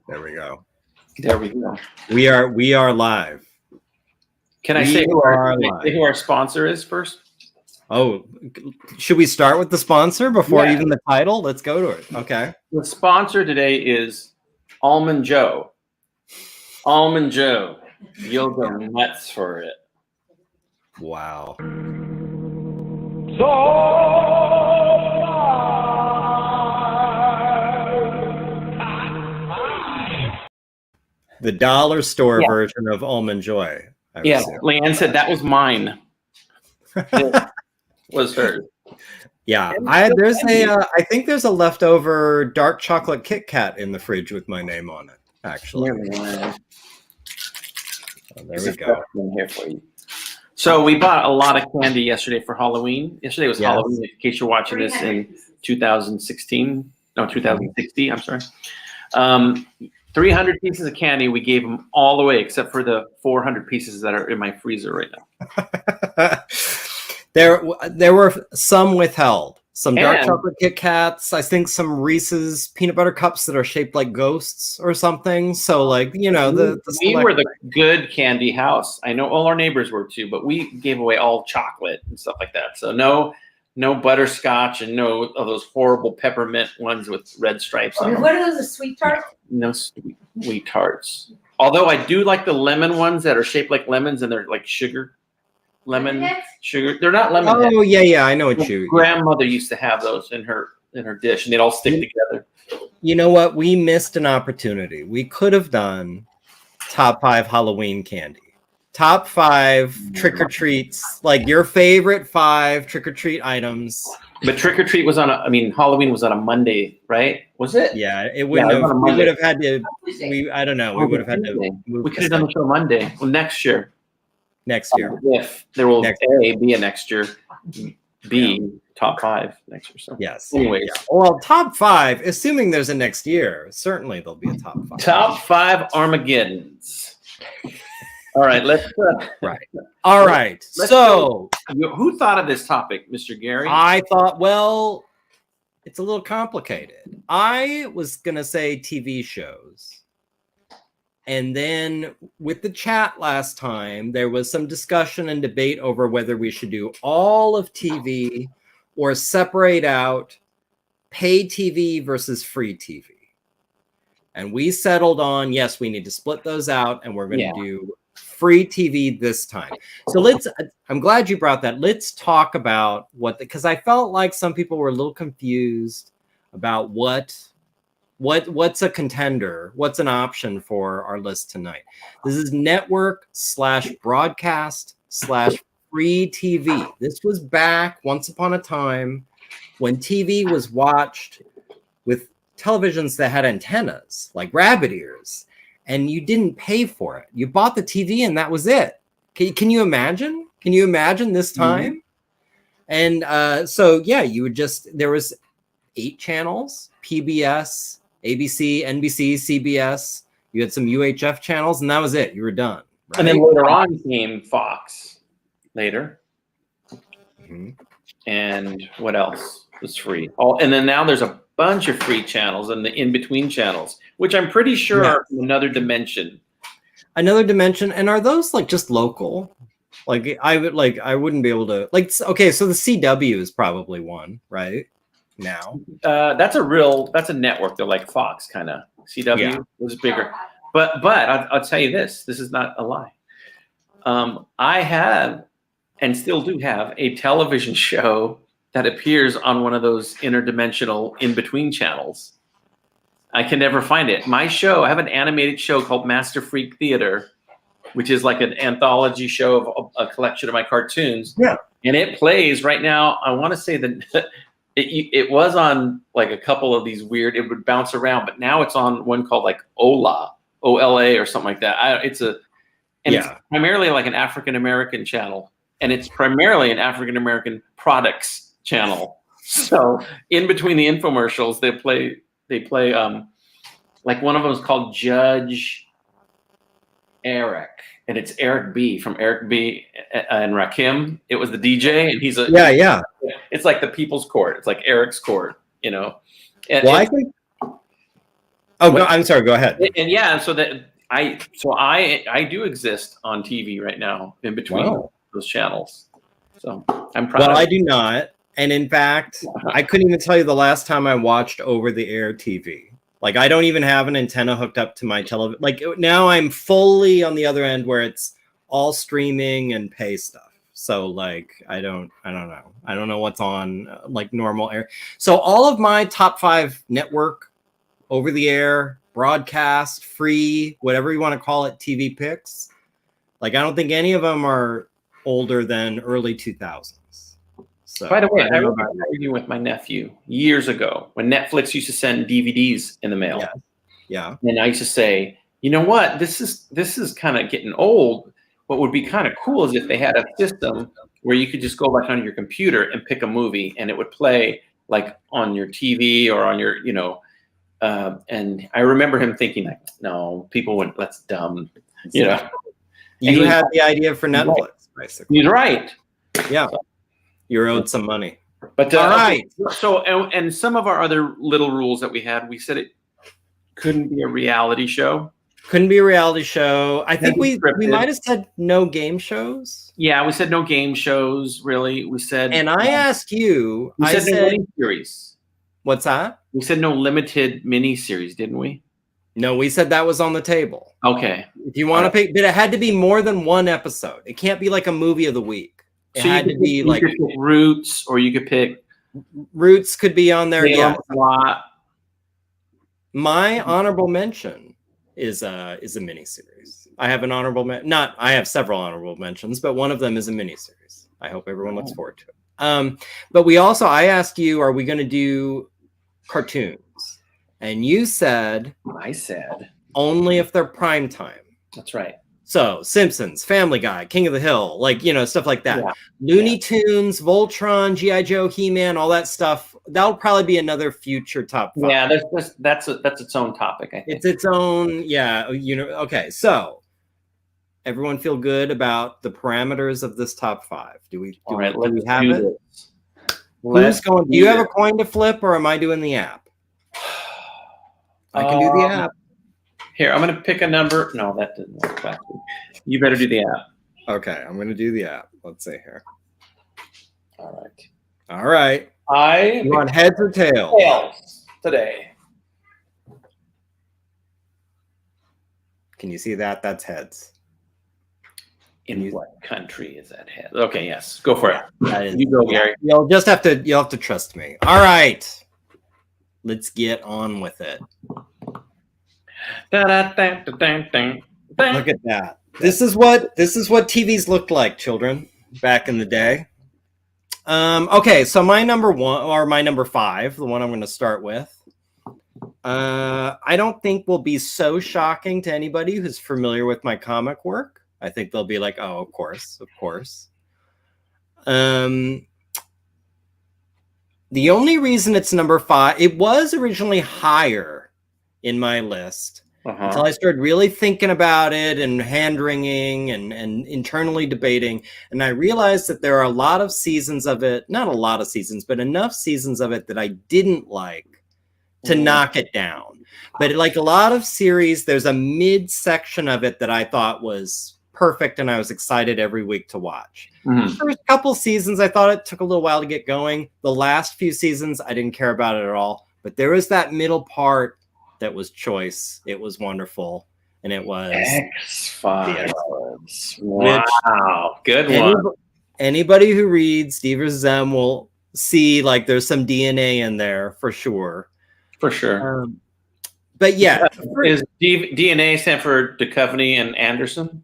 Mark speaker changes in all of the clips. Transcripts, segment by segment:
Speaker 1: There we go.
Speaker 2: There we go.
Speaker 1: We are live.
Speaker 2: Can I say who our sponsor is first?
Speaker 1: Oh, should we start with the sponsor before even the title? Let's go to it. Okay.
Speaker 2: The sponsor today is Almond Joe. Almond Joe. You'll go nuts for it.
Speaker 1: Wow. The dollar store version of Almond Joy.
Speaker 2: Leanne said that was mine. It was hers.
Speaker 1: Yeah, I think there's a leftover dark chocolate Kit Kat in the fridge with my name on it. Actually, there we go.
Speaker 2: Here for you. So we bought a lot of candy yesterday for Halloween. Yesterday was Halloween. In case you're watching this in 2016, no 2060. I'm sorry. 300 pieces of candy. We gave them all away except for the 400 pieces that are in my freezer right now.
Speaker 1: There were some withheld. Some dark chocolate Kit Kats. I think some Reese's peanut butter cups that are shaped like ghosts or something. So, like, you know,
Speaker 2: we were the good candy house. I know all our neighbors were too, but we gave away all chocolate and stuff like that. So no butterscotch and no of those horrible peppermint ones with red stripes on them.
Speaker 3: What are those, the sweet tarts?
Speaker 2: No sweet tarts. Although I do like the lemon ones that are shaped like lemons and they're like sugar. Lemon sugar. They're not lemon.
Speaker 1: Oh yeah, I know what you.
Speaker 2: Grandmother used to have those in her dish, and they'd all stick together.
Speaker 1: You know what? We missed an opportunity. We could have done top 5 Halloween candy, top 5 trick or treats, like your favorite 5 trick or treat items.
Speaker 2: But trick or treat was Halloween was on a Monday, right? Was it?
Speaker 1: Yeah, it wouldn't have. We would have had to. I don't know. We would have had to.
Speaker 2: We could have done the show Monday. Well, next year.
Speaker 1: Next year.
Speaker 2: If there will be a next year, B top 5 next year. So
Speaker 1: yes.
Speaker 2: Anyways.
Speaker 1: Yeah. Well, top 5, assuming there's a next year, certainly there'll be a top 5.
Speaker 2: Top 5 Armageddons. All right, let's
Speaker 1: right. All right. So
Speaker 2: who thought of this topic, Mr. Gary?
Speaker 1: I thought, well, it's a little complicated. I was gonna say TV shows. And then with the chat last time, there was some discussion and debate over whether we should do all of TV or separate out pay TV versus free TV. And we settled on, yes, we need to split those out and we're going to do free TV this time. So I'm glad you brought that. Let's talk about because I felt like some people were a little confused about what's a contender, what's an option for our list tonight. This is network/broadcast/free TV. This was back once upon a time when TV was watched with televisions that had antennas, like rabbit ears, and you didn't pay for it. You bought the TV and that was it. Can you imagine? Can you imagine this time? Mm-hmm. And there was 8 channels, PBS, ABC, NBC, CBS. You had some UHF channels, and that was it. You were done. Right?
Speaker 2: And then later on came Fox. Later.
Speaker 1: Mm-hmm.
Speaker 2: And what else was free? And then now there's a bunch of free channels and the in-between channels, which I'm pretty sure are from another dimension.
Speaker 1: Another dimension. And are those like just local? Like I wouldn't be able to so the CW is probably one, right? Now
Speaker 2: that's a network. They're like Fox kind of. CW was bigger, but I'll tell you this is not a lie. I have and still do have a television show that appears on one of those interdimensional in-between channels. I can never find it. I have an animated show called Master Freak Theater, which is like an anthology show of a collection of my cartoons.
Speaker 1: Yeah, and
Speaker 2: it plays right now. I want to say that. It was on like a couple of these weird, it would bounce around, but now it's on one called like OLA or something like that. It's primarily like an African-American channel, and it's primarily an African-American products channel. So in between the infomercials, they play like one of them is called Judge Eric. And it's Eric B from Eric B and Rakim. It was the DJ, and he's It's like the People's Court. It's like Eric's Court, you know. And,
Speaker 1: Oh, I'm sorry. Go ahead.
Speaker 2: And yeah, so that I do exist on TV right now in between
Speaker 1: Wow.
Speaker 2: those channels. So I'm proud
Speaker 1: Well,
Speaker 2: of
Speaker 1: I
Speaker 2: it.
Speaker 1: do not. And in fact, I couldn't even tell you the last time I watched over-the-air TV. Like, I don't even have an antenna hooked up to my television. Like, now I'm fully on the other end where it's all streaming and pay stuff. So, like, I don't know. I don't know what's on, like, normal air. So all of my top 5 network, over-the-air, broadcast, free, whatever you want to call it, TV picks, like, I don't think any of them are older than early 2000s. So,
Speaker 2: By the way, I
Speaker 1: don't know
Speaker 2: remember
Speaker 1: about-
Speaker 2: arguing with my nephew years ago when Netflix used to send DVDs in the mail.
Speaker 1: Yeah.
Speaker 2: And I used to say, you know what, this is kind of getting old. What would be kind of cool is if they had a system where you could just go back on your computer and pick a movie and it would play like on your TV or on your, and I remember him thinking like, no, people wouldn't, that's dumb,
Speaker 1: You
Speaker 2: he-
Speaker 1: had the idea for Netflix, basically.
Speaker 2: He's right.
Speaker 1: Yeah. You're owed some money.
Speaker 2: But
Speaker 1: All right.
Speaker 2: So and some of our other little rules that we had, we said it couldn't be a reality show.
Speaker 1: Couldn't be a reality show. I think we
Speaker 2: Scripted.
Speaker 1: might have said no game shows.
Speaker 2: Yeah, we said no game shows, really. We said,
Speaker 1: And I asked you,
Speaker 2: we
Speaker 1: I
Speaker 2: said no
Speaker 1: said,
Speaker 2: miniseries.
Speaker 1: what's that?
Speaker 2: We said no limited miniseries, didn't we?
Speaker 1: No, we said that was on the table.
Speaker 2: Okay.
Speaker 1: If you want to pick, but it had to be more than one episode. It can't be like a movie of the week. It
Speaker 2: So
Speaker 1: had to be
Speaker 2: you
Speaker 1: like
Speaker 2: could pick Roots, or you could pick
Speaker 1: Roots could be on there. Yeah.
Speaker 2: Lot.
Speaker 1: My honorable mention is a miniseries. I have an honorable I have several honorable mentions, but one of them is a miniseries. I hope everyone looks forward to it. But I asked you, are we going to do cartoons? And you said
Speaker 2: I said
Speaker 1: only if they're prime time.
Speaker 2: that's right.
Speaker 1: So Simpsons, Family Guy, King of the Hill, like, stuff like that.
Speaker 2: Yeah.
Speaker 1: Looney Tunes, Voltron, G.I. Joe, He-Man, all that stuff. That'll probably be another future top 5.
Speaker 2: Yeah, that's its own topic, I think.
Speaker 1: It's its own, yeah. Okay, so everyone feel good about the parameters of this top 5. Do we have it?
Speaker 2: This.
Speaker 1: Who's going? Do you have a coin to flip, or am I doing the app? I can do the app.
Speaker 2: Here, I'm going to pick a number. No, that didn't work. You better do the app.
Speaker 1: Okay, I'm going to do the app. Let's see here.
Speaker 2: All right.
Speaker 1: All right.
Speaker 2: I
Speaker 1: You want heads or tails?
Speaker 2: tails today.
Speaker 1: Can you see that? That's heads.
Speaker 2: In what country is that head? Okay, yes. Go for it.
Speaker 1: That is,
Speaker 2: You go, Gary.
Speaker 1: you'll have to trust me. All right. Let's get on with it. Look at that. This is what TVs looked like, children, back in the day. Okay, so my number 5, the one I'm going to start with, I don't think will be so shocking to anybody who's familiar with my comic work. I think they'll be like, oh, of course. The only reason it's number 5, it was originally higher in my list until I started really thinking about it and hand-wringing and internally debating. And I realized that there are a lot of seasons of it, not a lot of seasons, but enough seasons of it that I didn't like to knock it down. But like a lot of series, there's a mid-section of it that I thought was perfect and I was excited every week to watch. The first couple seasons, I thought it took a little while to get going. The last few seasons, I didn't care about it at all. But there was that middle part that was choice. It was wonderful. And it was
Speaker 2: X-Files. Wow. Good one.
Speaker 1: Anybody who reads Steve vs. Them will see like there's some DNA in there for sure.
Speaker 2: For sure.
Speaker 1: But yeah.
Speaker 2: Is DNA stand for Duchovny and Anderson?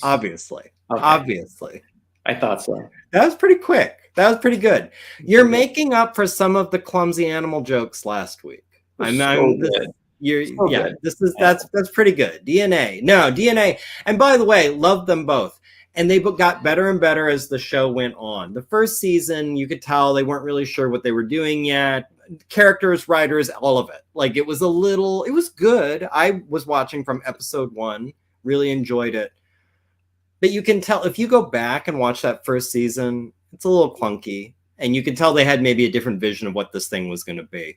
Speaker 1: Obviously.
Speaker 2: Okay.
Speaker 1: Obviously.
Speaker 2: I thought so.
Speaker 1: That was pretty quick. That was pretty good. You're making up for some of the clumsy animal jokes last week. That's pretty good. DNA. And by the way, love them both. And they got better and better as the show went on. The first season, you could tell they weren't really sure what they were doing yet. Characters, writers, all of it. Like it was good. I was watching from episode 1, really enjoyed it. But you can tell if you go back and watch that first season, it's a little clunky. And you can tell they had maybe a different vision of what this thing was going to be.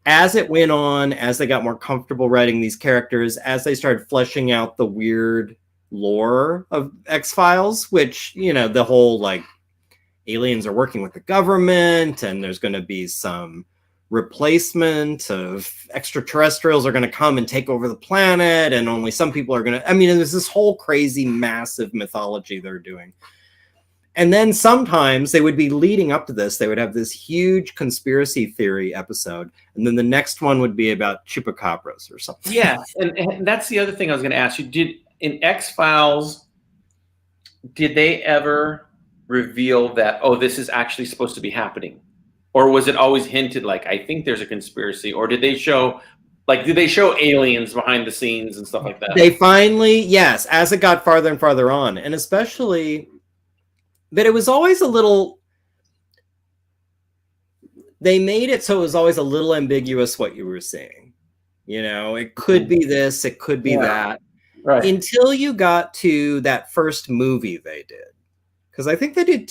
Speaker 1: as it went on, as they got more comfortable writing these characters, as they started fleshing out the weird lore of X-Files, which, you know, the whole like aliens are working with the government and there's going to be some replacement of extraterrestrials are going to come and take over the planet and only some people are going to, I mean, there's this whole crazy massive mythology they're doing. And then sometimes they would be leading up to this, they would have this huge conspiracy theory episode, and then the next one would be about chupacabras or something.
Speaker 2: Yeah, and that's the other thing I was going to ask you. In X-Files, did they ever reveal that, oh, this is actually supposed to be happening? Or was it always hinted like, I think there's a conspiracy? Or did they show aliens behind the scenes and stuff like that?
Speaker 1: They finally, yes, as it got farther and farther on, and especially, but it was always a little, they made it so it was always a little ambiguous what you were seeing. You know, it could be this, it could be that.
Speaker 2: Right.
Speaker 1: Until you got to that first movie they did. Because I think they did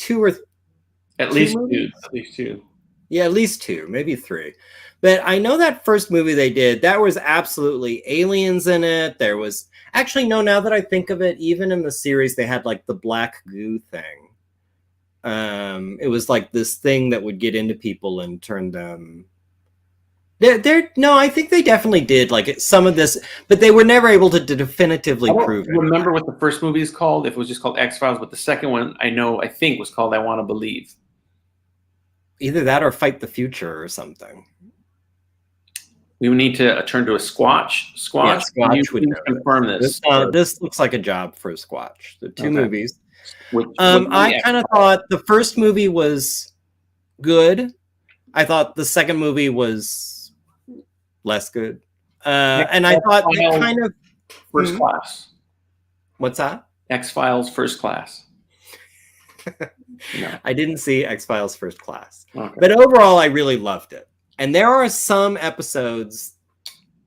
Speaker 2: at least two.
Speaker 1: Yeah, at least two, maybe three. But I know that first movie they did, that was absolutely aliens in it. There was, actually, no, now that I think of it, even in the series, they had like the black goo thing. It was like this thing that would get into people and turn them. No, I think they definitely did like some of this, but they were never able to definitively prove it.
Speaker 2: Remember what the first movie is called? If it was just called X-Files, but the second one I think was called I Want to Believe.
Speaker 1: Either that or Fight the Future or something.
Speaker 2: We would need to turn to a Squatch.
Speaker 1: Yeah, Squatch would
Speaker 2: confirm this.
Speaker 1: This looks like a job for a Squatch. The two movies.
Speaker 2: I
Speaker 1: kind of thought the first movie was good. I thought the second movie was less good. And I thought they kind of
Speaker 2: First Class.
Speaker 1: What's that?
Speaker 2: X-Files First Class.
Speaker 1: No. I didn't see X-Files First Class.
Speaker 2: Okay.
Speaker 1: But overall, I really loved it. And there are some episodes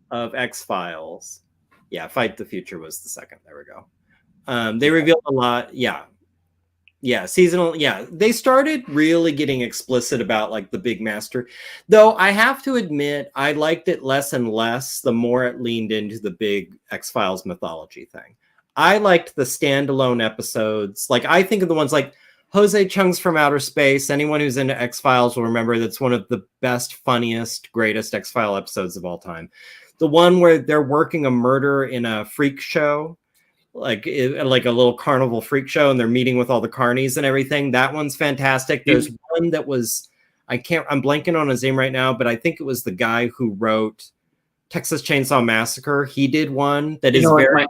Speaker 1: of X-Files. Yeah, Fight the Future was the second. There we go. They revealed a lot. Yeah, seasonal. Yeah, they started really getting explicit about like the big master. Though I have to admit, I liked it less and less the more it leaned into the big X-Files mythology thing. I liked the standalone episodes. Like, I think of the ones like Jose Chung's From Outer Space. Anyone who's into X-Files will remember that's one of the best, funniest, greatest X-File episodes of all time. The one where they're working a murder in a freak show, like a little carnival freak show, and they're meeting with all the carnies and everything. That one's fantastic. There's one that was, I'm blanking on his name right now, but I think it was the guy who wrote Texas Chainsaw Massacre. He did one that is very...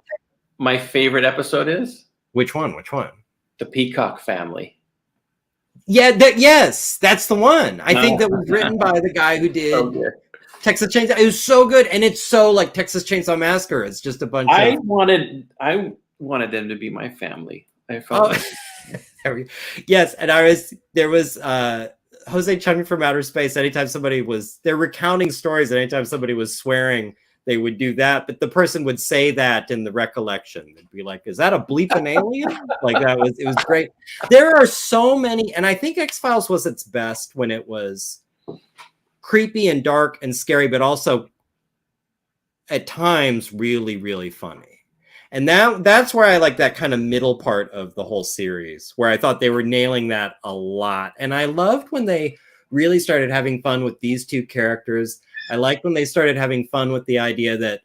Speaker 2: My favorite episode is?
Speaker 1: Which one?
Speaker 2: The Peacock Family.
Speaker 1: Yeah, yes, that's the one. I think that was written by the guy who did Texas Chainsaw. It was so good, and it's so like Texas Chainsaw Massacre. It's just a bunch
Speaker 2: I wanted them to be my family. I felt
Speaker 1: yes, and there was Jose Chung From Outer Space. Anytime they're recounting stories, and anytime somebody was swearing, they would do that, but the person would say that in the recollection. They'd be like, is that a bleeping alien? Like it was great. There are so many, and I think X-Files was its best when it was creepy and dark and scary, but also at times really, really funny. And that's where I like that kind of middle part of the whole series, where I thought they were nailing that a lot. And I loved when they really started having fun with these two characters. I liked when they started having fun with the idea that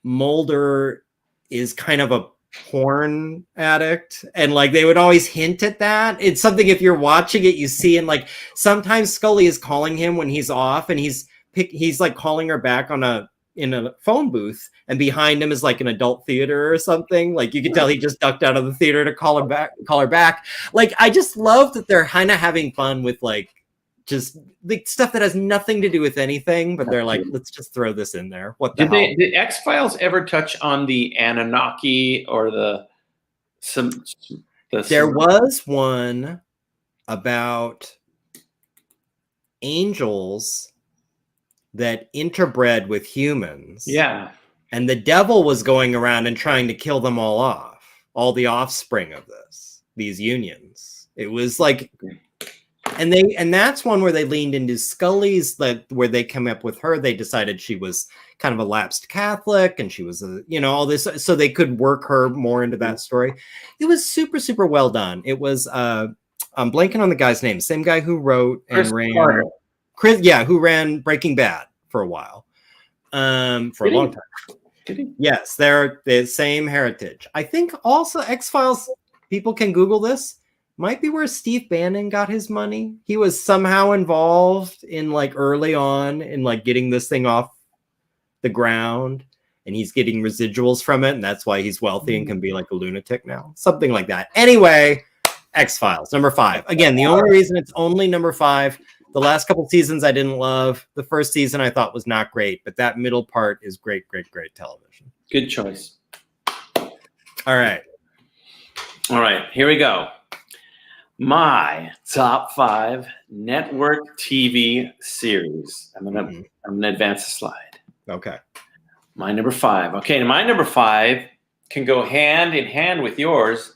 Speaker 1: Mulder is kind of a porn addict, and like they would always hint at that. It's something, if you're watching it, you see, and like sometimes Scully is calling him when he's off, and he's like calling her back in a phone booth, and behind him is like an adult theater or something. Like you can tell he just ducked out of the theater to call her back. Like I just love that they're kind of having fun with like just the stuff that has nothing to do with anything, but they're like, let's just throw this in there. What the hell?
Speaker 2: Did X-Files ever touch on the Anunnaki or
Speaker 1: There was one about angels that interbred with humans.
Speaker 2: Yeah.
Speaker 1: And the devil was going around and trying to kill them all off, all the offspring of these unions. It was like and that's one where they leaned into Scully's, where they came up with her. They decided she was kind of a lapsed Catholic, and she was all this, so they could work her more into that story. It was super, super well done. It was I'm blanking on the guy's name. Same guy who wrote and ran Chris, who ran Breaking Bad for a while, for a long time. Yes, they're the same heritage. I think also X-Files, people can Google this, might be where Steve Bannon got his money. He was somehow involved in early on in getting this thing off the ground, and he's getting residuals from it, and that's why he's wealthy and can be like a lunatic now. Something like that. Anyway, X-Files, number 5. Again, the only reason it's only number 5, the last couple seasons I didn't love. The first season I thought was not great, but that middle part is great, great, great television.
Speaker 2: Good choice.
Speaker 1: All right,
Speaker 2: here we go. My top 5 network TV series. I'm gonna advance the slide.
Speaker 1: Okay.
Speaker 2: My number 5. Okay, my number 5 can go hand in hand with yours,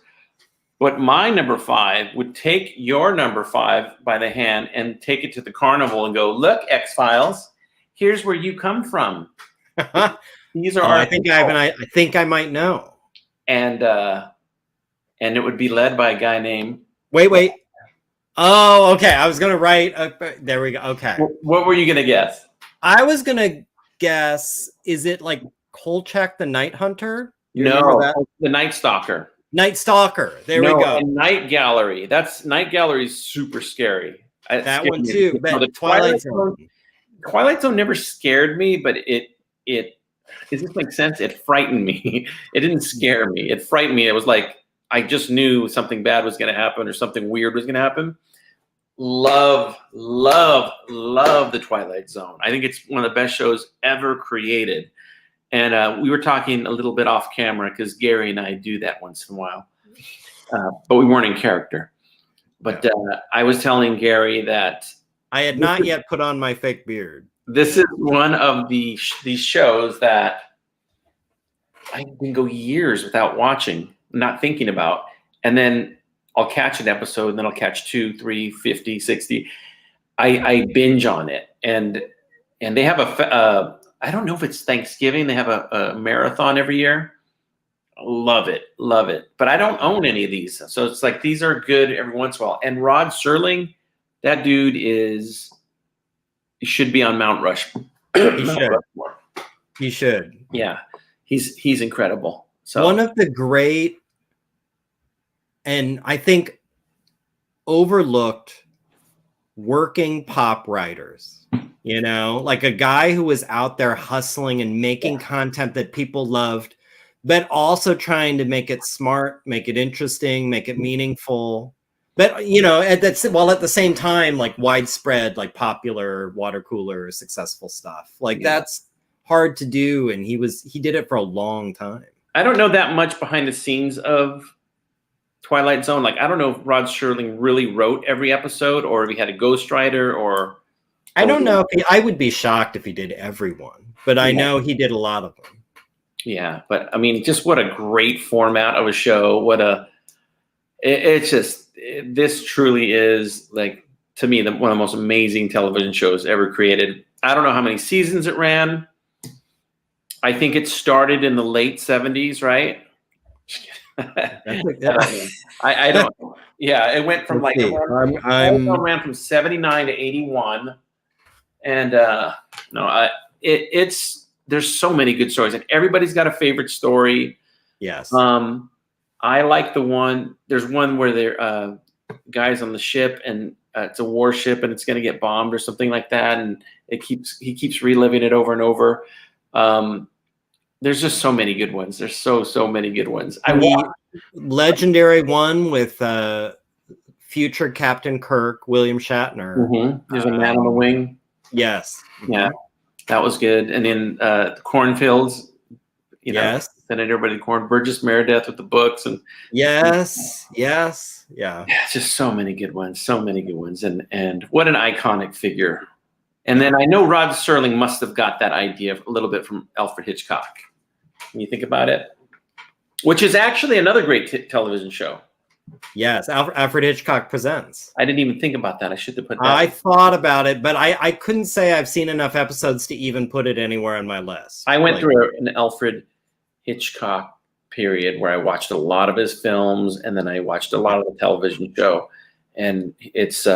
Speaker 2: but my number 5 would take your number 5 by the hand and take it to the carnival and go, look, X-Files, here's where you come from. These are
Speaker 1: I think I might know.
Speaker 2: And it would be led by a guy named.
Speaker 1: Wait. Oh, okay. I was gonna write. There we go. Okay.
Speaker 2: What were you gonna guess?
Speaker 1: I was gonna guess. Is it like Kolchak the Night Hunter?
Speaker 2: No, the Night Stalker.
Speaker 1: Night Stalker. There we go.
Speaker 2: Night Gallery. Night Gallery is super scary.
Speaker 1: That one too.
Speaker 2: No, the Twilight Zone. Twilight Zone never scared me, but it. Does this make sense? It frightened me. It didn't scare me. It frightened me. It was like I just knew something bad was going to happen or something weird was going to happen. Love the Twilight Zone. I think it's one of the best shows ever created. And we were talking a little bit off camera because Gary and I do that once in a while, but we weren't in character. But I was telling Gary that
Speaker 1: I had not yet put on my fake beard.
Speaker 2: This is one of these shows that I can go years without watching, not thinking about, and then I'll catch an episode, and then I'll catch 2, 3, 50, 60. I binge on it, and they have I don't know if it's Thanksgiving. They have a marathon every year. Love it. But I don't own any of these, so it's like these are good every once in a while. And Rod Serling, that dude he should be on Mount Rushmore.
Speaker 1: He should.
Speaker 2: Yeah, he's incredible. So
Speaker 1: one of the great, and I think overlooked, working pop writers. Like a guy who was out there hustling and making content that people loved, but also trying to make it smart, make it interesting, make it meaningful. But while at the same time, like widespread, like popular water cooler, successful stuff. That's hard to do, and he did it for a long time.
Speaker 2: I don't know that much behind the scenes of Twilight Zone. Like I don't know if Rod Serling really wrote every episode, or if he had a ghostwriter, or
Speaker 1: I don't know. I would be shocked if he did every one, but I know he did a lot of them.
Speaker 2: Yeah, but I mean, just what a great format of a show. This truly is, like, to me, one of the most amazing television shows ever created. I don't know how many seasons it ran. I think it started in the late 70s, right? I don't. Yeah, it went from it ran from 79 to 81, and there's so many good stories, and everybody's got a favorite story.
Speaker 1: Yes.
Speaker 2: I like the one. There's one where they're guys on the ship, and it's a warship, and it's going to get bombed or something like that, and he keeps reliving it over and over. There's just so many good ones. There's so many good ones.
Speaker 1: Legendary one with future Captain Kirk, William Shatner.
Speaker 2: Mm-hmm. There's a Man on the Wing.
Speaker 1: Yes.
Speaker 2: Yeah, that was good. And then Cornfields.
Speaker 1: Yes.
Speaker 2: Then everybody corn. Burgess Meredith with the books and.
Speaker 1: Yes. Yeah.
Speaker 2: Just so many good ones. And what an iconic figure. And then I know Rod Serling must have got that idea a little bit from Alfred Hitchcock. When you think about it, which is actually another great television show.
Speaker 1: Yes, Alfred Hitchcock Presents.
Speaker 2: I didn't even think about that. I should have put that.
Speaker 1: I thought about it, but I couldn't say I've seen enough episodes to even put it anywhere on my list.
Speaker 2: I went through an Alfred Hitchcock period where I watched a lot of his films, and then I watched a lot of the television show, and it's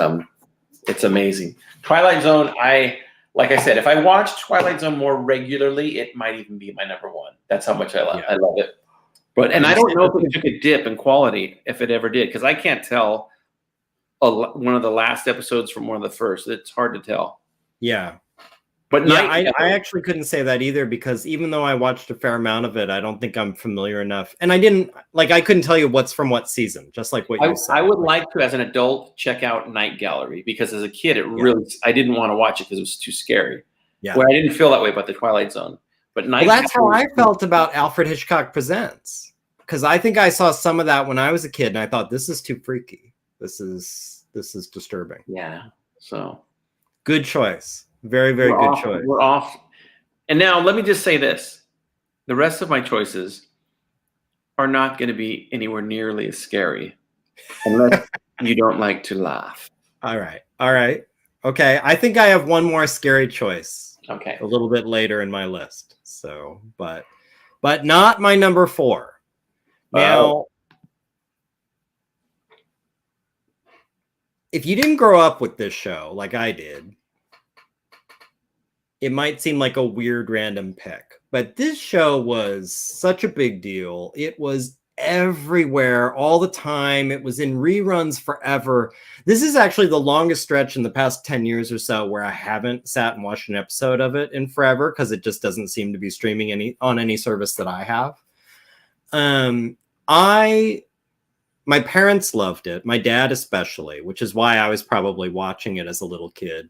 Speaker 2: amazing. Twilight Zone, like I said, if I watched Twilight Zone more regularly, it might even be my number one. That's how much I love it. But I don't know if it took a dip in quality, if it ever did, because I can't tell one of the last episodes from one of the first. It's hard to tell.
Speaker 1: Yeah.
Speaker 2: But
Speaker 1: I actually couldn't say that either, because even though I watched a fair amount of it, I don't think I'm familiar enough. And I couldn't tell you what's from what season, just like what you said.
Speaker 2: I would like to, as an adult, check out Night Gallery, because as a kid, I didn't want to watch it because it was too scary.
Speaker 1: Yeah.
Speaker 2: Where I didn't feel that way about the Twilight Zone. But
Speaker 1: that's how I felt about Alfred Hitchcock Presents, because I think I saw some of that when I was a kid, and I thought, this is too freaky. This is disturbing.
Speaker 2: Yeah. So
Speaker 1: good choice. Very, very good choice.
Speaker 2: We're off. And now let me just say this. The rest of my choices are not going to be anywhere nearly as scary unless you don't like to laugh.
Speaker 1: All right. Okay. I think I have one more scary choice.
Speaker 2: Okay.
Speaker 1: A little bit later in my list. So, but not my number 4. Now, if you didn't grow up with this show like I did, it might seem like a weird random pick, but this show was such a big deal. It was everywhere all the time. It was in reruns forever. This is actually the longest stretch in the past 10 years or so where I haven't sat and watched an episode of it in forever, because it just doesn't seem to be streaming on any service that I have. My parents loved it, my dad especially, which is why I was probably watching it as a little kid.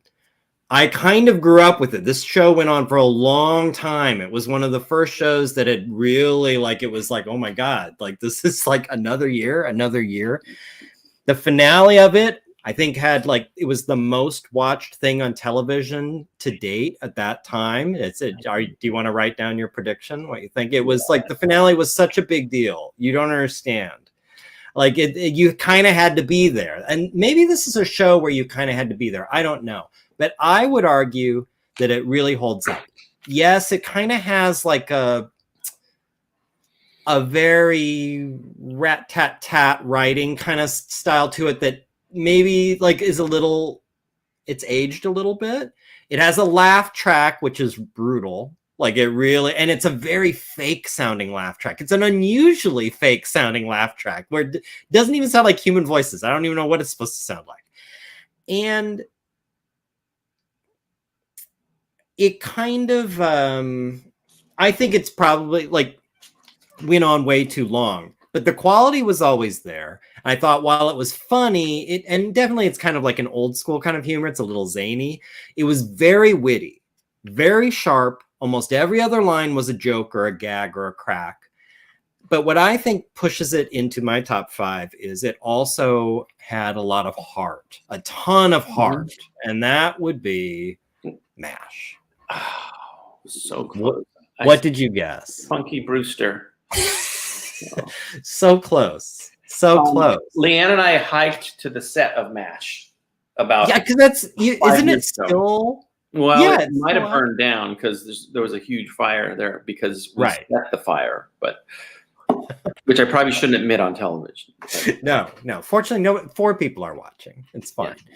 Speaker 1: I kind of grew up with it. This show went on for a long time. It was one of the first shows that had really, it was like, oh my God, this is like another year. The finale of it, I think, had it was the most watched thing on television to date at that time. Do you want to write down your prediction? What you think? It was the finale was such a big deal. You don't understand. You kind of had to be there. And maybe this is a show where you kind of had to be there. I don't know. But I would argue that it really holds up. Yes, it kind of has a very rat-tat-tat writing kind of style to it that maybe is it's aged a little bit. It has a laugh track, which is brutal. And it's a very fake sounding laugh track. It's an unusually fake sounding laugh track where it doesn't even sound like human voices. I don't even know what it's supposed to sound like. And it kind of, I think it's probably went on way too long, but the quality was always there. And I thought while it was funny, and definitely it's kind of like an old school kind of humor. It's a little zany. It was very witty, very sharp. Almost every other line was a joke or a gag or a crack. But what I think pushes it into my top 5 is it also had a lot of heart, a ton of heart. And that would be MASH.
Speaker 2: Oh, so close.
Speaker 1: What did you guess?
Speaker 2: Punky Brewster.
Speaker 1: So close. So close.
Speaker 2: Leanne and I hiked to the set of MASH about.
Speaker 1: Yeah, because isn't it still?
Speaker 2: Well, yeah, it might have burned down because there was a huge fire there because we set the fire, but which I probably shouldn't admit on television.
Speaker 1: No. Fortunately, 4 people are watching. It's fine. Yeah.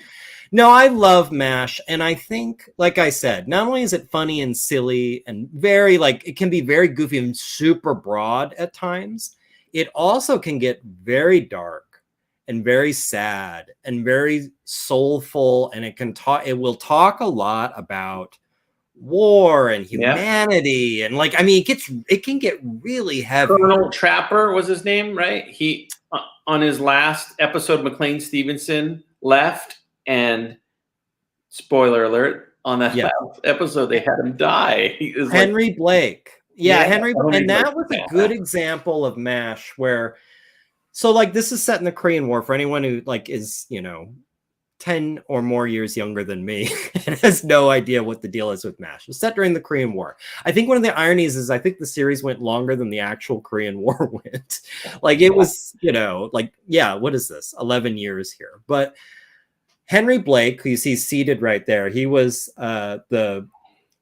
Speaker 1: No, I love MASH, and I think, like I said, not only is it funny and silly and very it can be very goofy and super broad at times, it also can get very dark and very sad and very soulful, and it will talk a lot about war and humanity and it can get really heavy.
Speaker 2: Colonel Trapper was his name, right? He on his last episode, McLean Stevenson left. And spoiler alert, on that episode, they had him die.
Speaker 1: Henry Blake. Yeah, Henry. And that was a good example of MASH where, this is set in the Korean War for anyone who is, 10 or more years younger than me and has no idea what the deal is with MASH. It was set during the Korean War. I think one of the ironies is I think the series went longer than the actual Korean War went. Like it was, you know, like, yeah, what is this? 11 years here. But Henry Blake, who you see seated right there, he was the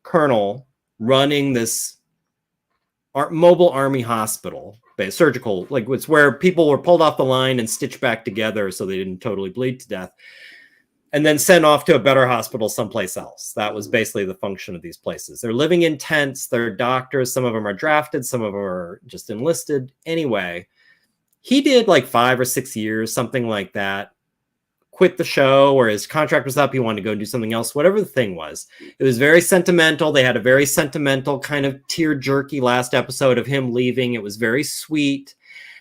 Speaker 1: colonel running this mobile army hospital, surgical, like it's where people were pulled off the line and stitched back together so they didn't totally bleed to death, and then sent off to a better hospital someplace else. That was basically the function of these places. They're living in tents, they're doctors, some of them are drafted, some of them are just enlisted. Anyway, he did like 5 or 6 years, something like that, quit the show, or his contract was up, he wanted to go and do something else, whatever the thing was. It was very sentimental. They had a very sentimental kind of tear-jerky last episode of him leaving. It was very sweet.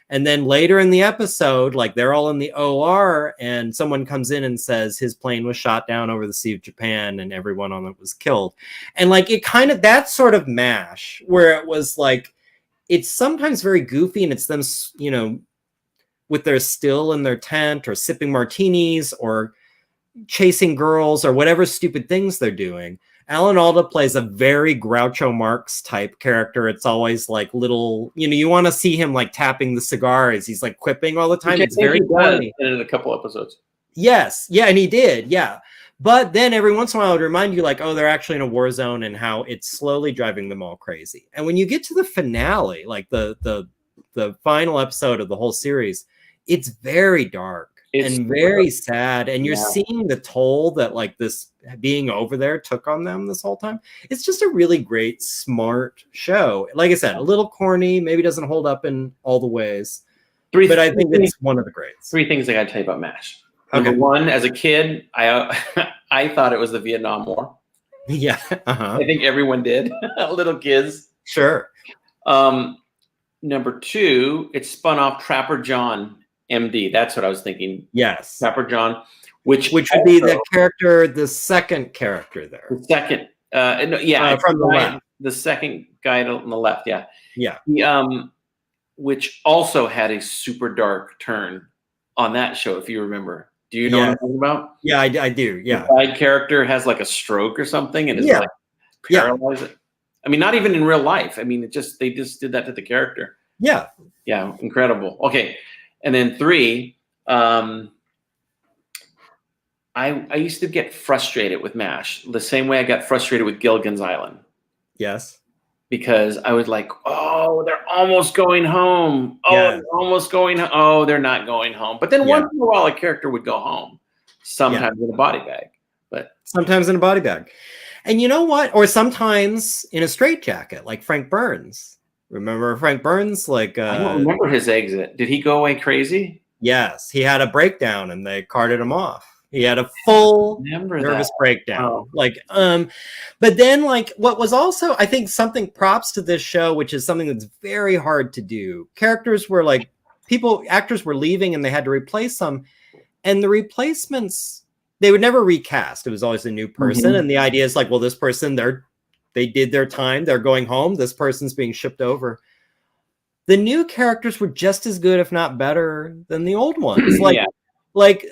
Speaker 1: And then later in the episode, like they're all in the OR and someone comes in and says his plane was shot down over the Sea of Japan and everyone on it was killed. And like it kind of, that sort of MASH where it was like, it's sometimes very goofy and it's them, you know, with their still in their tent or sipping martinis or chasing girls or whatever stupid things they're doing. Alan Alda plays a very Groucho Marx type character. It's always like little, you know, you want to see him like tapping the cigar as he's like quipping all the time. It's very funny.
Speaker 2: In a couple episodes.
Speaker 1: Yes. Yeah. And he did. Yeah. But then every once in a while it would remind you like, oh, they're actually in a war zone and how it's slowly driving them all crazy. And when you get to the finale, like the final episode of the whole series, it's very dark and very sad. And you're seeing the toll that like this being over there took on them this whole time. It's just a really great, smart show. Like I said, a little corny, maybe doesn't hold up in all the ways, but I think it's one of the greats.
Speaker 2: 3 things I got to tell you about MASH. Number one, as a kid, I thought it was the Vietnam War.
Speaker 1: Yeah.
Speaker 2: I think everyone did. Little kids.
Speaker 1: Sure.
Speaker 2: Number 2, it spun off Trapper John, MD. That's what I was thinking.
Speaker 1: Yes.
Speaker 2: Trapper John, which
Speaker 1: would be the character, the second character there.
Speaker 2: The second.
Speaker 1: From the left.
Speaker 2: The second guy on the left. Yeah.
Speaker 1: Yeah.
Speaker 2: Which also had a super dark turn on that show, if you remember. Do you know what I'm talking about?
Speaker 1: Yeah, I do. Yeah.
Speaker 2: The side character has like a stroke or something and is like paralyzed. I mean, not even in real life. I mean, they just did that to the character.
Speaker 1: Yeah.
Speaker 2: Yeah. Incredible. Okay. And then 3, I used to get frustrated with MASH the same way I got frustrated with Gilligan's Island.
Speaker 1: Yes.
Speaker 2: Because I was like, oh, they're almost going home. Oh, they're almost going home. Oh, they're not going home. But then once in a while, a character would go home, sometimes in a body bag. But
Speaker 1: sometimes in a body bag. And you know what? Or sometimes in a straitjacket, like Frank Burns. Remember Frank Burns? Like
Speaker 2: I don't remember his exit. Did he go away crazy?
Speaker 1: Yes, he had a breakdown and they carted him off. He had a full nervous breakdown.
Speaker 2: Oh.
Speaker 1: Like, but then like what was also, I think something props to this show, which is something that's very hard to do. Characters were like actors were leaving and they had to replace them. And the replacements, they would never recast. It was always a new person. Mm-hmm. And the idea is like, well, this person, they did their time. They're going home. This person's being shipped over. The new characters were just as good, if not better, than the old ones.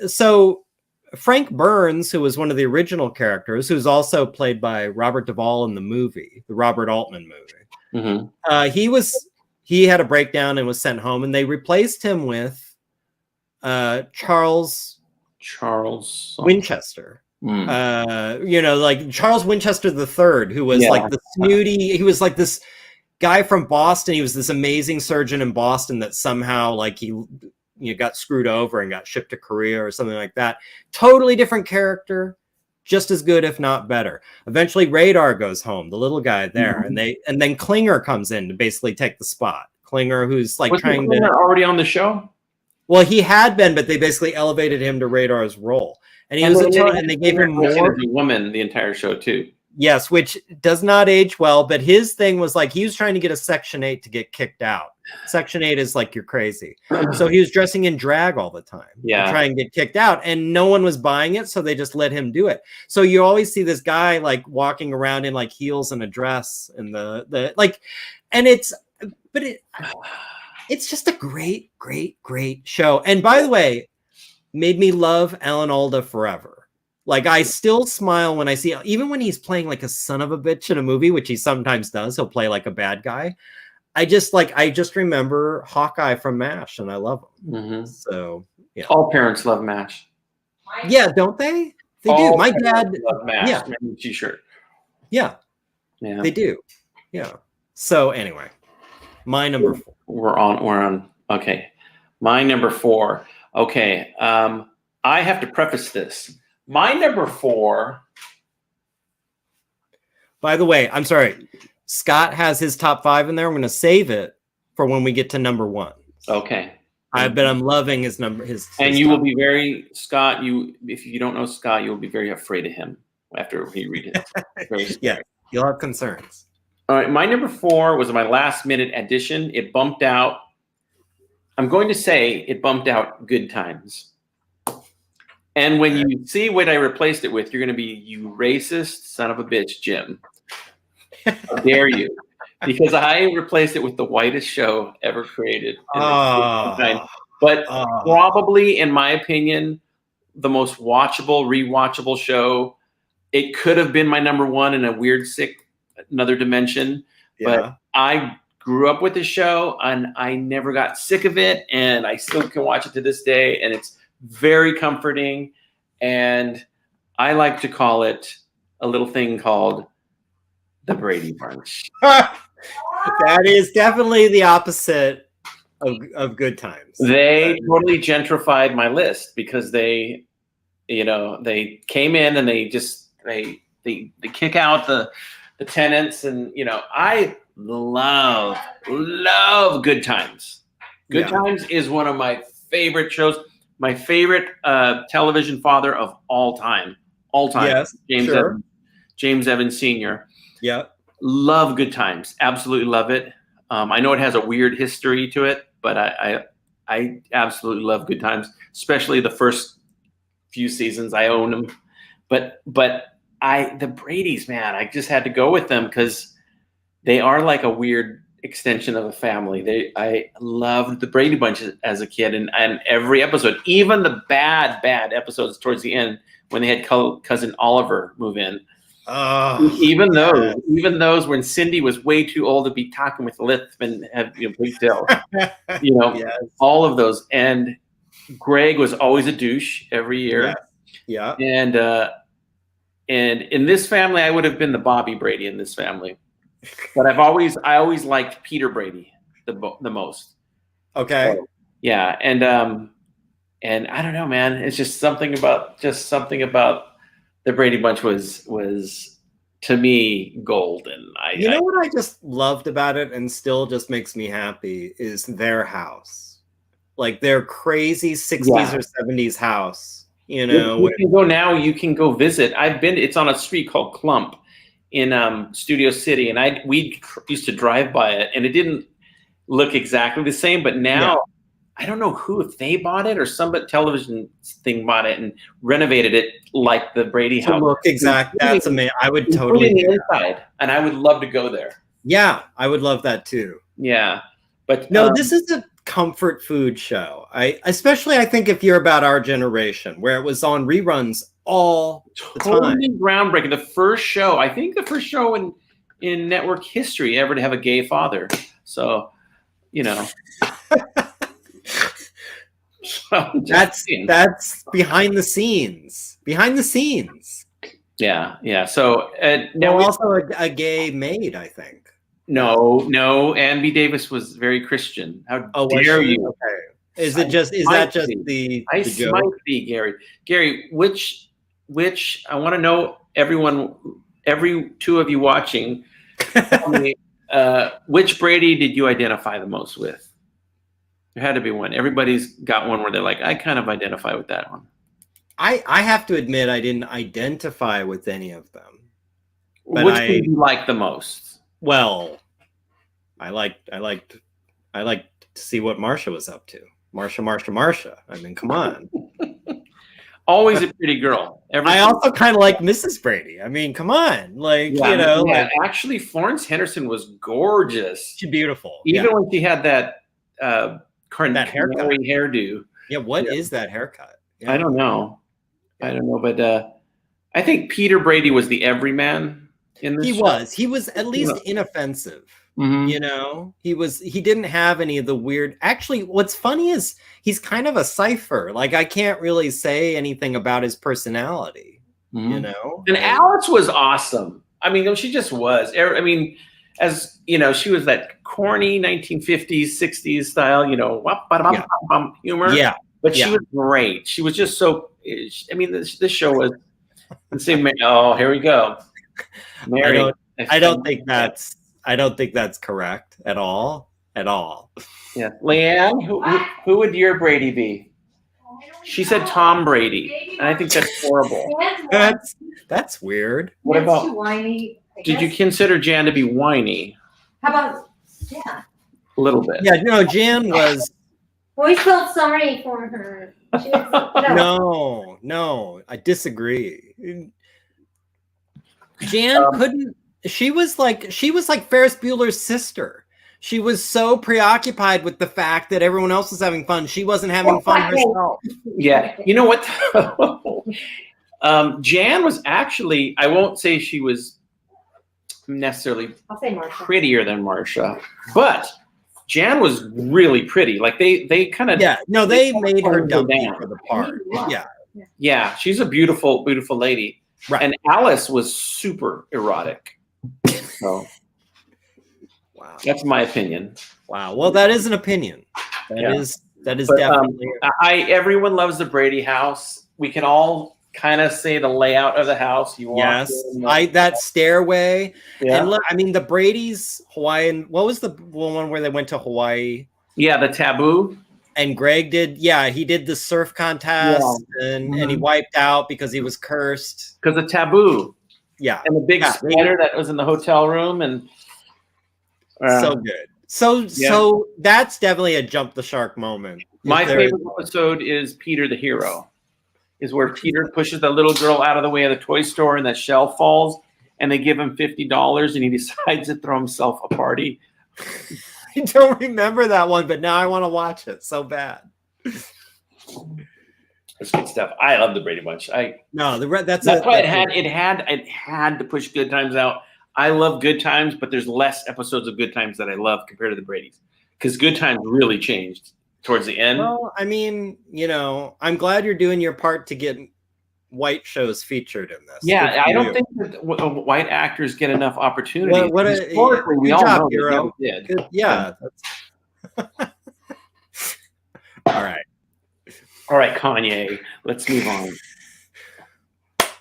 Speaker 1: So Frank Burns, who was one of the original characters, who's also played by Robert Duvall in the movie, the Robert Altman movie. Mm-hmm. He had a breakdown and was sent home, and they replaced him with Charles Winchester. Like Charles Winchester III, who was like the snooty, he was like this guy from Boston. He was this amazing surgeon in Boston that somehow like he got screwed over and got shipped to Korea or something like that. Totally different character, just as good, if not better. Eventually Radar goes home, the little guy there, and then Klinger comes in to basically take the spot. Klinger, who's like
Speaker 2: already on the show?
Speaker 1: Well, he had been, but they basically elevated him to Radar's role. And they gave him more
Speaker 2: woman the entire show too.
Speaker 1: Yes, which does not age well, but his thing was like he was trying to get a Section 8 to get kicked out. Section 8 is like you're crazy. So he was dressing in drag all the time to try and get kicked out, and no one was buying it, so they just let him do it. So you always see this guy like walking around in like heels and a dress and the like, and it's just a great, great, great show. And by the way, made me love Alan Alda forever. Like I still smile when I see, even when he's playing like a son of a bitch in a movie, which he sometimes does. He'll play like a bad guy. I just remember Hawkeye from MASH, and I love him.
Speaker 2: Mm-hmm.
Speaker 1: So yeah,
Speaker 2: all parents love MASH.
Speaker 1: yeah, don't they? They
Speaker 2: all
Speaker 1: do. My dad
Speaker 2: love MASH.
Speaker 1: Yeah.
Speaker 2: T-shirt.
Speaker 1: Yeah,
Speaker 2: Yeah,
Speaker 1: they do. Yeah. So anyway, my number 4.
Speaker 2: We're on. Okay, my number 4. Okay, I have to preface this. My number 4.
Speaker 1: By the way, I'm sorry. Scott has his top 5 in there. I'm going to save it for when we get to number 1.
Speaker 2: Okay.
Speaker 1: But I'm loving his number.
Speaker 2: And you will be very Scott. If you don't know Scott, you will be very afraid of him after he reads it.
Speaker 1: Yeah, you'll have concerns.
Speaker 2: All right, my number 4 was my last minute addition. It bumped out. I'm going to say it bumped out Good Times. And when you see what I replaced it with, you're going to be, you racist son of a bitch, Jim. How dare you? Because I replaced it with the whitest show ever created. But probably, in my opinion, the most watchable, rewatchable show. It could have been my number 1 in a weird, sick, another dimension.
Speaker 1: Yeah.
Speaker 2: But I grew up with the show, and I never got sick of it, and I still can watch it to this day, and it's very comforting. And I like to call it a little thing called the Brady Bunch.
Speaker 1: That is definitely the opposite of Good Times.
Speaker 2: They totally gentrified my list because they came in and they kick out the tenants, and I love Good Times. Good Times is one of my favorite shows. My favorite television father of all time.
Speaker 1: Yes,
Speaker 2: James Evans Sr.
Speaker 1: Yeah.
Speaker 2: Love Good Times. Absolutely love it. I know it has a weird history to it, but I absolutely love Good Times, especially the first few seasons. I own them. But the Bradys, man, I just had to go with them because they are like a weird extension of a family. I loved the Brady Bunch as a kid, and every episode, even the bad episodes towards the end when they had cousin Oliver move in. Even those when Cindy was way too old to be talking with Lith and have pigtails, yes. All of those. And Greg was always a douche every year.
Speaker 1: Yeah.
Speaker 2: And in this family, I would have been the Bobby Brady in this family. But I always liked Peter Brady the most.
Speaker 1: Okay.
Speaker 2: So, yeah, and I don't know, man. It's just something about the Brady Bunch was to me golden.
Speaker 1: What I just loved about it and still just makes me happy is their house, like their crazy 60s or 70s house. You can
Speaker 2: go now. You can go visit. It's on a street called Clump in Studio City, and we used to drive by it, and it didn't look exactly the same. But now, I don't know if they bought it or some television thing bought it and renovated it like the Brady house.
Speaker 1: Look exact. That's amazing. I would totally
Speaker 2: do inside, and I would love to go there.
Speaker 1: Yeah, I would love that too.
Speaker 2: Yeah, but
Speaker 1: no, this is a comfort food show. Especially I think if you're about our generation, where it was on reruns all the time.
Speaker 2: Totally groundbreaking. The first show in network history ever to have a gay father. So,
Speaker 1: that's behind the scenes.
Speaker 2: Yeah. So
Speaker 1: now also a gay maid, I think.
Speaker 2: No. Ann B. Davis was very Christian. How dare you?
Speaker 1: Okay. Is that just the joke?
Speaker 2: Might be Gary. Gary, which I want to know, every two of you watching, tell me, which Brady did you identify the most with? There had to be one. Everybody's got one where they're like, I kind of identify with that one.
Speaker 1: I have to admit I didn't identify with any of them.
Speaker 2: But which one do you like the most?
Speaker 1: Well, I liked to see what Marsha was up to. Marsha. I mean, come on.
Speaker 2: Always a pretty girl.
Speaker 1: I also kind of like Mrs. Brady. I mean, come on.
Speaker 2: Actually, Florence Henderson was gorgeous.
Speaker 1: She's beautiful.
Speaker 2: Even when she had that
Speaker 1: haircut
Speaker 2: hairdo.
Speaker 1: Yeah, what is that haircut? Yeah.
Speaker 2: I don't know, but I think Peter Brady was the everyman in this
Speaker 1: He
Speaker 2: show.
Speaker 1: was. He was at least inoffensive.
Speaker 2: Mhm.
Speaker 1: You know, he didn't have any of the weird. Actually, what's funny is he's kind of a cipher. Like, I can't really say anything about his personality, you know?
Speaker 2: And Alice was awesome. I mean, she just was. I mean, as you know, she was that corny 1950s, 60s style, you know, humor.
Speaker 1: Yeah.
Speaker 2: But she was great. She was just so. I mean, this show was. Let's see. Oh, here we go. Mary.
Speaker 1: I don't think that's correct at all. At all.
Speaker 2: Yeah, Leanne, who would your Brady be? She said Tom Brady, and I think that's horrible.
Speaker 1: That's weird.
Speaker 2: What about?
Speaker 3: Too whiny,
Speaker 2: Did you consider Jan to be whiny?
Speaker 3: How about yeah?
Speaker 2: A little bit.
Speaker 1: Yeah, no, Jan was.
Speaker 3: We felt sorry for her. She was,
Speaker 1: No, I disagree. Jan couldn't. She was like Ferris Bueller's sister. She was so preoccupied with the fact that everyone else was having fun. She wasn't having fun herself.
Speaker 2: Yeah, you know what? Jan was actually. I won't say she was necessarily
Speaker 3: I'll say Marsha.
Speaker 2: prettier than Marsha, but Jan was really pretty. Like they kind of
Speaker 1: they made her dumpy
Speaker 2: down
Speaker 1: for the part. Yeah,
Speaker 2: she's a beautiful lady.
Speaker 1: Right.
Speaker 2: And Alice was super erotic. So
Speaker 1: wow,
Speaker 2: that's my opinion.
Speaker 1: Wow. Well, that is an opinion. That is definitely.
Speaker 2: Everyone loves the Brady house. We can all kind of say the layout of the house.
Speaker 1: Yes, that stairway.
Speaker 2: Yeah.
Speaker 1: And look, I mean, the Brady's Hawaiian. What was the one where they went to Hawaii?
Speaker 2: Yeah, the taboo.
Speaker 1: And Greg did. Yeah, he did the surf contest, and he wiped out because he was cursed.
Speaker 2: Because the taboo.
Speaker 1: Yeah,
Speaker 2: and the big spider that was in the hotel room, and
Speaker 1: so good. So that's definitely a jump the shark moment.
Speaker 2: My favorite episode is Peter the Hero. Is where Peter pushes the little girl out of the way of the toy store and that shell falls, and they give him $50 and he decides to throw himself a party.
Speaker 1: I don't remember that one, but now I want to watch it so bad.
Speaker 2: That's good stuff. I love the Brady Bunch.
Speaker 1: That's
Speaker 2: why it had to push Good Times out. I love Good Times, but there's less episodes of Good Times that I love compared to the Brady's, because Good Times really changed towards the end.
Speaker 1: Well, I mean, you know, I'm glad you're doing your part to get white shows featured in this.
Speaker 2: Yeah, I don't think that white actors get enough opportunity.
Speaker 1: Historically, we all know
Speaker 2: Hero. Did.
Speaker 1: Good, yeah. All right,
Speaker 2: Kanye. Let's move on.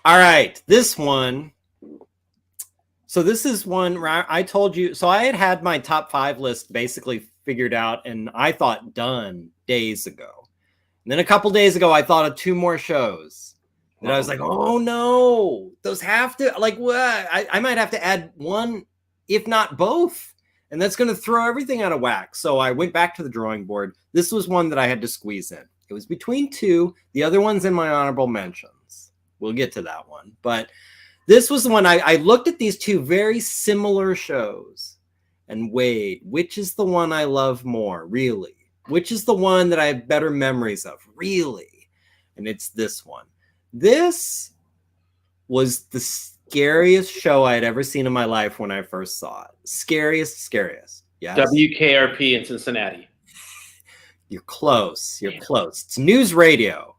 Speaker 1: All right, this one. So this is one where I told you. So I had my top 5 list basically figured out, and I thought done days ago. And then a couple days ago, I thought of 2 more shows. And I was like, oh no, those have to, like, what? I might have to add one, if not both. And that's going to throw everything out of whack. So I went back to the drawing board. This was one that I had to squeeze in. It was between 2. The other one's in my honorable mentions. We'll get to that one. But this was the one I looked at these 2 very similar shows and weighed, which is the one I love more, really? Which is the one that I have better memories of, really? And it's this one. This was the scariest show I had ever seen in my life when I first saw it. Scariest. Yes.
Speaker 2: WKRP in Cincinnati.
Speaker 1: You're close. It's news radio.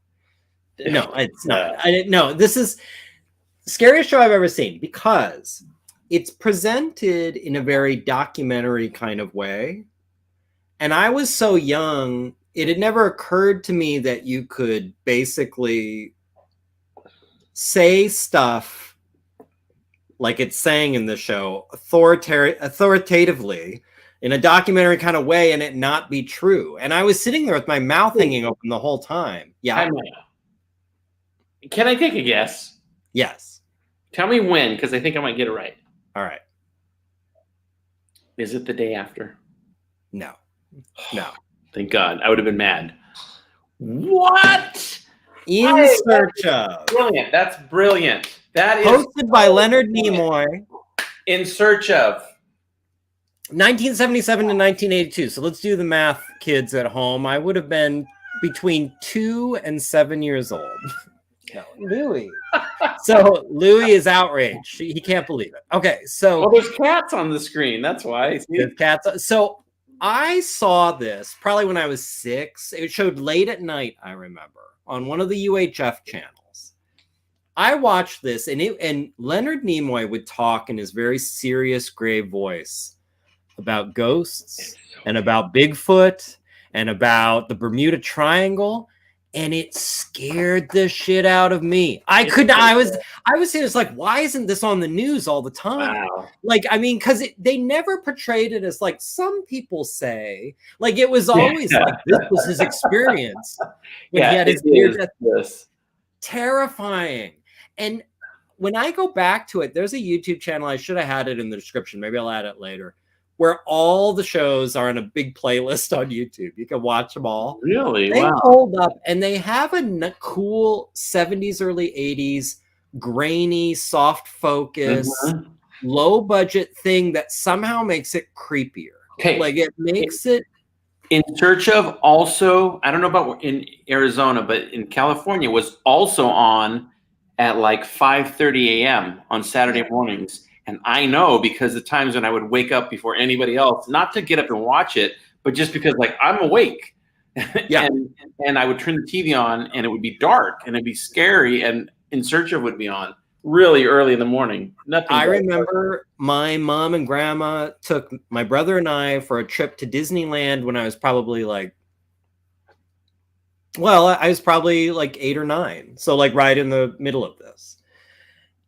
Speaker 1: No, it's not. No, this is the scariest show I've ever seen because it's presented in a very documentary kind of way. And I was so young, it had never occurred to me that you could basically say stuff like it's saying in the show authoritatively in a documentary kind of way and it not be true. And I was sitting there with my mouth hanging open the whole time. Yeah.
Speaker 2: Can I take a guess?
Speaker 1: Yes.
Speaker 2: Tell me when, because I think I might get it right.
Speaker 1: All right.
Speaker 2: Is it the day after?
Speaker 1: No.
Speaker 2: Thank God. I would have been mad. What?
Speaker 1: In Search Of.
Speaker 2: Brilliant. That's brilliant. That is
Speaker 1: hosted by Leonard Nimoy.
Speaker 2: In Search Of.
Speaker 1: 1977 to 1982. So let's do the math, kids at home. I would have been between 2 and 7 years old. No, Louis. So Louis is outraged. He can't believe it. Okay, so
Speaker 2: Well, there's cats on the screen. That's why.
Speaker 1: there's cats. So I saw this probably when I was 6. It showed late at night, I remember, on one of the UHF channels. I watched this, and Leonard Nimoy would talk in his very serious, grave voice about ghosts and about Bigfoot and about the Bermuda Triangle, and it scared the shit out of me. I was saying, it's like, why isn't this on the news all the time?
Speaker 2: Wow.
Speaker 1: Like, I mean, because they never portrayed it as like some people say. Like, it was always like this was his experience when he had his near death.
Speaker 2: Yes.
Speaker 1: Terrifying. And when I go back to it, there's a YouTube channel. I should have had it in the description. Maybe I'll add it later, where all the shows are in a big playlist on YouTube. You can watch them all.
Speaker 2: Really?
Speaker 1: They
Speaker 2: Wow.
Speaker 1: hold up, and they have a cool 70s, early 80s, grainy, soft focus, low budget thing that somehow makes it creepier.
Speaker 2: Okay.
Speaker 1: Like, it makes it.
Speaker 2: In Search of also, I don't know about in Arizona, but in California was also on at like 5:30 a.m. on Saturday mornings. And I know because the times when I would wake up before anybody else, not to get up and watch it, but just because like I'm awake.
Speaker 1: Yeah.
Speaker 2: and I would turn the TV on and it would be dark and it'd be scary, and In Search of would be on really early in the morning.
Speaker 1: I remember my mom and grandma took my brother and I for a trip to Disneyland when I was probably like, well, I was probably like 8 or 9. So like right in the middle of this.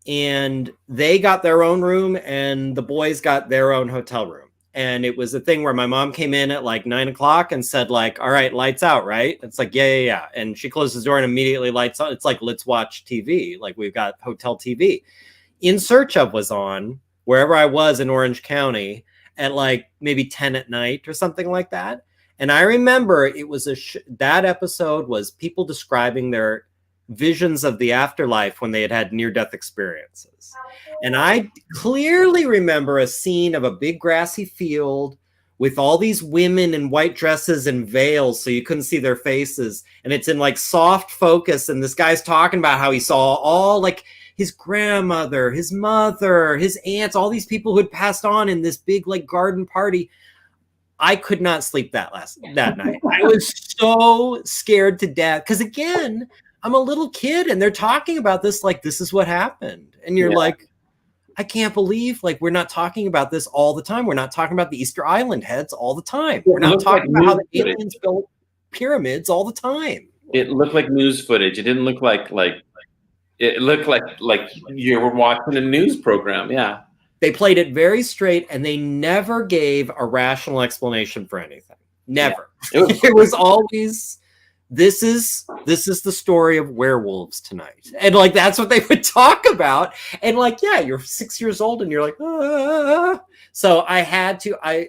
Speaker 1: And they got their own room and the boys got their own hotel room. And it was a thing where my mom came in at like 9 o'clock and said like, all right, lights out, right? It's like, yeah. And she closes the door and immediately lights on. It's like, let's watch TV. Like, we've got hotel TV. In Search of was on wherever I was in Orange County at like maybe 10 at night or something like that. And I remember it was that episode was people describing their visions of the afterlife when they had near-death experiences. And I clearly remember a scene of a big grassy field with all these women in white dresses and veils so you couldn't see their faces. And it's in like soft focus. And this guy's talking about how he saw all like his grandmother, his mother, his aunts, all these people who had passed on in this big like garden party. I could not sleep that night. I was so scared to death. Because again, I'm a little kid and they're talking about this like this is what happened. And you're like, I can't believe like we're not talking about this all the time. We're not talking about the Easter Island heads all the time. We're not talking about how the aliens built pyramids all the time.
Speaker 2: It looked like news footage. It didn't look like it looked like you were watching a news program. Yeah.
Speaker 1: They played it very straight and they never gave a rational explanation for anything. Never. Yeah. It was always this is the story of werewolves tonight. And like, that's what they would talk about. And like, yeah, you're 6 years old and you're like, ah. So I had to, I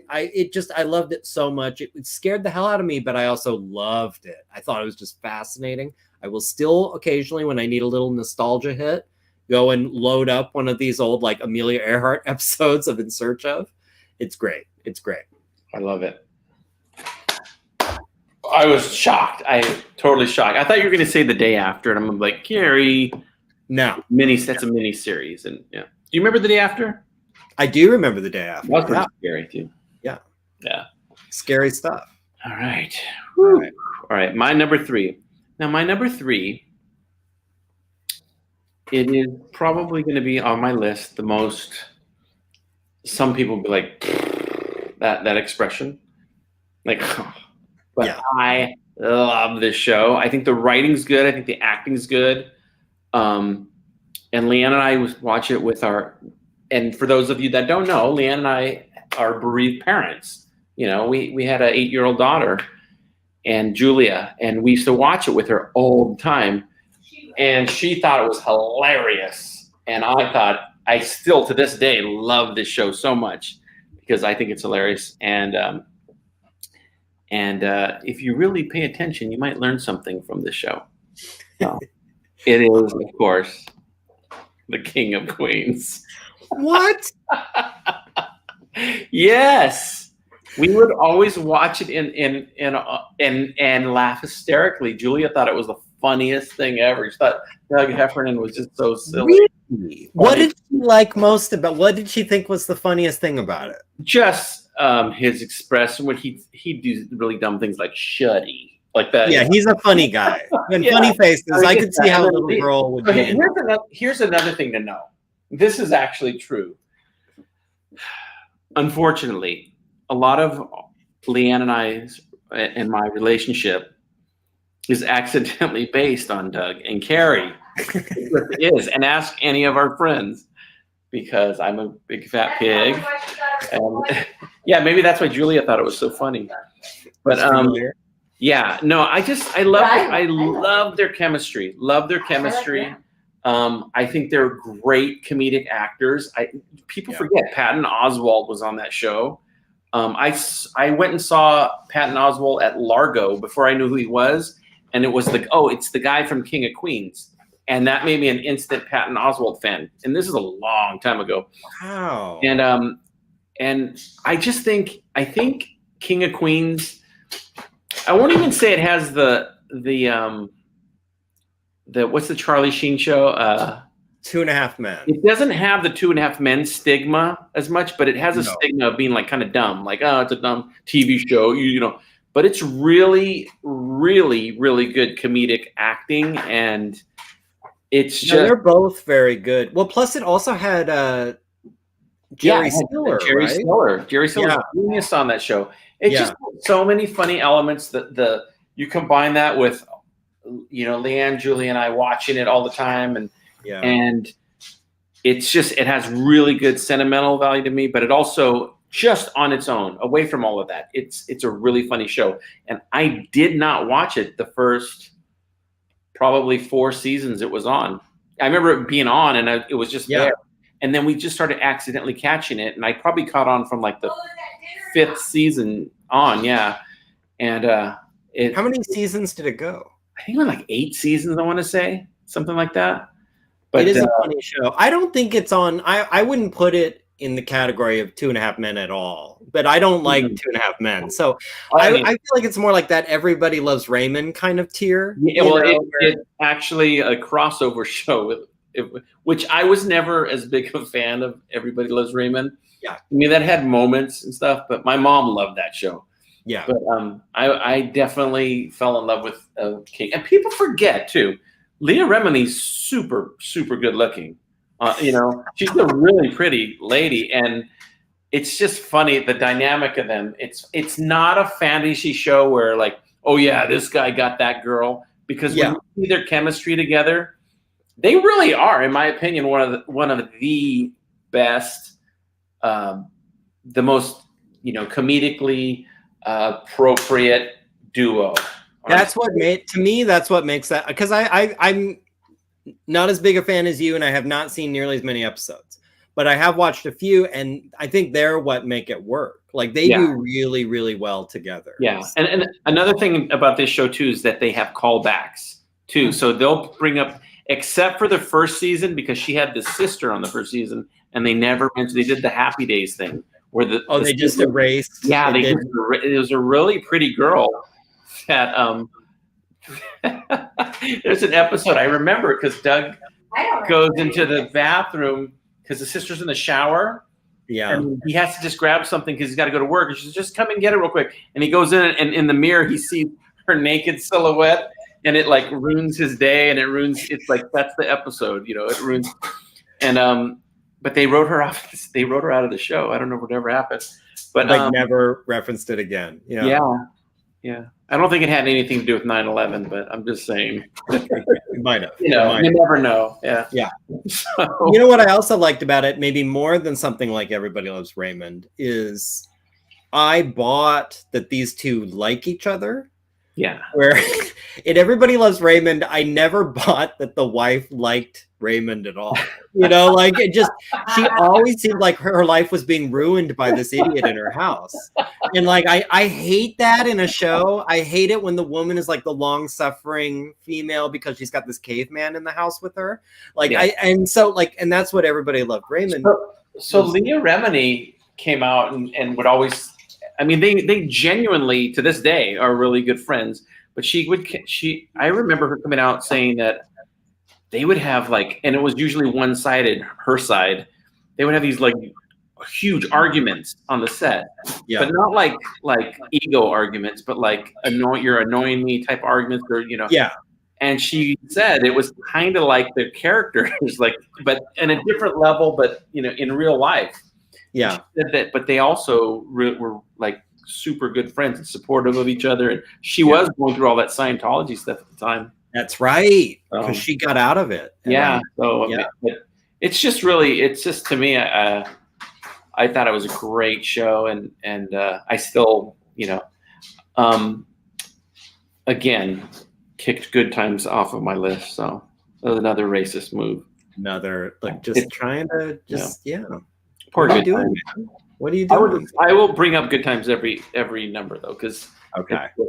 Speaker 1: loved it so much. It scared the hell out of me, but I also loved it. I thought it was just fascinating. I will still occasionally, when I need a little nostalgia hit, go and load up one of these old like Amelia Earhart episodes of In Search of. It's great. It's great.
Speaker 2: I love it. I was shocked. Totally shocked. I thought you were going to say The Day After, and I'm like, Gary.
Speaker 1: No.
Speaker 2: That's a mini series. And yeah. Do you remember The Day After?
Speaker 1: I do remember The Day After.
Speaker 2: That's pretty scary too.
Speaker 1: Yeah.
Speaker 2: Yeah.
Speaker 1: Scary stuff.
Speaker 2: All right. All right. My number 3. Now, my number 3, it is probably going to be on my list the most. Some people will be like, that expression. Like, but yeah. I love this show. I think the writing's good. I think the acting's good. And Leanne and I watch it with and for those of you that don't know, Leanne and I are bereaved parents. You know, we had an 8-year-old daughter, and Julia, and we used to watch it with her all the time. And she thought it was hilarious. And I still to this day love this show so much because I think it's hilarious. And if you really pay attention, you might learn something from this show. So, it is, of course, The King of Queens.
Speaker 1: What?
Speaker 2: Yes. We would always watch it and laugh hysterically. Julia thought it was the funniest thing ever. She thought Doug Heffernan was just so silly.
Speaker 1: Really? What did she like most about? What did she think was the funniest thing about it?
Speaker 2: Just his expression when he'd do really dumb things like shuddy. Like that.
Speaker 1: Yeah, he's a funny guy. And funny faces. I could see how a little girl would be.
Speaker 2: Here's another thing to know. This is actually true. Unfortunately, a lot of Leanne and my relationship is accidentally based on Doug and Carrie. It is. And ask any of our friends, because I'm a big fat pig. And yeah, maybe that's why Julia thought it was so funny. But yeah, no, I love their chemistry. Love their chemistry. I think they're great comedic actors. People forget Patton Oswalt was on that show. I went and saw Patton Oswalt at Largo before I knew who he was, and it was it's the guy from King of Queens, and that made me an instant Patton Oswalt fan. And this is a long time ago.
Speaker 1: Wow.
Speaker 2: And I think King of Queens. I won't even say it has the what's the Charlie Sheen show?
Speaker 1: 2.5 Men.
Speaker 2: It doesn't have the 2.5 Men stigma as much, but it has a stigma of being like kind of dumb, like, oh, it's a dumb TV show, you know. But it's really, really, really good comedic acting, and it's just
Speaker 1: they're both very good. Well, plus it also had Jerry Stiller.
Speaker 2: Jerry Stiller. Jerry Stiller's genius on that show. It's just so many funny elements that you combine that with, you know, Leanne, Julie, and I watching it all the time, and it's just, it has really good sentimental value to me, but it also just on its own, away from all of that, it's a really funny show. And I did not watch it the first probably 4 seasons it was on. I remember it being on, and it was just there. And then we just started accidentally catching it, and I probably caught on from like the 5th season on, And
Speaker 1: how many seasons did it go?
Speaker 2: I think it was like 8 seasons, I want to say, something like that. But
Speaker 1: it is a funny show. I don't think it's on. I wouldn't put it in the category of 2.5 Men at all. But I don't like 2.5 Men, so I feel like it's more like that Everybody Loves Raymond kind of tier.
Speaker 2: Yeah, well, it's actually a crossover show which I was never as big a fan of Everybody Loves Raymond.
Speaker 1: Yeah,
Speaker 2: I mean, that had moments and stuff, but my mom loved that show.
Speaker 1: Yeah,
Speaker 2: but I definitely fell in love with King. And people forget too, Leah Remini's super, super good looking. You know, she's a really pretty lady, and it's just funny the dynamic of them. It's not a fantasy show where like, oh yeah, this guy got that girl, because when you see their chemistry together, they really are, in my opinion, one of the best, the most, you know, comedically appropriate duo.
Speaker 1: That's what makes that, because I'm not as big a fan as you, and I have not seen nearly as many episodes, but I have watched a few, and I think they're what make it work. Like they do really, really well together.
Speaker 2: Yeah, and another thing about this show too is that they have callbacks too. So they'll bring up, except for the first season, because she had the sister on the first season, and they never mentioned, they did the Happy Days thing where
Speaker 1: they just erased.
Speaker 2: Yeah, it was a really pretty girl that there's an episode I remember because Doug goes into the bathroom because the sister's in the shower.
Speaker 1: Yeah,
Speaker 2: and he has to just grab something because he's got to go to work, and she's just come and get it real quick. And he goes in, and in the mirror he sees her naked silhouette, and it like ruins his day, and it's like that's the episode, you know, it ruins. And but they wrote her off. They wrote her out of the show. I don't know whatever happened, but
Speaker 1: like never referenced it again. Yeah.
Speaker 2: I don't think it had anything to do with 9/11, but I'm just saying.
Speaker 1: It might have.
Speaker 2: You know, you never know. Yeah.
Speaker 1: Yeah.
Speaker 2: So.
Speaker 1: You know what I also liked about it, maybe more than something like Everybody Loves Raymond, is I bought that these two like each other.
Speaker 2: Yeah.
Speaker 1: Where in Everybody Loves Raymond, I never bought that the wife liked Raymond at all. You know, like it just, she always seemed like her life was being ruined by this idiot in her house. And like, I hate that in a show. I hate it when the woman is like the long suffering female because she's got this caveman in the house with her. Like, and that's what Everybody Loved Raymond.
Speaker 2: So Leah Remini came out and would always, I mean, they genuinely to this day are really good friends, but I remember her coming out saying that they would have like, and it was usually one-sided, her side. They would have these like huge arguments on the set, but not like ego arguments, but like you're annoying me type arguments, or And she said it was kind of like the characters, like, but in a different level, but in real life.
Speaker 1: Yeah.
Speaker 2: She said that, but they also were like super good friends and supportive of each other. And she was going through all that Scientology stuff at the time.
Speaker 1: That's right, because she got out of it.
Speaker 2: But it's just to me, I thought it was a great show, and I still, again, kicked Good Times off of my list. So that was another racist move.
Speaker 1: Another trying to
Speaker 2: Poor
Speaker 1: what are you
Speaker 2: Good
Speaker 1: doing?
Speaker 2: Times.
Speaker 1: What are you doing?
Speaker 2: I will bring up Good Times every number though, because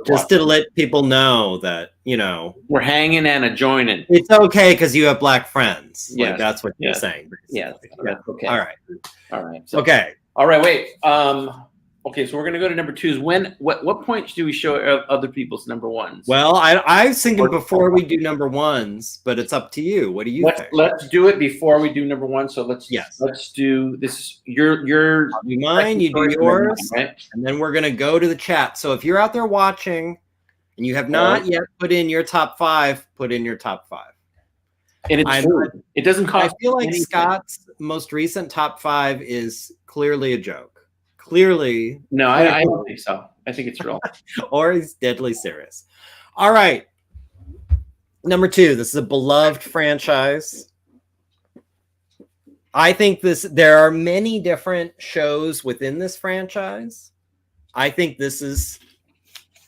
Speaker 1: just to let people know that
Speaker 2: we're hanging and a joining.
Speaker 1: It's okay because you have black friends.
Speaker 2: Yeah,
Speaker 1: like, that's what you're saying.
Speaker 2: Yeah. Okay.
Speaker 1: All right.
Speaker 2: So,
Speaker 1: okay.
Speaker 2: All right. Wait. Okay. So we're gonna go to number 2. What point do we show other people's number ones?
Speaker 1: Well, I was thinking before we do number ones, but it's up to you. What do you think?
Speaker 2: Let's do it before we do number 1. So let's do this. Your
Speaker 1: you mine. You do yours,
Speaker 2: right?
Speaker 1: And then we're gonna go to the chat. So if you're out there watching and you have not yet put in your top 5, put in your top 5.
Speaker 2: And it doesn't cost.
Speaker 1: I feel like
Speaker 2: anything.
Speaker 1: Scott's most recent top 5 is clearly a joke. Clearly.
Speaker 2: No, I don't think so. I think it's real.
Speaker 1: Or he's deadly serious. All right. Number 2. This is a beloved franchise. I think there are many different shows within this franchise. I think this is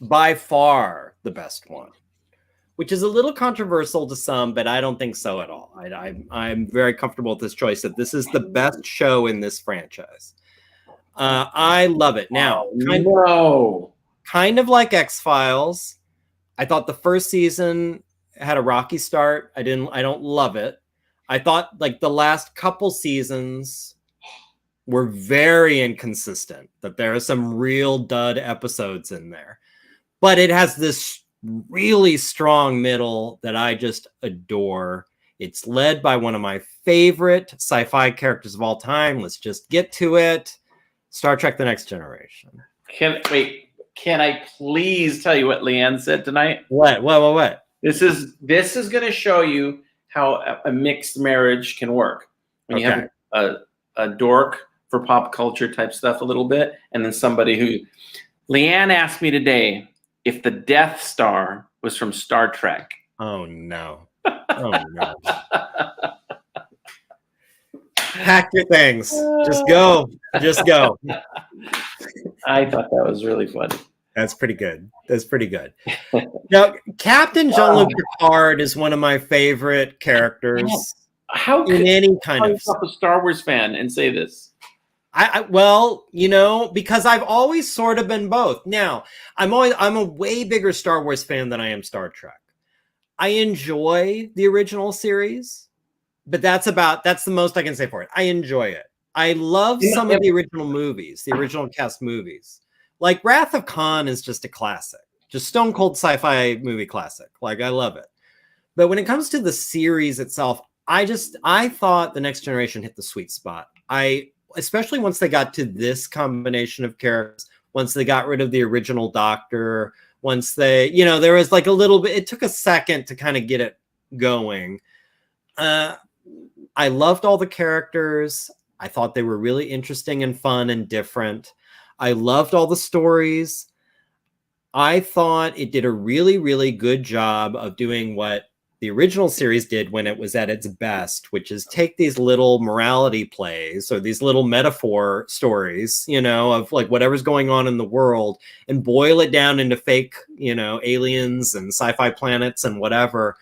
Speaker 1: by far the best one, which is a little controversial to some, but I don't think so at all. I'm very comfortable with this choice that this is the best show in this franchise. I love it. Now, kind of like X-Files, I thought the first season had a rocky start. I don't love it. I thought like the last couple seasons were very inconsistent, that there are some real dud episodes in there. But it has this really strong middle that I just adore. It's led by one of my favorite sci-fi characters of all time. Let's just get to it. Star Trek: The Next Generation.
Speaker 2: Can I please tell you what Leanne said tonight?
Speaker 1: What?
Speaker 2: This is going to show you how a mixed marriage can work. When you have a dork for pop culture type stuff a little bit, and then somebody who... Leanne asked me today if the Death Star was from Star Trek.
Speaker 1: Oh, no. Oh, no. Pack your things. Just go.
Speaker 2: I thought that was really funny.
Speaker 1: That's pretty good. Now, Captain Jean-Luc Picard is one of my favorite characters.
Speaker 2: How
Speaker 1: in any kind of
Speaker 2: a Star Wars fan and say this?
Speaker 1: Well, because I've always sort of been both. Now, I'm a way bigger Star Wars fan than I am Star Trek. I enjoy the original series, but that's the most I can say for it. I enjoy it. I love some of the original movies, the original cast movies. Like Wrath of Khan is just a classic, just stone cold sci-fi movie classic. Like I love it. But when it comes to the series itself, I thought The Next Generation hit the sweet spot. Especially once they got to this combination of characters, once they got rid of the original Doctor, once they, there was like a little bit, it took a second to kind of get it going. I loved all the characters. I thought they were really interesting and fun and different. I loved all the stories. I thought it did a really, really good job of doing what the original series did when it was at its best, which is take these little morality plays or these little metaphor stories, of like whatever's going on in the world and boil it down into fake, aliens and sci-fi planets and whatever.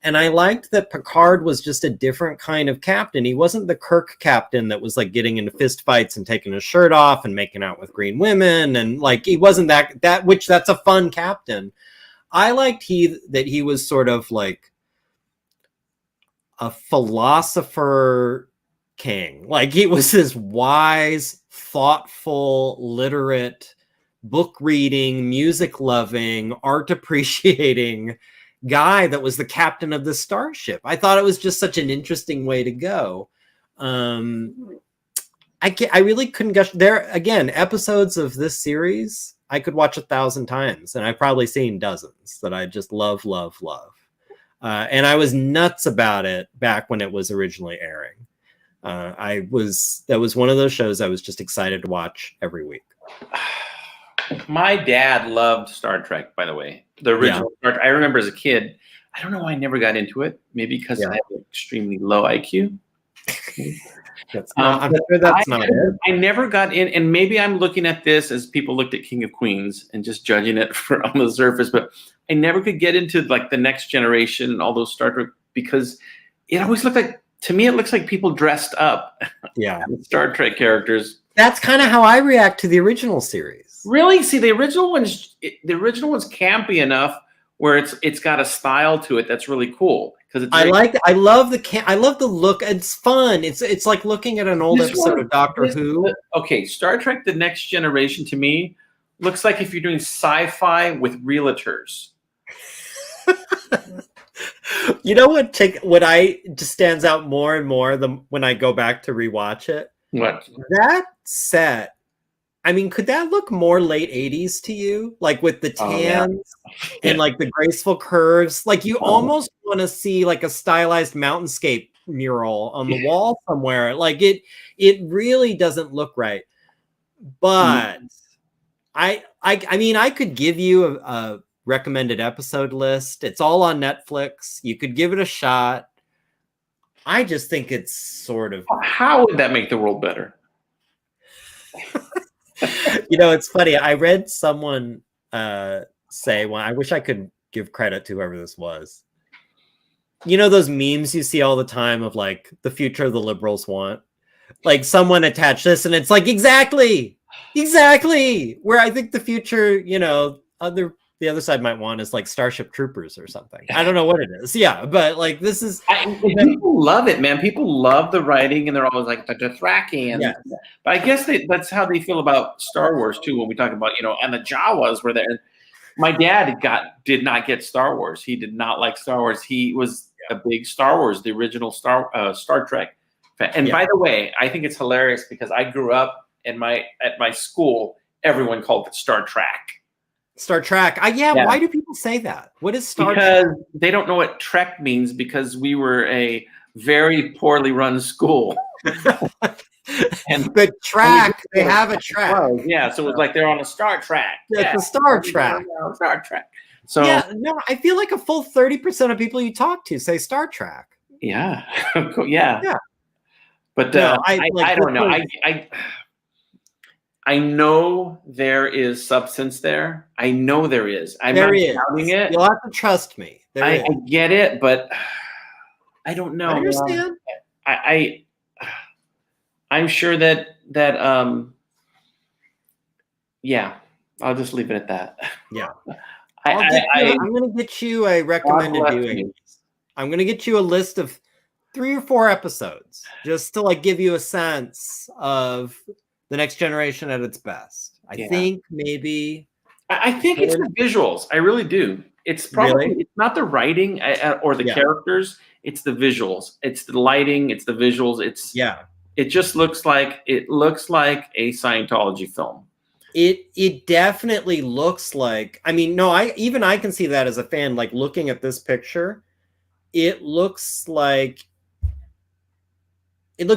Speaker 1: And I liked that Picard was just a different kind of captain. He wasn't the Kirk captain that was like getting into fist fights and taking his shirt off and making out with green women. And like, he wasn't that's a fun captain. I liked that he was sort of like a philosopher king. Like he was this wise, thoughtful, literate book reading, music loving, art appreciating guy that was the captain of the starship. I thought it was just such an interesting way to go. I really couldn't gush. There again, episodes of this series I could watch 1,000 times, and I've probably seen dozens that I just love. And I was nuts about it back when it was originally airing. That was one of those shows I was just excited to watch every week.
Speaker 2: My dad loved Star Trek, by the way. The original Star Trek. I remember as a kid, I don't know why I never got into it. Maybe because I have an extremely low IQ.
Speaker 1: I'm sure that's not it.
Speaker 2: I never got in, and maybe I'm looking at this as people looked at King of Queens and just judging it on the surface, but I never could get into like the Next Generation and all those Star Trek because it always looked like, to me, it looks like people dressed up.
Speaker 1: Yeah.
Speaker 2: Star Trek characters.
Speaker 1: That's kind of how I react to the original series.
Speaker 2: Really? See, the original one's campy enough where it's got a style to it that's really cool. Because I
Speaker 1: love the look. It's fun. It's like looking at an old episode of Doctor Who.
Speaker 2: Okay, Star Trek: The Next Generation to me looks like if you're doing sci-fi with realtors.
Speaker 1: You know what just stands out more and more when I go back to rewatch it?
Speaker 2: What?
Speaker 1: That set. I mean, could that look more late 80s to you? Like with the tans and like the graceful curves? Like you almost want to see like a stylized mountainscape mural on the wall somewhere. Like it really doesn't look right. But I mean, I could give you a recommended episode list. It's all on Netflix. You could give it a shot. I just think it's sort of...
Speaker 2: How would that make the world better?
Speaker 1: You know, it's funny. I read someone say, well, I wish I could give credit to whoever this was. You know those memes you see all the time of like the future the liberals want? Like someone attached this and it's like, exactly. Where I think the future, you know, the other side might want is like Starship Troopers or something. I don't know what it is. Yeah, but like this is...
Speaker 2: people love it, man. People love the writing and they're always like the Dothraki. But I guess that's how they feel about Star Wars too when we talk about, you know, and the Jawas were there. My dad did not get Star Wars. He did not like Star Wars. He was a big Star Wars, the original Star Trek fan. And by the way, I think it's hilarious because I grew up at my school, everyone called it Star Trek.
Speaker 1: Star Trek. Why do people say that? What is Star
Speaker 2: Trek?
Speaker 1: Trek?
Speaker 2: Because they don't know what Trek means because we were a very poorly run school.
Speaker 1: And the track, they have a track.
Speaker 2: Yeah, so it was like they're on a Star Trek.
Speaker 1: It's a Star Trek.
Speaker 2: Star Trek. So
Speaker 1: I feel like a full 30% of people you talk to say Star Trek.
Speaker 2: Yeah. Yeah. But I don't know. I know there is substance there. I know there is. I'm not doubting it.
Speaker 1: You'll have to trust me.
Speaker 2: I get it, but I don't know.
Speaker 1: I understand.
Speaker 2: I'm sure that I'll just leave it at that.
Speaker 1: Yeah. I'm going to get you a recommended viewing. I'm going to get you a list of 3 or 4 episodes just to like give you a sense of The Next Generation at its best. I think maybe...
Speaker 2: I think it's the visuals. I really do. It's probably it's not the writing or the characters. It's the visuals. It's the lighting. It's the visuals. It just looks like a Scientology film.
Speaker 1: It definitely looks like. I mean, no, I can see that as a fan. Like looking at this picture, it looks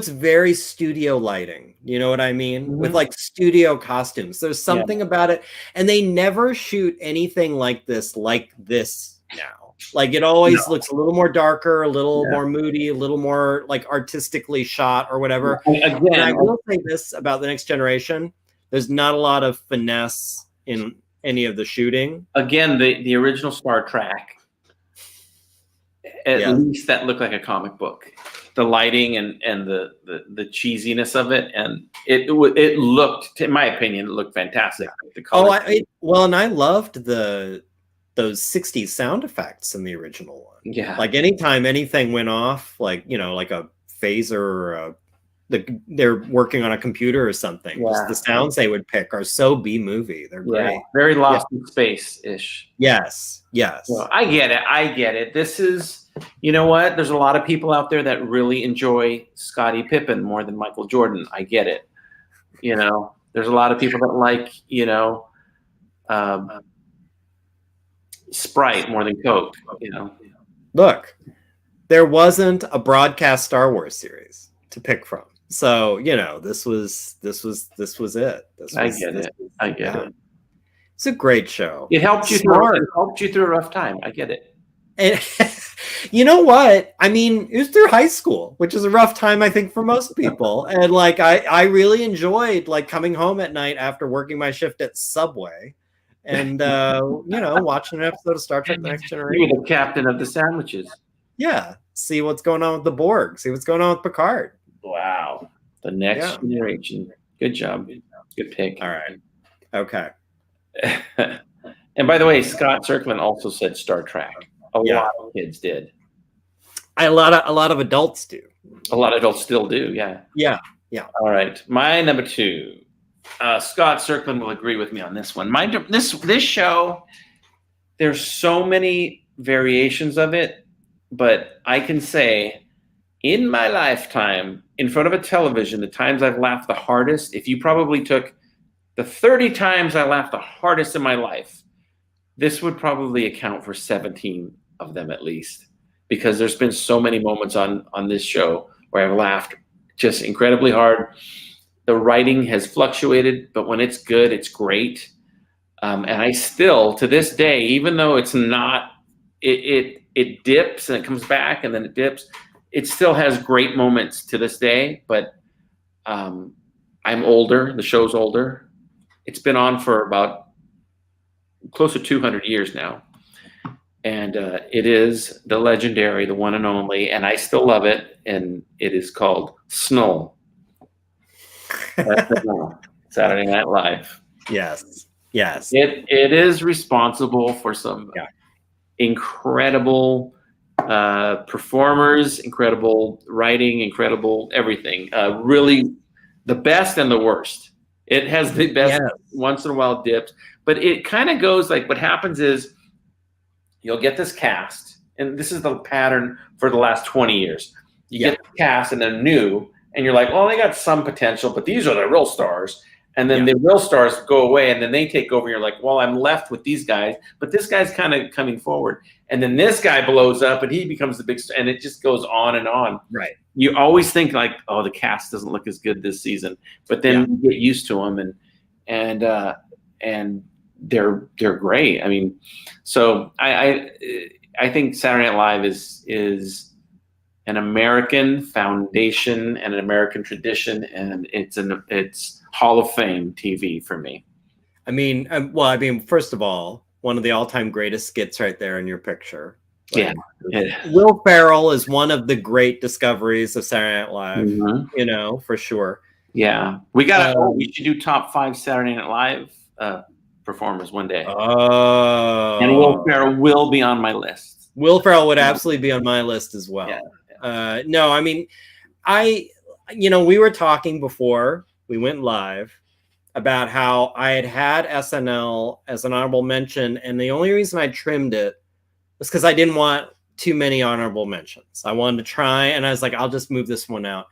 Speaker 1: very studio lighting. You know what I mean? Mm-hmm. With like studio costumes. There's something about it. And they never shoot anything like this now. Like it always looks a little more darker, a little more moody, a little more like artistically shot or whatever. Again, and I will say this about The Next Generation. There's not a lot of finesse in any of the shooting.
Speaker 2: Again, the original Star Trek, at least that looked like a comic book. The lighting and the cheesiness of it, and it looked, in my opinion, it looked fantastic. The color.
Speaker 1: And I loved those 60s sound effects in the original one.
Speaker 2: Yeah,
Speaker 1: like anytime anything went off, like like a phaser or they're working on a computer or something.
Speaker 2: Yeah.
Speaker 1: Just the sounds they would pick are so B-movie. They're great.
Speaker 2: Very Lost in Space-ish.
Speaker 1: Yes.
Speaker 2: Well, I get it. This is, you know what? There's a lot of people out there that really enjoy Scottie Pippen more than Michael Jordan. I get it. You know, there's a lot of people that like, you know, Sprite more than Coke, you know.
Speaker 1: Look, there wasn't a broadcast Star Wars series to pick from. So, you know, this was it.
Speaker 2: I get it.
Speaker 1: It's a great show.
Speaker 2: It helped you through a rough time. I get it.
Speaker 1: And you know what? I mean, it was through high school, which is a rough time, I think, for most people. And like, I really enjoyed like coming home at night after working my shift at Subway, and you know, watching an episode of Star Trek: The Next Generation.
Speaker 2: You're the captain of the sandwiches.
Speaker 1: Yeah, see what's going on with the Borg. See what's going on with Picard.
Speaker 2: Wow, the Next Generation. Good job. Good pick.
Speaker 1: All right. Okay.
Speaker 2: And by the way, Scott Serkman also said Star Trek. A lot of kids did.
Speaker 1: A lot of adults do.
Speaker 2: A lot of adults still do. Yeah.
Speaker 1: Yeah.
Speaker 2: All right. My number 2. Scott Serkman will agree with me on this one. This show, there's so many variations of it, but I can say in my lifetime, in front of a television, the times I've laughed the hardest, if you probably took the 30 times I laughed the hardest in my life, this would probably account for 17 of them at least, because there's been so many moments on this show where I've laughed just incredibly hard. The writing has fluctuated, but when it's good, it's great. And I still, to this day, even though it's not, it dips and it comes back and then it dips, it still has great moments to this day. But I'm older. The show's older. It's been on for about close to 200 years now. And it is the legendary, the one and only, and I still love it. And it is called Snow. Saturday Night Live.
Speaker 1: Yes.
Speaker 2: It is responsible for some incredible performers, incredible writing, incredible everything. Really, the best and the worst. It has the best once in a while dips, but it kind of goes like, what happens is you'll get this cast, and this is the pattern for the last 20 years. You get the cast and they're new, and you're like, well, they got some potential, but these are the real stars. And then the real stars go away, and then they take over. You're like, well, I'm left with these guys, but this guy's kind of coming forward. And then this guy blows up, and he becomes the big star, and it just goes on and on.
Speaker 1: Right.
Speaker 2: You always think like, oh, the cast doesn't look as good this season, but then you get used to them, and they're great. I mean, so I think Saturday Night Live is an American foundation and an American tradition, and it's Hall of Fame TV for me.
Speaker 1: I mean, first of all, one of the all-time greatest skits right there in your picture.
Speaker 2: Like,
Speaker 1: Will Ferrell is one of the great discoveries of Saturday Night Live, you know, for sure.
Speaker 2: Yeah. We should do top 5 Saturday Night Live performers one day.
Speaker 1: Oh.
Speaker 2: And Will Ferrell will be on my list.
Speaker 1: Will Ferrell would absolutely be on my list as well. No, I mean, we were talking before we went live about how I had SNL as an honorable mention, and the only reason I trimmed it was because I didn't want too many honorable mentions. I wanted to try, and I was like, I'll just move this one out.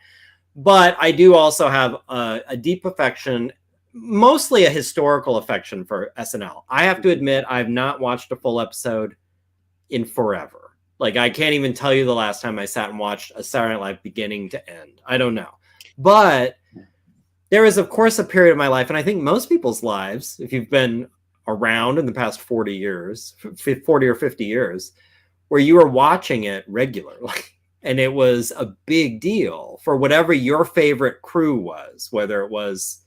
Speaker 1: But I do also have a deep affection, mostly a historical affection for SNL. I have to admit, I've not watched a full episode in forever. Like, I can't even tell you the last time I sat and watched a Saturday Night Live beginning to end. I don't know. But there is, of course, a period of my life, and I think most people's lives, if you've been around in the past 40 or 50 years, where you were watching it regularly. And it was a big deal for whatever your favorite crew was, whether it was.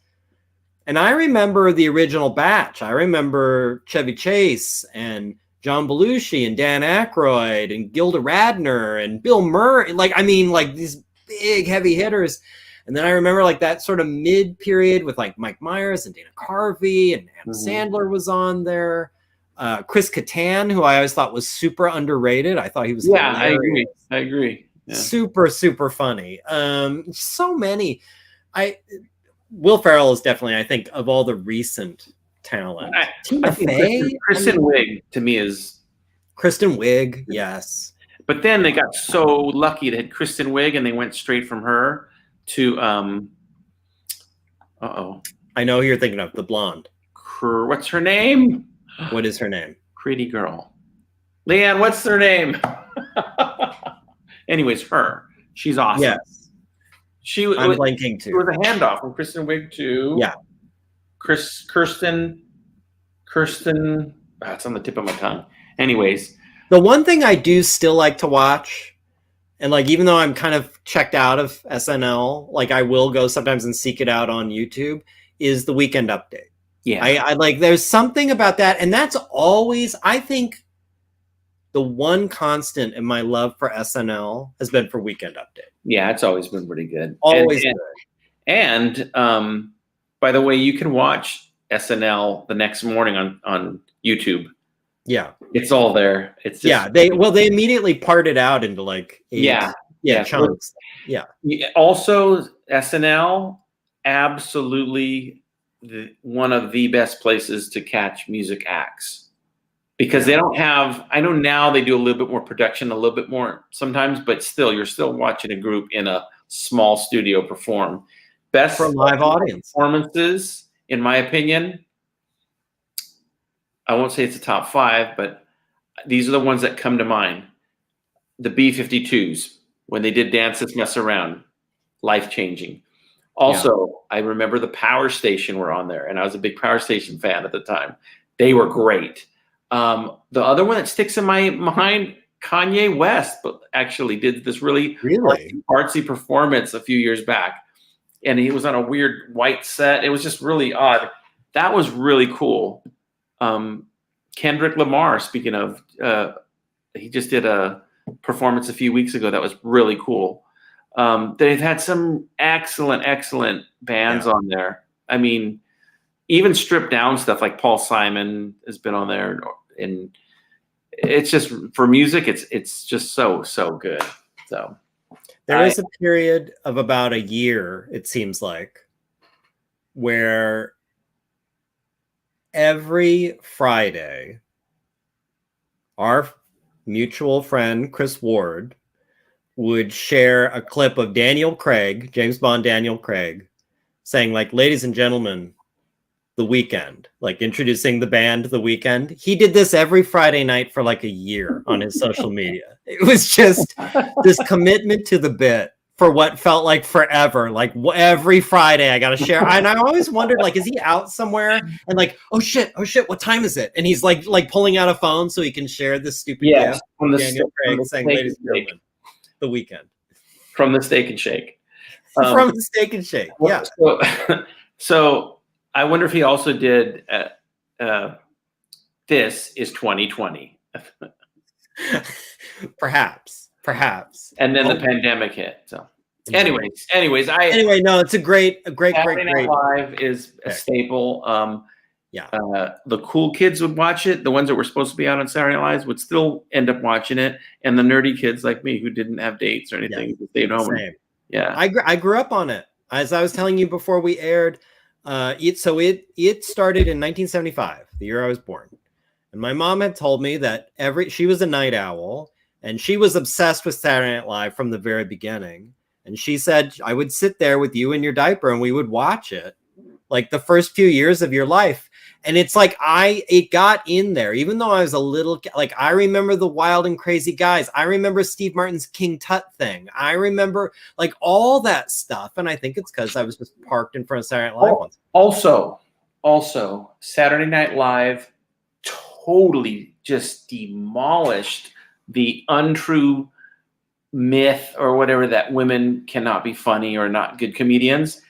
Speaker 1: And I remember the original batch. I remember Chevy Chase and John Belushi and Dan Aykroyd and Gilda Radner and Bill Murray. Like these big heavy hitters. And then I remember like that sort of mid period with like Mike Myers and Dana Carvey and Adam Sandler was on there. Chris Kattan, who I always thought was super underrated. I thought he was hilarious.
Speaker 2: I agree. Yeah.
Speaker 1: Super, super funny. So many. Will Ferrell is definitely, I think, of all the recent talent. Tina Fey,
Speaker 2: Kristen Wiig to me is
Speaker 1: Kristen Wiig, yes.
Speaker 2: But then they got so lucky to hit Kristen Wiig, and they went straight from her to
Speaker 1: I know who you're thinking of, the blonde.
Speaker 2: What's her name?
Speaker 1: What is her name?
Speaker 2: Pretty girl. Leanne, what's her name? Anyways, her. She's awesome.
Speaker 1: Yes. I'm blanking too.
Speaker 2: It was a handoff from Kristen Wiig to Kirsten. It's on the tip of my tongue. Anyways,
Speaker 1: the one thing I do still like to watch, and like even though I'm kind of checked out of SNL, like I will go sometimes and seek it out on YouTube, is the Weekend Update.
Speaker 2: Yeah,
Speaker 1: I like. There's something about that, and that's always, I think, the one constant in my love for SNL has been for Weekend Update.
Speaker 2: Yeah, it's always been pretty good.
Speaker 1: Always good.
Speaker 2: And by the way, you can watch SNL the next morning on YouTube.
Speaker 1: Yeah,
Speaker 2: it's all there. It's just,
Speaker 1: they immediately part it out into like chunks. Yeah.
Speaker 2: Also, SNL, absolutely one of the best places to catch music acts, because they don't have. I know now they do a little bit more production, a little bit more sometimes, but still, you're still watching a group in a small studio perform. Best
Speaker 1: for live audience
Speaker 2: performances, in my opinion. I won't say it's the top 5, but these are the ones that come to mind. The B-52s, when they did Dances Mess Around, life-changing. Also, I remember the Power Station were on there, and I was a big Power Station fan at the time. They were great. The other one that sticks in my mind, Kanye West, but actually did this really artsy performance a few years back, and he was on a weird white set. It was just really odd. That was really cool. Kendrick Lamar, speaking of, he just did a performance a few weeks ago that was really cool. They've had some excellent bands on there. I mean, even stripped down stuff like Paul Simon has been on there, and it's just, for music, it's just so good. So
Speaker 1: there is a period of about a year, it seems like, where every Friday, our mutual friend Chris Ward would share a clip of Daniel Craig, James Bond Daniel Craig, saying like, "Ladies and gentlemen, The Weeknd," like introducing the band The Weeknd. He did this every Friday night for like a year on his social media. It was just this commitment to the bit for what felt like forever. Like every Friday I got to share. And I always wondered, like, is he out somewhere and like, oh shit, what time is it? And he's like pulling out a phone so he can share this stupid gift
Speaker 2: from the
Speaker 1: Daniel Craig saying, "Ladies and gentlemen, The Weeknd."
Speaker 2: From the Steak and Shake.
Speaker 1: From the Steak and Shake, yeah.
Speaker 2: So I wonder if he also did This Is 2020.
Speaker 1: Perhaps.
Speaker 2: And then the pandemic hit. So anyways,
Speaker 1: no, it's a great
Speaker 2: Saturday Night Live is a staple. The cool kids would watch it. The ones that were supposed to be out on Saturday Night Live would still end up watching it, and the nerdy kids like me who didn't have dates or anything stayed home.
Speaker 1: I grew up on it. As I was telling you before we aired, it started in 1975, the year I was born, and my mom had told me that she was a night owl. And she was obsessed with Saturday Night Live from the very beginning. And she said, I would sit there with you in your diaper and we would watch it like the first few years of your life. And it's like, it got in there, even though I was a little, like, I remember the Wild and Crazy Guys. I remember Steve Martin's King Tut thing. I remember like all that stuff. And I think it's because I was just parked in front of Saturday Night Live once.
Speaker 2: Also, Saturday Night Live totally just demolished the untrue myth or whatever that women cannot be funny or not good comedians.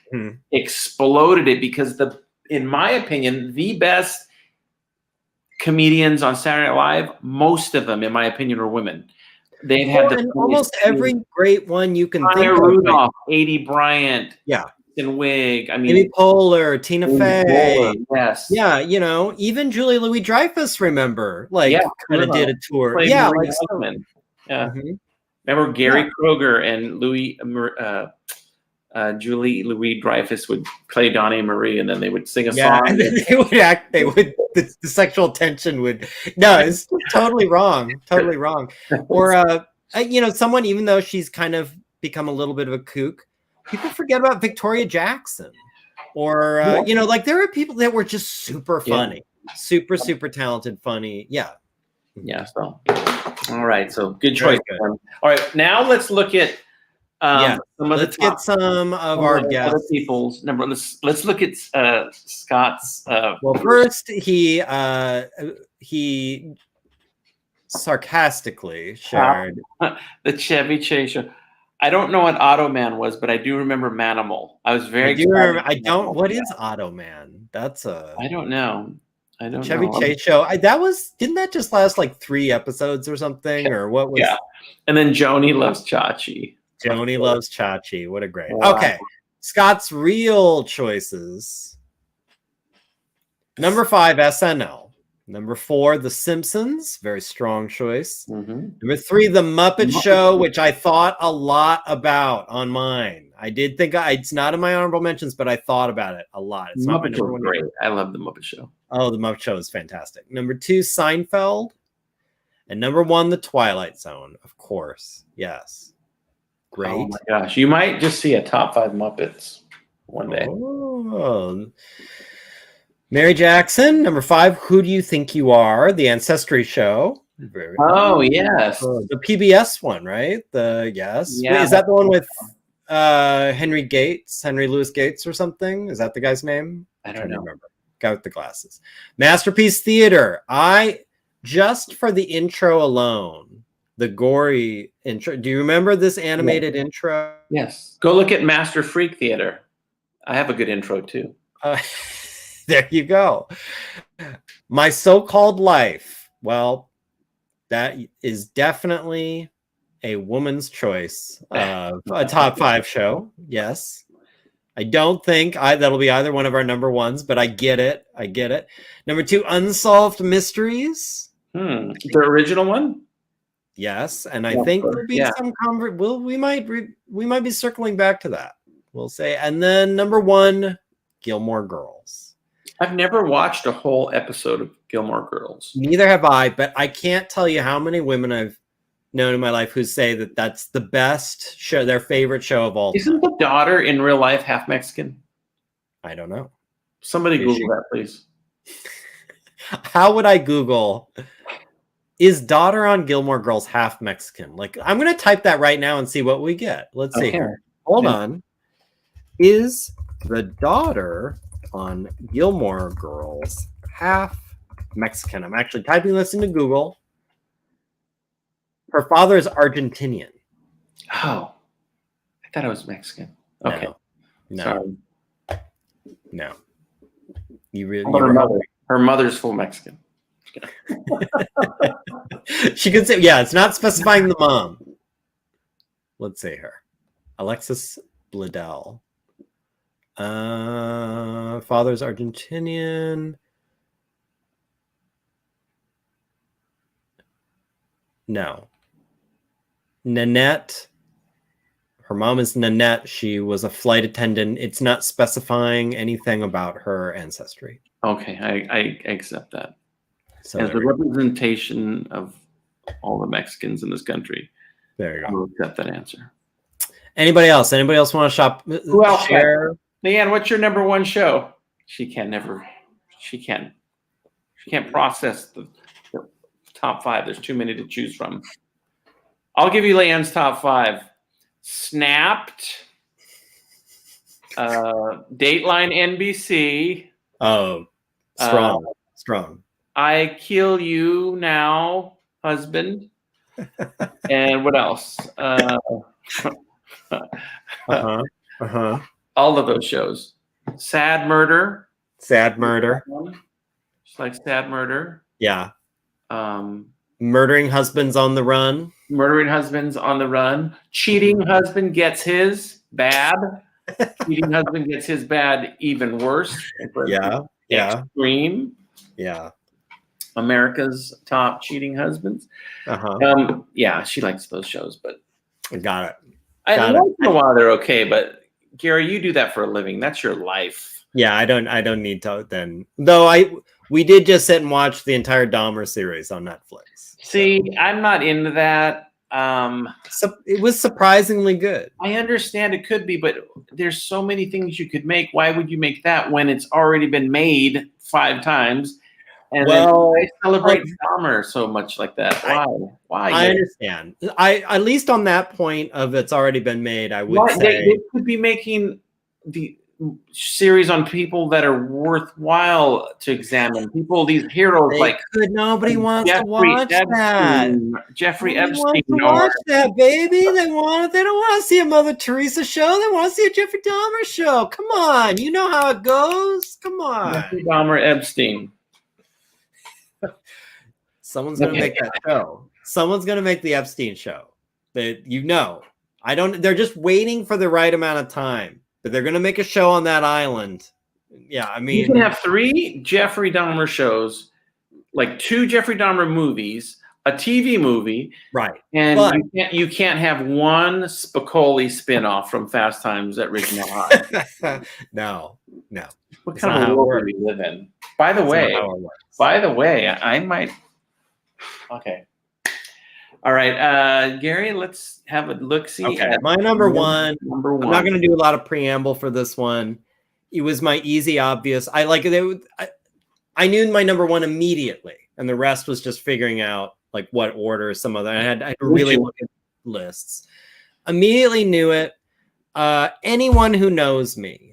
Speaker 2: Exploded it, because in my opinion, the best comedians on Saturday Night Live, most of them, in my opinion, are women. They've had
Speaker 1: almost every great one you can think of.
Speaker 2: Rudolph, Aidy Bryant, and Wig. I mean,
Speaker 1: Amy Poehler, Tina Fey.
Speaker 2: Yes.
Speaker 1: Yeah, even Julia Louis-Dreyfus, remember, kind of did a tour. Yeah, like
Speaker 2: yeah. Mm-hmm. Remember Gary Kroger and Julie Louis Dreyfus would play Donnie and Marie, and then they would sing a
Speaker 1: Yeah,
Speaker 2: song.
Speaker 1: and then they would act. They would. The sexual tension would. No, it's totally wrong. Totally wrong. Or someone, even though she's kind of become a little bit of a kook, people forget about Victoria Jackson. Or like there are people that were just super funny, super talented, funny. Yeah.
Speaker 2: Yeah. So, all right. So good choice. Good. All right. Now let's look at.
Speaker 1: Let's get some of our guests.
Speaker 2: Other people's number. Let's look at Scott's.
Speaker 1: Well, first he sarcastically shared
Speaker 2: the Chevy Chase show. I don't know what Automan was, but I do remember Manimal. I was very.
Speaker 1: What is Automan?
Speaker 2: I don't know.
Speaker 1: Chevy Chase show. Didn't that just last like 3 episodes or something? Or what was?
Speaker 2: Yeah. And then Joni Loves Chachi.
Speaker 1: Joni Loves Chachi. What a great. Wow. Okay. Scott's real choices. Number 5, SNL. Number 4, The Simpsons. Very strong choice.
Speaker 2: Mm-hmm.
Speaker 1: Number 3, The Muppet Show, which I thought a lot about on mine. I did think it's not in my honorable mentions, but I thought about it a lot. It's not my number one.
Speaker 2: Great. I love The Muppet Show.
Speaker 1: Oh, The Muppet Show is fantastic. Number 2, Seinfeld. And number 1, The Twilight Zone. Of course. Yes. Great.
Speaker 2: Oh my gosh. You might just see a top 5 Muppets one day.
Speaker 1: Oh. Mary Jackson, number 5, Who Do You Think You Are? The Ancestry Show.
Speaker 2: Yes.
Speaker 1: The PBS one, right? Yes.
Speaker 2: Yeah.
Speaker 1: Wait, is that the one with Henry Louis Gates or something? Is that the guy's name?
Speaker 2: I don't know.
Speaker 1: Remember. Guy with the glasses. Masterpiece Theater. Just for the intro alone, the gory intro. Do you remember this animated intro?
Speaker 2: Yes. Go look at Master Freak Theater. I have a good intro too.
Speaker 1: There you go. My So-Called Life. Well, that is definitely a woman's choice of a top 5 show. Yes. I don't think that'll be either one of our number ones, but I get it. Number 2, Unsolved Mysteries.
Speaker 2: The original one?
Speaker 1: Yes, and I think there'll be some we might be circling back to that. We'll say. And then number 1, Gilmore Girls.
Speaker 2: I've never watched a whole episode of Gilmore Girls.
Speaker 1: Neither have I, but I can't tell you how many women I've known in my life who say that that's the best show, their favorite show of all time.
Speaker 2: Isn't the daughter in real life half Mexican?
Speaker 1: I don't know.
Speaker 2: Somebody Google that, please.
Speaker 1: How would I Google, is daughter on Gilmore Girls half Mexican? Like, I'm going to type that right now and see what we get. Let's see here. Hold on. Is the daughter on Gilmore Girls half Mexican? I'm actually typing this into Google. Her father is Argentinian.
Speaker 2: Oh, I thought it was Mexican. Okay.
Speaker 1: No.
Speaker 2: Her mother's full Mexican.
Speaker 1: She could say, yeah, it's not specifying the mom. Let's see her. Alexis Bledel. Father's Argentinian. No. Nanette. Her mom is Nanette. She was a flight attendant. It's not specifying anything about her ancestry.
Speaker 2: Okay, I accept that.
Speaker 1: So
Speaker 2: as the representation of all the Mexicans in this country,
Speaker 1: there you go.
Speaker 2: I will accept that answer.
Speaker 1: Anybody else? Anybody else want to shop?
Speaker 2: Who else? Share? Leanne, what's your number 1 show? She can't process the top 5. There's too many to choose from. I'll give you Leanne's top 5. Snapped. Dateline NBC.
Speaker 1: Oh, strong.
Speaker 2: I Kill You Now, Husband. And what else? All of those shows. Sad Murder.
Speaker 1: Just
Speaker 2: like Sad Murder.
Speaker 1: Yeah. Murdering Husbands on the Run.
Speaker 2: Cheating Husband Gets His Bad. Cheating Husband Gets His Bad even worse.
Speaker 1: Yeah.
Speaker 2: Extreme.
Speaker 1: Yeah.
Speaker 2: America's Top Cheating Husbands. Yeah, she likes those shows, but
Speaker 1: Got it.
Speaker 2: Once in a while they're okay, but Gary, you do that for a living. That's your life.
Speaker 1: Yeah, I don't need to then. Though we did just sit and watch the entire Dahmer series on Netflix.
Speaker 2: See, I'm not into that.
Speaker 1: So it was surprisingly good.
Speaker 2: I understand it could be, but there's so many things you could make. Why would you make that when it's already been made 5 times? And
Speaker 1: well,
Speaker 2: then I celebrate Dahmer so much like that. Why?
Speaker 1: I understand. I at least on that point of it's already been made, I would say
Speaker 2: they could be making the series on people that are worthwhile to examine. People, these heroes
Speaker 1: nobody wants to watch that.
Speaker 2: Jeffrey
Speaker 1: Epstein
Speaker 2: Epstein.
Speaker 1: Watch that, baby. They don't want to see a Mother Teresa show. They want to see a Jeffrey Dahmer show. Come on, you know how it goes. Come on,
Speaker 2: Jeffrey Dahmer Epstein.
Speaker 1: Someone's gonna make that show. Someone's gonna make the Epstein show. They're just waiting for the right amount of time. But they're gonna make a show on that island. Yeah, I mean,
Speaker 2: you can have 3 Jeffrey Dahmer shows, like 2 Jeffrey Dahmer movies, a TV movie,
Speaker 1: right?
Speaker 2: And you can't have one Spicoli spinoff from Fast Times at Ridgemont High.
Speaker 1: No.
Speaker 2: What kind of world do we live in? By the way, I might. Okay. All right, Gary, let's have a look-see.
Speaker 1: Okay, my number one.
Speaker 2: I'm
Speaker 1: not going to do a lot of preamble for this one. It was my easy, obvious. I knew my number one immediately, and the rest was just figuring out like what order some other. I had to really look at lists. Immediately knew it. Anyone who knows me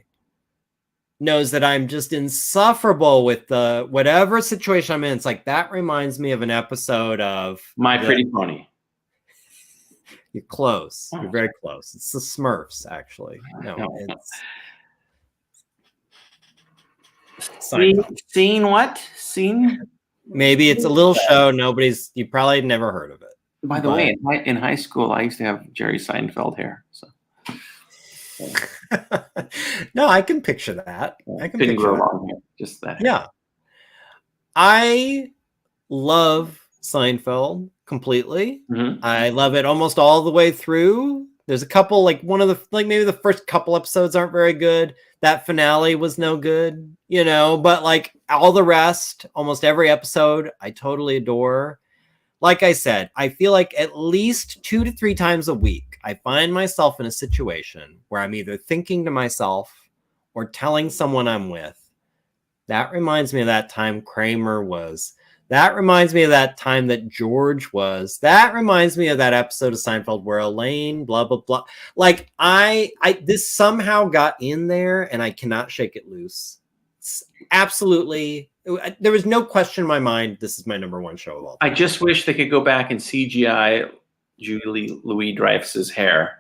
Speaker 1: knows that I'm just insufferable with the whatever situation I'm in. It's like that reminds me of an episode of
Speaker 2: My Pretty Pony.
Speaker 1: You're close. You're very close. It's the Smurfs, actually. No,
Speaker 2: it's Seen what? Seen?
Speaker 1: Maybe it's a little show. You probably never heard of it.
Speaker 2: By the way, in high school, I used to have Jerry Seinfeld hair. So.
Speaker 1: No, I can picture that. I can picture
Speaker 2: long hair, just that.
Speaker 1: Yeah. I love Seinfeld completely.
Speaker 2: Mm-hmm.
Speaker 1: I love it almost all the way through. There's a couple, maybe the first couple episodes aren't very good. That finale was no good, but like all the rest, almost every episode, I totally adore. Like I said, I feel like at least 2 to 3 times a week, I find myself in a situation where I'm either thinking to myself or telling someone I'm with, that reminds me of that time Kramer was. That reminds me of that time that George was. That reminds me of that episode of Seinfeld where Elaine, blah, blah, blah. Like this somehow got in there and I cannot shake it loose. It's absolutely, there was no question in my mind. This is my number one show of all time.
Speaker 2: I just wish they could go back and CGI Julie Louis-Dreyfus's hair.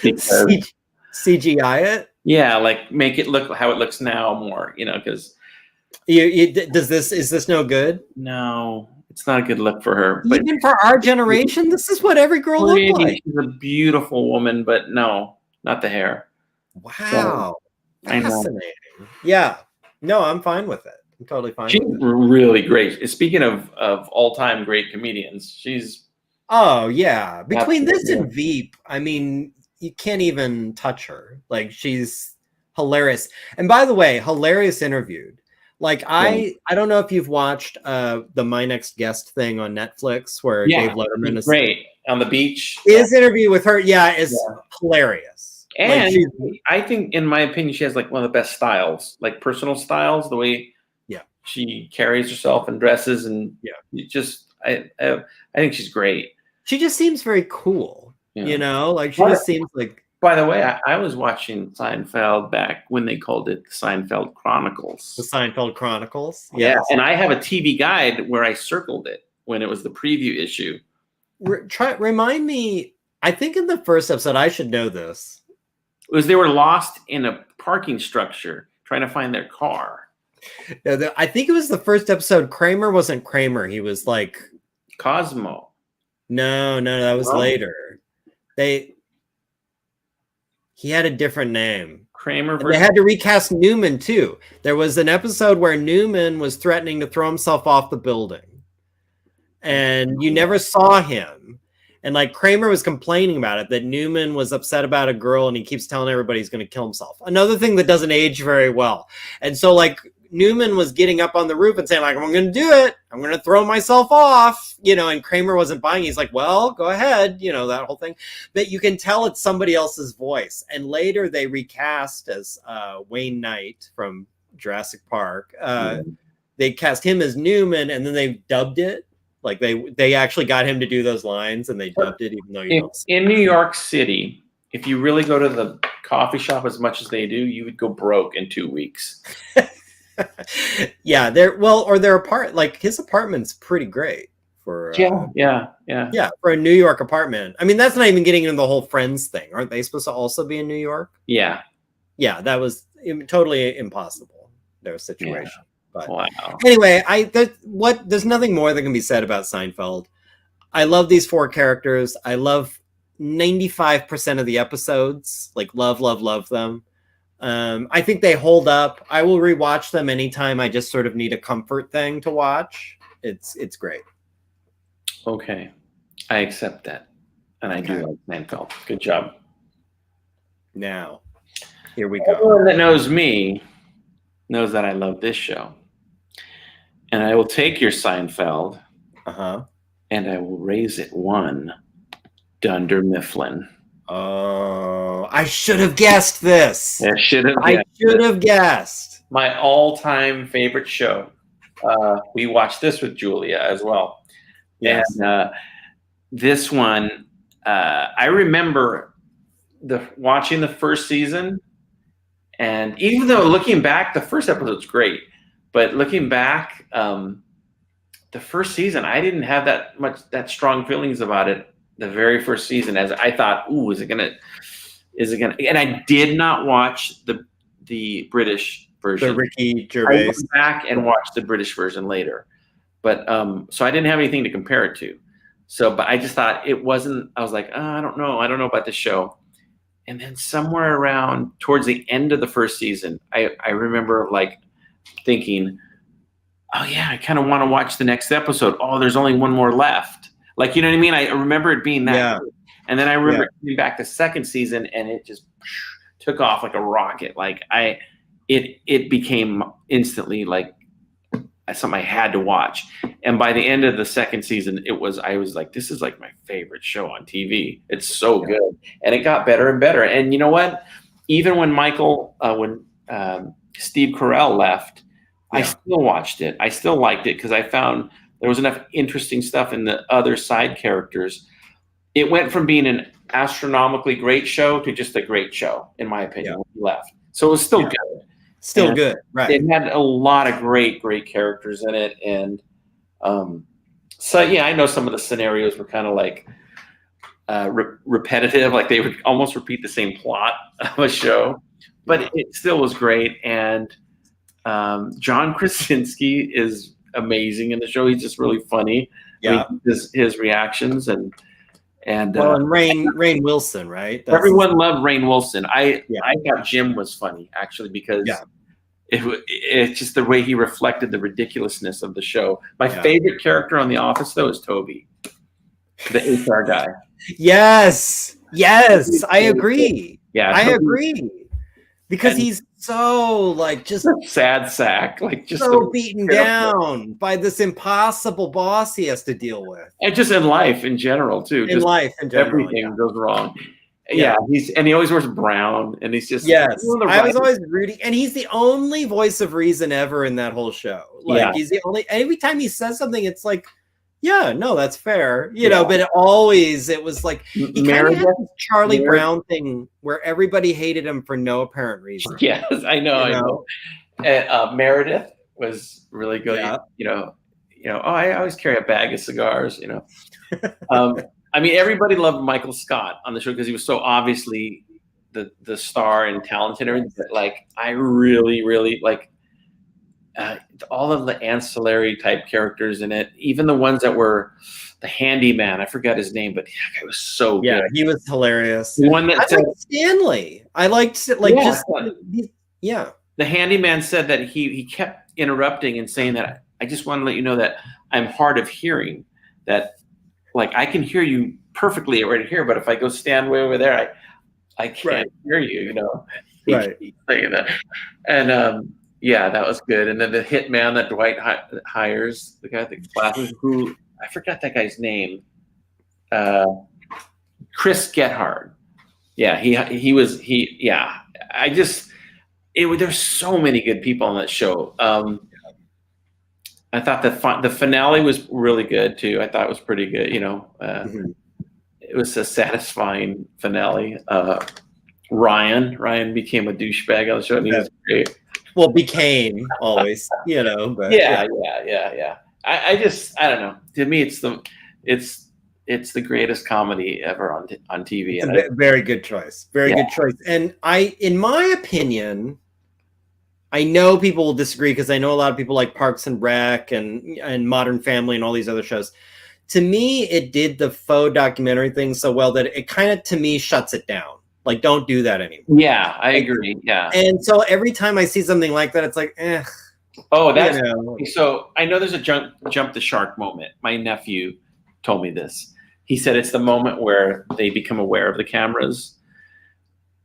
Speaker 1: CGI it?
Speaker 2: Yeah, like make it look how it looks now more, because
Speaker 1: is this no good?
Speaker 2: No, it's not a good look for her.
Speaker 1: But even for our generation, this is what every girl looks like.
Speaker 2: She's a beautiful woman, but no, not the hair.
Speaker 1: Wow.
Speaker 2: So,
Speaker 1: fascinating. Yeah. No, I'm fine with it. I'm totally fine
Speaker 2: she's
Speaker 1: with it.
Speaker 2: Really great. Speaking of all-time great comedians, she's...
Speaker 1: Oh, yeah. Between this and Veep, I mean, you can't even touch her. Like, she's hilarious. And by the way, hilarious interviewed. Like, I don't know if you've watched the My Next Guest thing on Netflix where Dave Letterman is
Speaker 2: great on the beach.
Speaker 1: His interview with her, is hilarious.
Speaker 2: And I think, in my opinion, she has like one of the best styles, like personal styles, the way she carries herself and dresses, and I think she's great.
Speaker 1: She just seems very cool, like she just seems like.
Speaker 2: By the way, I was watching Seinfeld back when they called it the Seinfeld Chronicles.
Speaker 1: The Seinfeld Chronicles?
Speaker 2: Yeah, and I have a TV guide where I circled it when it was the preview issue.
Speaker 1: Remind me, I think in the first episode, I should know this.
Speaker 2: It was they were lost in a parking structure trying to find their car.
Speaker 1: No, I think it was the first episode. Kramer wasn't Kramer. He was like...
Speaker 2: Cosmo.
Speaker 1: No, that was later. He had a different name.
Speaker 2: Kramer.
Speaker 1: They had to recast Newman too. There was an episode where Newman was threatening to throw himself off the building, and you never saw him. And like Kramer was complaining about it, that Newman was upset about a girl and he keeps telling everybody he's going to kill himself. Another thing that doesn't age very well. And so like Newman was getting up on the roof and saying like, I'm going to do it. I'm going to throw myself off, and Kramer wasn't buying. He's like, well, go ahead. That whole thing. But you can tell it's somebody else's voice. And later they recast as Wayne Knight from Jurassic Park. They cast him as Newman and then they dubbed it. Like they actually got him to do those lines and they dubbed it, even though you don't see
Speaker 2: in New York City, if you really go to the coffee shop as much as they do, you would go broke in 2 weeks.
Speaker 1: Yeah, their like his apartment's pretty great for
Speaker 2: yeah
Speaker 1: for a New York apartment. I mean, that's not even getting into the whole Friends thing. Aren't they supposed to also be in New York?
Speaker 2: Yeah,
Speaker 1: that was totally impossible, their situation.
Speaker 2: Yeah.
Speaker 1: But
Speaker 2: wow.
Speaker 1: Anyway, there's nothing more that can be said about Seinfeld. I love these 4 characters. I love 95% of the episodes. Like love them. I think they hold up. I will rewatch them anytime I just sort of need a comfort thing to watch. It's great.
Speaker 2: Okay, I accept that, and I do like Seinfeld. Good job.
Speaker 1: Now, here we go.
Speaker 2: Everyone that knows me knows that I love this show. And I will take your Seinfeld, and I will raise it 1 Dunder Mifflin.
Speaker 1: Oh, I should have guessed this.
Speaker 2: I should
Speaker 1: have guessed.
Speaker 2: My all-time favorite show. We watched this with Julia as well. Yes. And this one, I remember watching the first season, and even though looking back, the first episode's great. But looking back, the first season, I didn't have that strong feelings about it. The very first season, as I thought, ooh, is it gonna? And I did not watch the British version.
Speaker 1: The Ricky Gervais.
Speaker 2: I went back and watched the British version later, but so I didn't have anything to compare it to. So, but I just thought it wasn't. I was like, I don't know about this show. And then somewhere around towards the end of the first season, I remember like thinking, oh yeah, I kind of want to watch the next episode. Oh, there's only 1 more left. Like, you know what I mean? I remember it being that good. And then I remember coming back the second season and it just took off like a rocket. Like it became instantly like something I had to watch. And by the end of the second season, I was like, this is like my favorite show on TV. It's so good. And it got better and better. And you know what? Even when Steve Carell left, I still watched it. I still liked it because I found there was enough interesting stuff in the other side characters. It went from being an astronomically great show to just a great show, in my opinion, when he left. So it was still good.
Speaker 1: Still good, right.
Speaker 2: It had a lot of great characters in it. And so, yeah, I know some of the scenarios were kind of like repetitive, like they would almost repeat the same plot of a show. But it still was great. And John Krasinski is amazing in the show. He's just really funny.
Speaker 1: Yeah.
Speaker 2: I mean, his reactions and
Speaker 1: Rainn Wilson, right?
Speaker 2: Everyone loved Rainn Wilson. I thought Jim was funny actually because it's just the way he reflected the ridiculousness of the show. My favorite character on The Office though is Toby, the HR guy. Yes, I agree.
Speaker 1: Yeah, I agree. Because he's so like just
Speaker 2: sad sack, like just
Speaker 1: so beaten down by this impossible boss he has to deal with,
Speaker 2: and just in life in general too. Everything goes wrong. Yeah, he always wears brown, and he's just
Speaker 1: I was always rooting, and he's the only voice of reason ever in that whole show. Like he's the only. Every time he says something, it's like, yeah, no, that's fair, you know. But it was like he kind of had this Charlie Brown thing where everybody hated him for no apparent reason.
Speaker 2: Yes, I know. And Meredith was really good. Yeah. I always carry a bag of cigars. I mean, everybody loved Michael Scott on the show because he was so obviously the star and talented and everything. But like, I really, really like. All of the ancillary type characters in it, even the ones that were the handyman. I forgot his name, but that guy was so good.
Speaker 1: Yeah, he was hilarious.
Speaker 2: The one that
Speaker 1: I liked Stanley. I liked
Speaker 2: the handyman said that he kept interrupting and saying that I just want to let you know that I'm hard of hearing. That like I can hear you perfectly right here, but if I go stand way over there, I can't
Speaker 1: Right.
Speaker 2: hear you. You know,
Speaker 1: Right.
Speaker 2: saying that, and yeah, that was good. And then the hitman that Dwight hires, the guy that classes, who I forgot that guy's name, Chris Gethard. Yeah, yeah. There's so many good people on that show. I thought the finale was really good too. I thought it was pretty good. You know, it was a satisfying finale. Ryan became a douchebag on the show, and he was great.
Speaker 1: Well, became always, you know. But
Speaker 2: yeah. I don't know. To me, it's the greatest comedy ever on TV.
Speaker 1: It's a very good choice. Very good choice. And in my opinion, I know people will disagree because I know a lot of people like Parks and Rec and Modern Family and all these other shows. To me, it did the faux documentary thing so well that it kind of, to me, shuts it down. Like, don't do that anymore.
Speaker 2: Yeah, I agree. Yeah.
Speaker 1: And so every time I see something like that, it's like, eh.
Speaker 2: Oh, that's so. I know there's a jump the shark moment. My nephew told me this. He said it's the moment where they become aware of the cameras,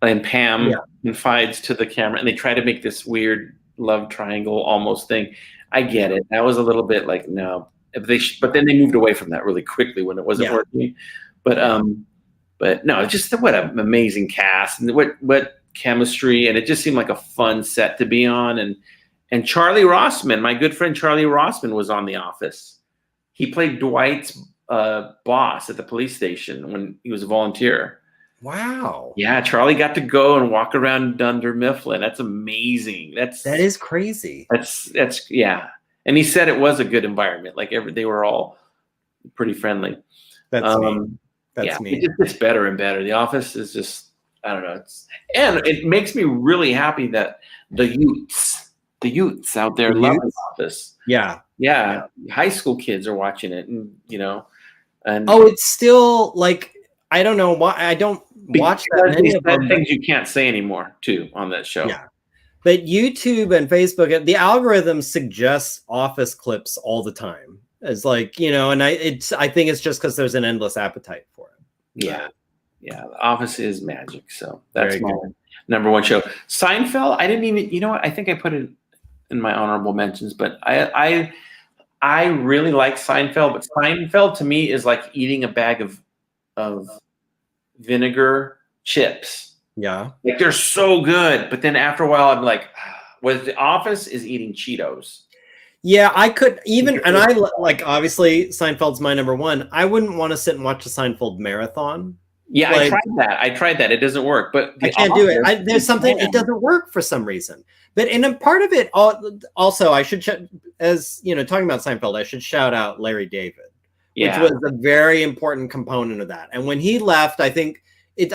Speaker 2: and Pam confides to the camera, and they try to make this weird love triangle almost thing. I get it. That was a little bit like no, but then they moved away from that really quickly when it wasn't working. But no, just what an amazing cast and what chemistry, and it just seemed like a fun set to be on. And Charlie Rossman, my good friend Charlie Rossman, was on The Office. He played Dwight's boss at the police station when he was a volunteer.
Speaker 1: Wow.
Speaker 2: Yeah, Charlie got to go and walk around Dunder Mifflin. That's amazing. That
Speaker 1: is crazy.
Speaker 2: That's yeah. And he said it was a good environment. Like they were all pretty friendly.
Speaker 1: That's neat. That's neat.
Speaker 2: It just gets better and better. The Office is just, I don't know. And it makes me really happy that the youths out there love The Office.
Speaker 1: Yeah.
Speaker 2: Yeah. High school kids are watching it, and you know, and
Speaker 1: it's still like, I don't know why I don't watch that many of them.
Speaker 2: Things you can't say anymore too on that show.
Speaker 1: Yeah. But YouTube and Facebook, the algorithm suggests Office clips all the time. It's like, you know, and I think it's just because there's an endless appetite for it.
Speaker 2: Yeah. Yeah. The Office is magic. So that's my number one show. Seinfeld, I didn't even, you know what? I think I put it in my honorable mentions, but I really like Seinfeld, but Seinfeld to me is like eating a bag of vinegar chips.
Speaker 1: Yeah.
Speaker 2: Like they're so good. But then after a while, I'm like, with The Office is eating Cheetos.
Speaker 1: Yeah, I could even, and I like, obviously Seinfeld's my number one. I wouldn't want to sit and watch a Seinfeld marathon.
Speaker 2: Yeah, like, I tried that. It doesn't work, but
Speaker 1: I can't do it. There's something, it doesn't work for some reason. But in a part of it, also, I should, as you know, talking about Seinfeld, I should shout out Larry David, which was a very important component of that. And when he left, I think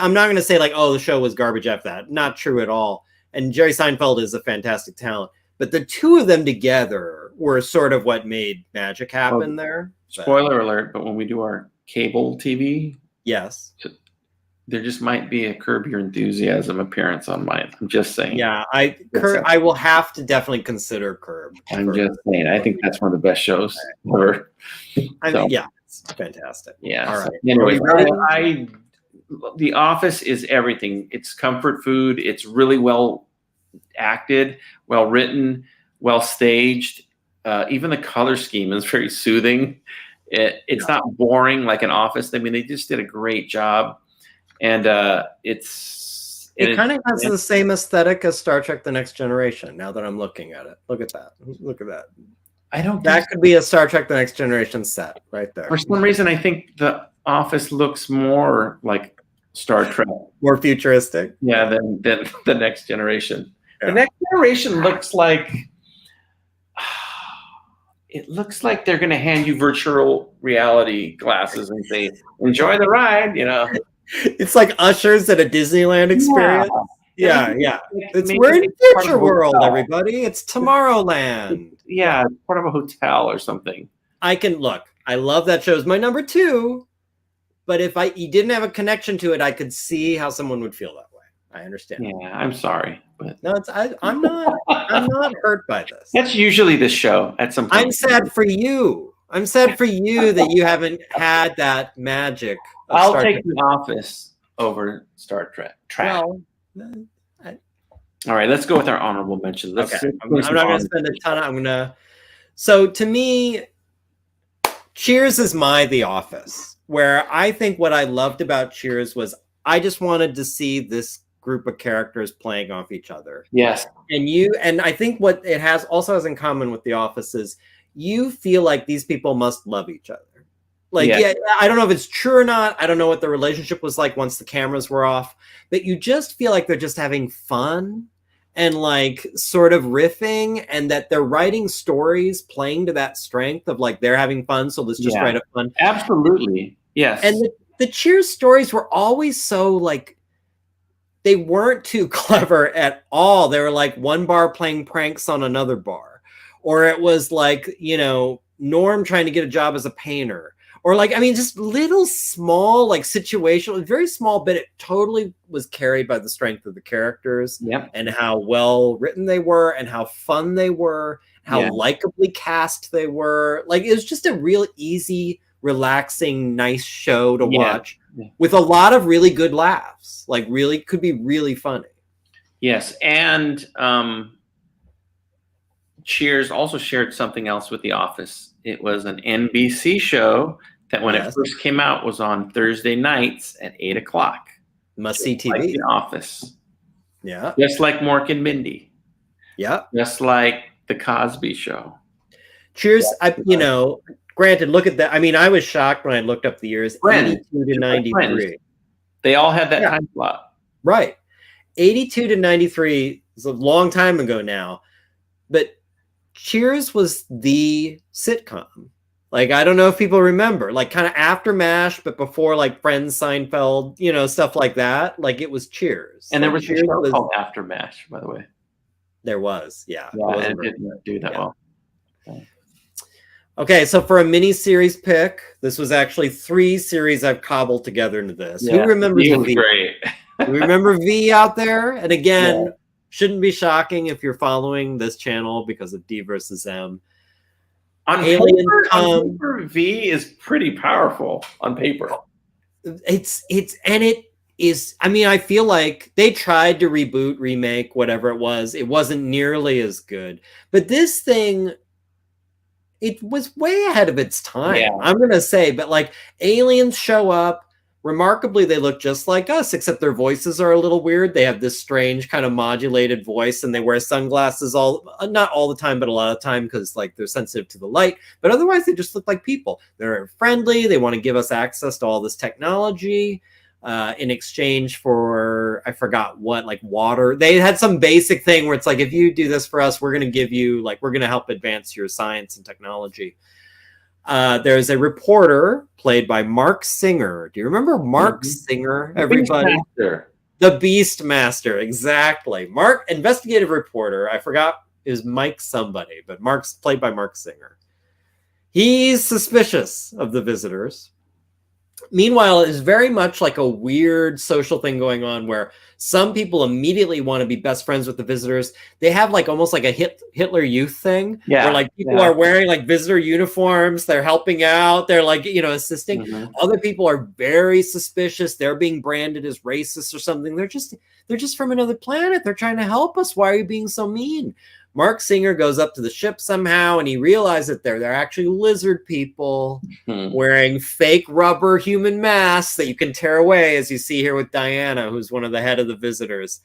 Speaker 1: I'm not going to say like, oh, the show was garbage after that. Not true at all. And Jerry Seinfeld is a fantastic talent. But the two of them together were sort of what made magic happen there.
Speaker 2: Spoiler alert, but when we do our cable TV,
Speaker 1: yes,
Speaker 2: there just might be a Curb Your Enthusiasm appearance on mine. I'm just saying.
Speaker 1: Yeah, I will have to definitely consider Curb.
Speaker 2: I'm just saying. I think that's one of the best shows ever.
Speaker 1: Yeah, it's fantastic.
Speaker 2: Yeah.
Speaker 1: All right.
Speaker 2: Anyway, The Office is everything. It's comfort food. It's really well acted, well written, well staged. Even the color scheme is very soothing. It's not boring like an Office. I mean, they just did a great job. And it
Speaker 1: kind of has the same aesthetic as Star Trek: The Next Generation. Now that I'm looking at it, look at that. That could be a Star Trek: The Next Generation set right there.
Speaker 2: For some reason, I think The Office looks more like Star Trek,
Speaker 1: more futuristic.
Speaker 2: Yeah, than The Next Generation. Yeah. The Next Generation looks like they're going to hand you virtual reality glasses and say, "Enjoy the ride," you know.
Speaker 1: It's like Ushers at a Disneyland experience. Yeah. We're in future world, everybody. It's Tomorrowland.
Speaker 2: Yeah, part of a hotel or something.
Speaker 1: I love that show. It's my number 2. But if you didn't have a connection to it, I could see how someone would feel that way. I understand.
Speaker 2: Yeah, I'm sorry, but
Speaker 1: no, I'm not hurt by this.
Speaker 2: That's usually the show at some point.
Speaker 1: I'm sad for you. I'm sad for you that you haven't had that magic
Speaker 2: I'll
Speaker 1: Star
Speaker 2: take
Speaker 1: Trek.
Speaker 2: The Office over Star Trek.
Speaker 1: Well,
Speaker 2: All right, let's go with our honorable mentions.
Speaker 1: okay. I'm not going to spend a ton. I'm going to. So to me, Cheers is my The Office, where I think what I loved about Cheers was I just wanted to see this group of characters playing off each other.
Speaker 2: Yes.
Speaker 1: And I think what it has in common with The Office is you feel like these people must love each other. Like, yeah, I don't know if it's true or not. I don't know what the relationship was like once the cameras were off, but you just feel like they're just having fun and like sort of riffing, and that they're writing stories playing to that strength of like they're having fun, so let's just write a fun.
Speaker 2: Absolutely. Yes.
Speaker 1: And the Cheers stories were always so like, they weren't too clever at all. They were like one bar playing pranks on another bar, or it was like, you know, Norm trying to get a job as a painter, or like, I mean, just little small like situational, very small, but it totally was carried by the strength of the characters and how well written they were and how fun they were, how likably cast they were. Like, it was just a real easy, relaxing, nice show to watch with a lot of really good laughs. Like, really could be really funny.
Speaker 2: Yes. And Cheers also shared something else with The Office. It was an NBC show that when it first came out was on Thursday nights at 8 o'clock.
Speaker 1: Must-see TV.
Speaker 2: Like The Office.
Speaker 1: Yeah.
Speaker 2: Just like Mork and Mindy.
Speaker 1: Yeah.
Speaker 2: Just like The Cosby Show.
Speaker 1: Cheers. You know, granted, look at that. I mean, I was shocked when I looked up the years. 82 to 93.
Speaker 2: They all had that time slot.
Speaker 1: Right. 82 to 93 is a long time ago now. But Cheers was the sitcom. Like, I don't know if people remember, like kind of after MASH, but before like Friends, Seinfeld, you know, stuff like that. Like, it was Cheers.
Speaker 2: And there was
Speaker 1: Cheers
Speaker 2: a show called After MASH, by the way.
Speaker 1: There was, yeah.
Speaker 2: It didn't do that well.
Speaker 1: Okay, so for a mini series pick, this was actually 3 series I've cobbled together into this. Who remembers V?
Speaker 2: Great.
Speaker 1: We remember V out there? And again, shouldn't be shocking if you're following this channel because of D versus M.
Speaker 2: On paper, V is pretty powerful on paper.
Speaker 1: It is. I mean, I feel like they tried to reboot, remake, whatever it was. It wasn't nearly as good. But this thing, it was way ahead of its time. I'm going to say, but like, aliens show up. Remarkably, they look just like us, except their voices are a little weird. They have this strange kind of modulated voice, and they wear sunglasses not all the time, but a lot of the time, because like they're sensitive to the light. But otherwise, they just look like people. They're friendly. They want to give us access to all this technology in exchange for, I forgot what, like water. They had some basic thing where it's like, if you do this for us, we're going to give you, like, we're going to help advance your science and technology. There's a reporter played by Mark Singer. Do you remember Mark Singer, everybody? The Beastmaster, exactly. Mark, investigative reporter. I forgot, is Mike somebody, but Mark's played by Mark Singer. He's suspicious of the visitors. Meanwhile, it's very much like a weird social thing going on where some people immediately want to be best friends with the visitors. They have like almost like a Hitler Youth thing where like people are wearing like visitor uniforms. They're helping out. They're like, you know, assisting. Other people are very suspicious. They're being branded as racist or something. They're just from another planet. They're trying to help us. Why are you being so mean? Mark Singer goes up to the ship somehow, and he realizes that they're actually lizard people wearing fake rubber human masks that you can tear away, as you see here with Diana, who's one of the head of the visitors.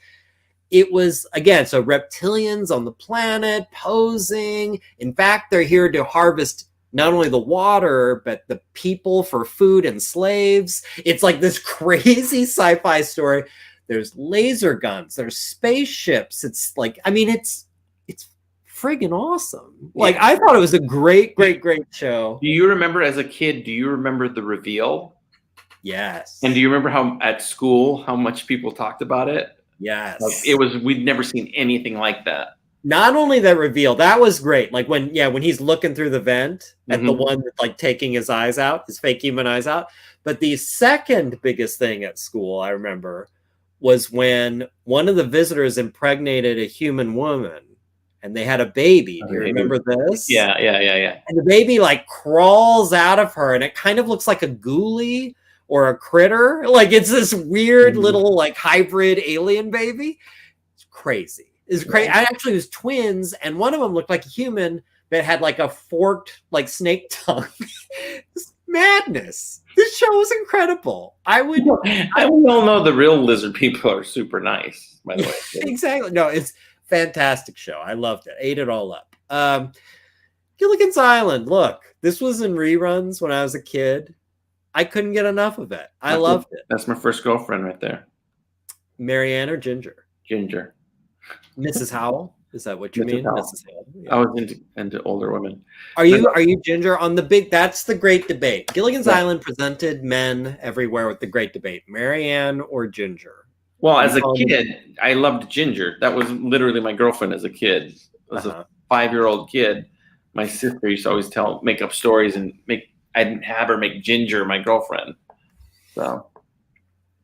Speaker 1: It was, again, so reptilians on the planet posing. In fact, they're here to harvest not only the water, but the people for food and slaves. It's like this crazy sci-fi story. There's laser guns. There's spaceships. It's like, I mean, it's friggin' awesome. Like, I thought it was a great show.
Speaker 2: Do you remember as a kid, do you remember the reveal?
Speaker 1: Yes.
Speaker 2: And do you remember how at school, how much people talked about it?
Speaker 1: Yes.
Speaker 2: Like, we'd never seen anything like that.
Speaker 1: Not only that reveal, that was great. Like when he's looking through the vent at the one that's like taking his eyes out, his fake human eyes out. But the second biggest thing at school, I remember, was when one of the visitors impregnated a human woman. And they had a baby. Do you remember this?
Speaker 2: Yeah.
Speaker 1: And the baby like crawls out of her, and it kind of looks like a ghoulie, or a critter. Like it's this weird
Speaker 2: Mhm.
Speaker 1: little like hybrid alien baby. It's crazy. It's crazy. I actually was twins, and one of them looked like a human that had like a forked like snake tongue. It's madness. This show was incredible. I would
Speaker 2: We all know the real lizard people are super nice, by the way.
Speaker 1: exactly. No, it's fantastic show. I loved it. Ate it all up. Gilligan's Island. Look, this was in reruns when I was a kid. I couldn't get enough of it. I loved it.
Speaker 2: That's my first girlfriend right there.
Speaker 1: Marianne or Ginger?
Speaker 2: Ginger.
Speaker 1: Mrs. Howell? Is that what you
Speaker 2: Mrs.
Speaker 1: mean?
Speaker 2: Howell.
Speaker 1: Mrs. Howell. Yeah.
Speaker 2: I was into older women.
Speaker 1: Are you Ginger on the big? That's the great debate. Gilligan's
Speaker 2: Yeah.
Speaker 1: Island presented men everywhere with the great debate: Marianne or Ginger.
Speaker 2: Well, as a kid, I loved Ginger. That was literally my girlfriend as a kid. As a 5-year-old kid, my sister used to always make up stories and I'd have her make Ginger my girlfriend. So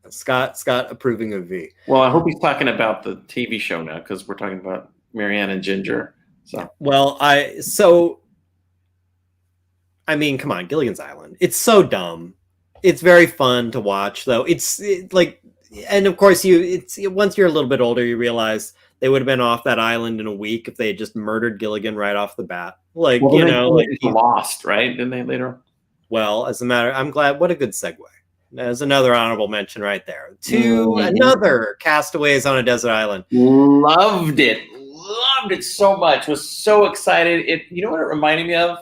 Speaker 1: Scott approving of V.
Speaker 2: well, I hope he's talking about the TV show now because we're talking about Marianne and Ginger. So
Speaker 1: Well, I mean, come on, Gilligan's Island. It's so dumb. It's very fun to watch, though. And of course, once you're a little bit older, you realize they would have been off that island in a week if they had just murdered Gilligan right off the bat. Like,
Speaker 2: well,
Speaker 1: you know, like
Speaker 2: Lost, right? Didn't they later?
Speaker 1: well, I'm glad. What a good segue. There's another honorable mention right there. To
Speaker 2: Mhm.
Speaker 1: another Castaways on a Desert Island.
Speaker 2: Loved it so much. Was so excited. You know what it reminded me of?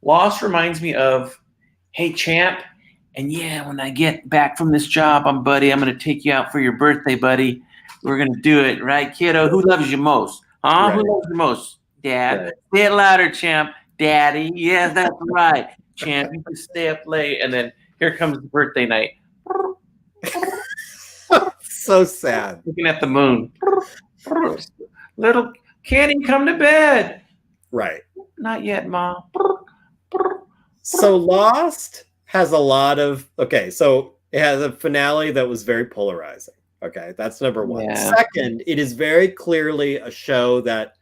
Speaker 2: Lost reminds me of, hey champ, and yeah, when I get back from this job, I'm gonna take you out for your birthday, buddy. We're gonna do it, right, kiddo? Who loves you most? Huh?
Speaker 1: Right.
Speaker 2: Who loves you most? Dad.
Speaker 1: Right.
Speaker 2: Say it louder, champ. Daddy. Yeah, that's right. Champ, you can stay up late, and then here comes the birthday night.
Speaker 1: So sad.
Speaker 2: Looking at the moon. Little Kenny, come to bed.
Speaker 1: Right.
Speaker 2: Not yet, Mom.
Speaker 1: So Lost has a lot of so it has a finale that was very polarizing. Okay, that's number one.
Speaker 2: Yeah.
Speaker 1: Second, it is very clearly a show that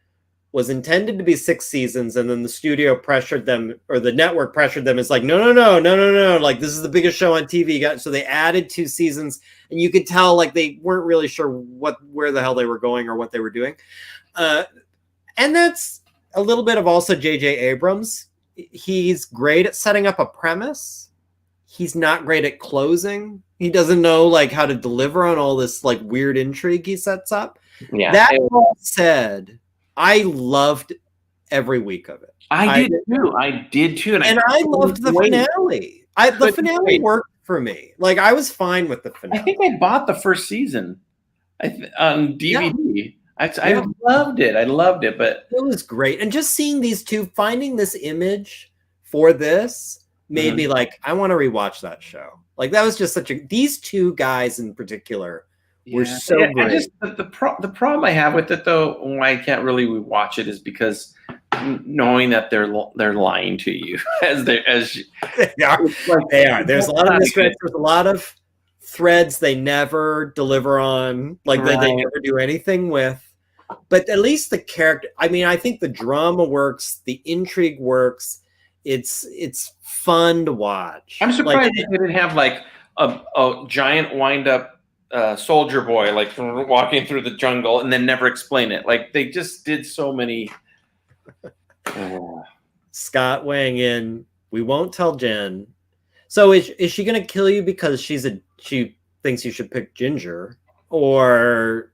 Speaker 1: was intended to be 6 seasons, and then the studio pressured them, or the network pressured them. It's like, no. Like, this is the biggest show on TV. So they added 2 seasons, and you could tell like they weren't really sure where the hell they were going or what they were doing. And that's a little bit of also J.J. Abrams. He's great at setting up a premise. He's not great at closing. He doesn't know like how to deliver on all this like weird intrigue he sets up.
Speaker 2: Yeah.
Speaker 1: That all said, I loved every week of it.
Speaker 2: I did too.
Speaker 1: And I loved the finale. The finale worked for me. Like, I was fine with the finale.
Speaker 2: I think I bought the first season on DVD.
Speaker 1: Yeah.
Speaker 2: I loved it. I loved it, but
Speaker 1: it was great. And just seeing these two, finding this image for this made me like, I want to rewatch that show. Like, that was just these two guys in particular were so great.
Speaker 2: The problem I have with it, though, why I can't really rewatch it is because knowing that they're lying to you they are.
Speaker 1: There's a lot of misreads. There's a lot of threads they never deliver on, like that they never do anything with. But at least the character. I mean, I think the drama works. The intrigue works. It's fun to watch.
Speaker 2: I'm surprised they didn't have like a giant wind-up soldier boy like walking through the jungle and then never explain it. Like they just did so many.
Speaker 1: Scott weighing in. We won't tell Jen. So is she going to kill you because she thinks you should pick Ginger, or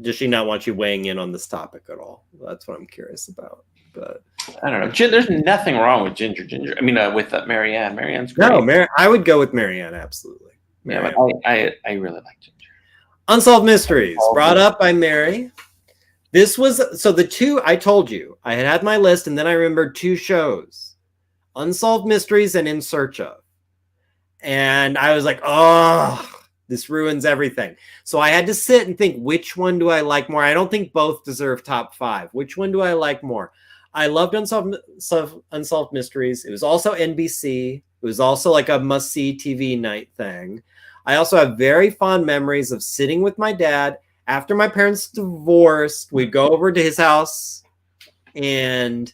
Speaker 1: does she not want you weighing in on this topic at all? That's what I'm curious about. But
Speaker 2: I don't know. There's nothing wrong with Ginger. I mean, with Marianne. Marianne's great.
Speaker 1: No, I would go with Marianne, absolutely.
Speaker 2: Marianne. Yeah, but I really like Ginger.
Speaker 1: Unsolved Mysteries, brought up by Mary. This was, so the two, I told you, I had my list, and then I remembered 2 shows. Unsolved Mysteries and In Search Of. And I was like, oh, this ruins everything. So I had to sit and think, which one do I like more? I don't think both deserve top 5. Which one do I like more? I loved Unsolved Mysteries. It was also NBC. It was also like a must-see TV night thing. I also have very fond memories of sitting with my dad. After my parents divorced, we'd go over to his house, and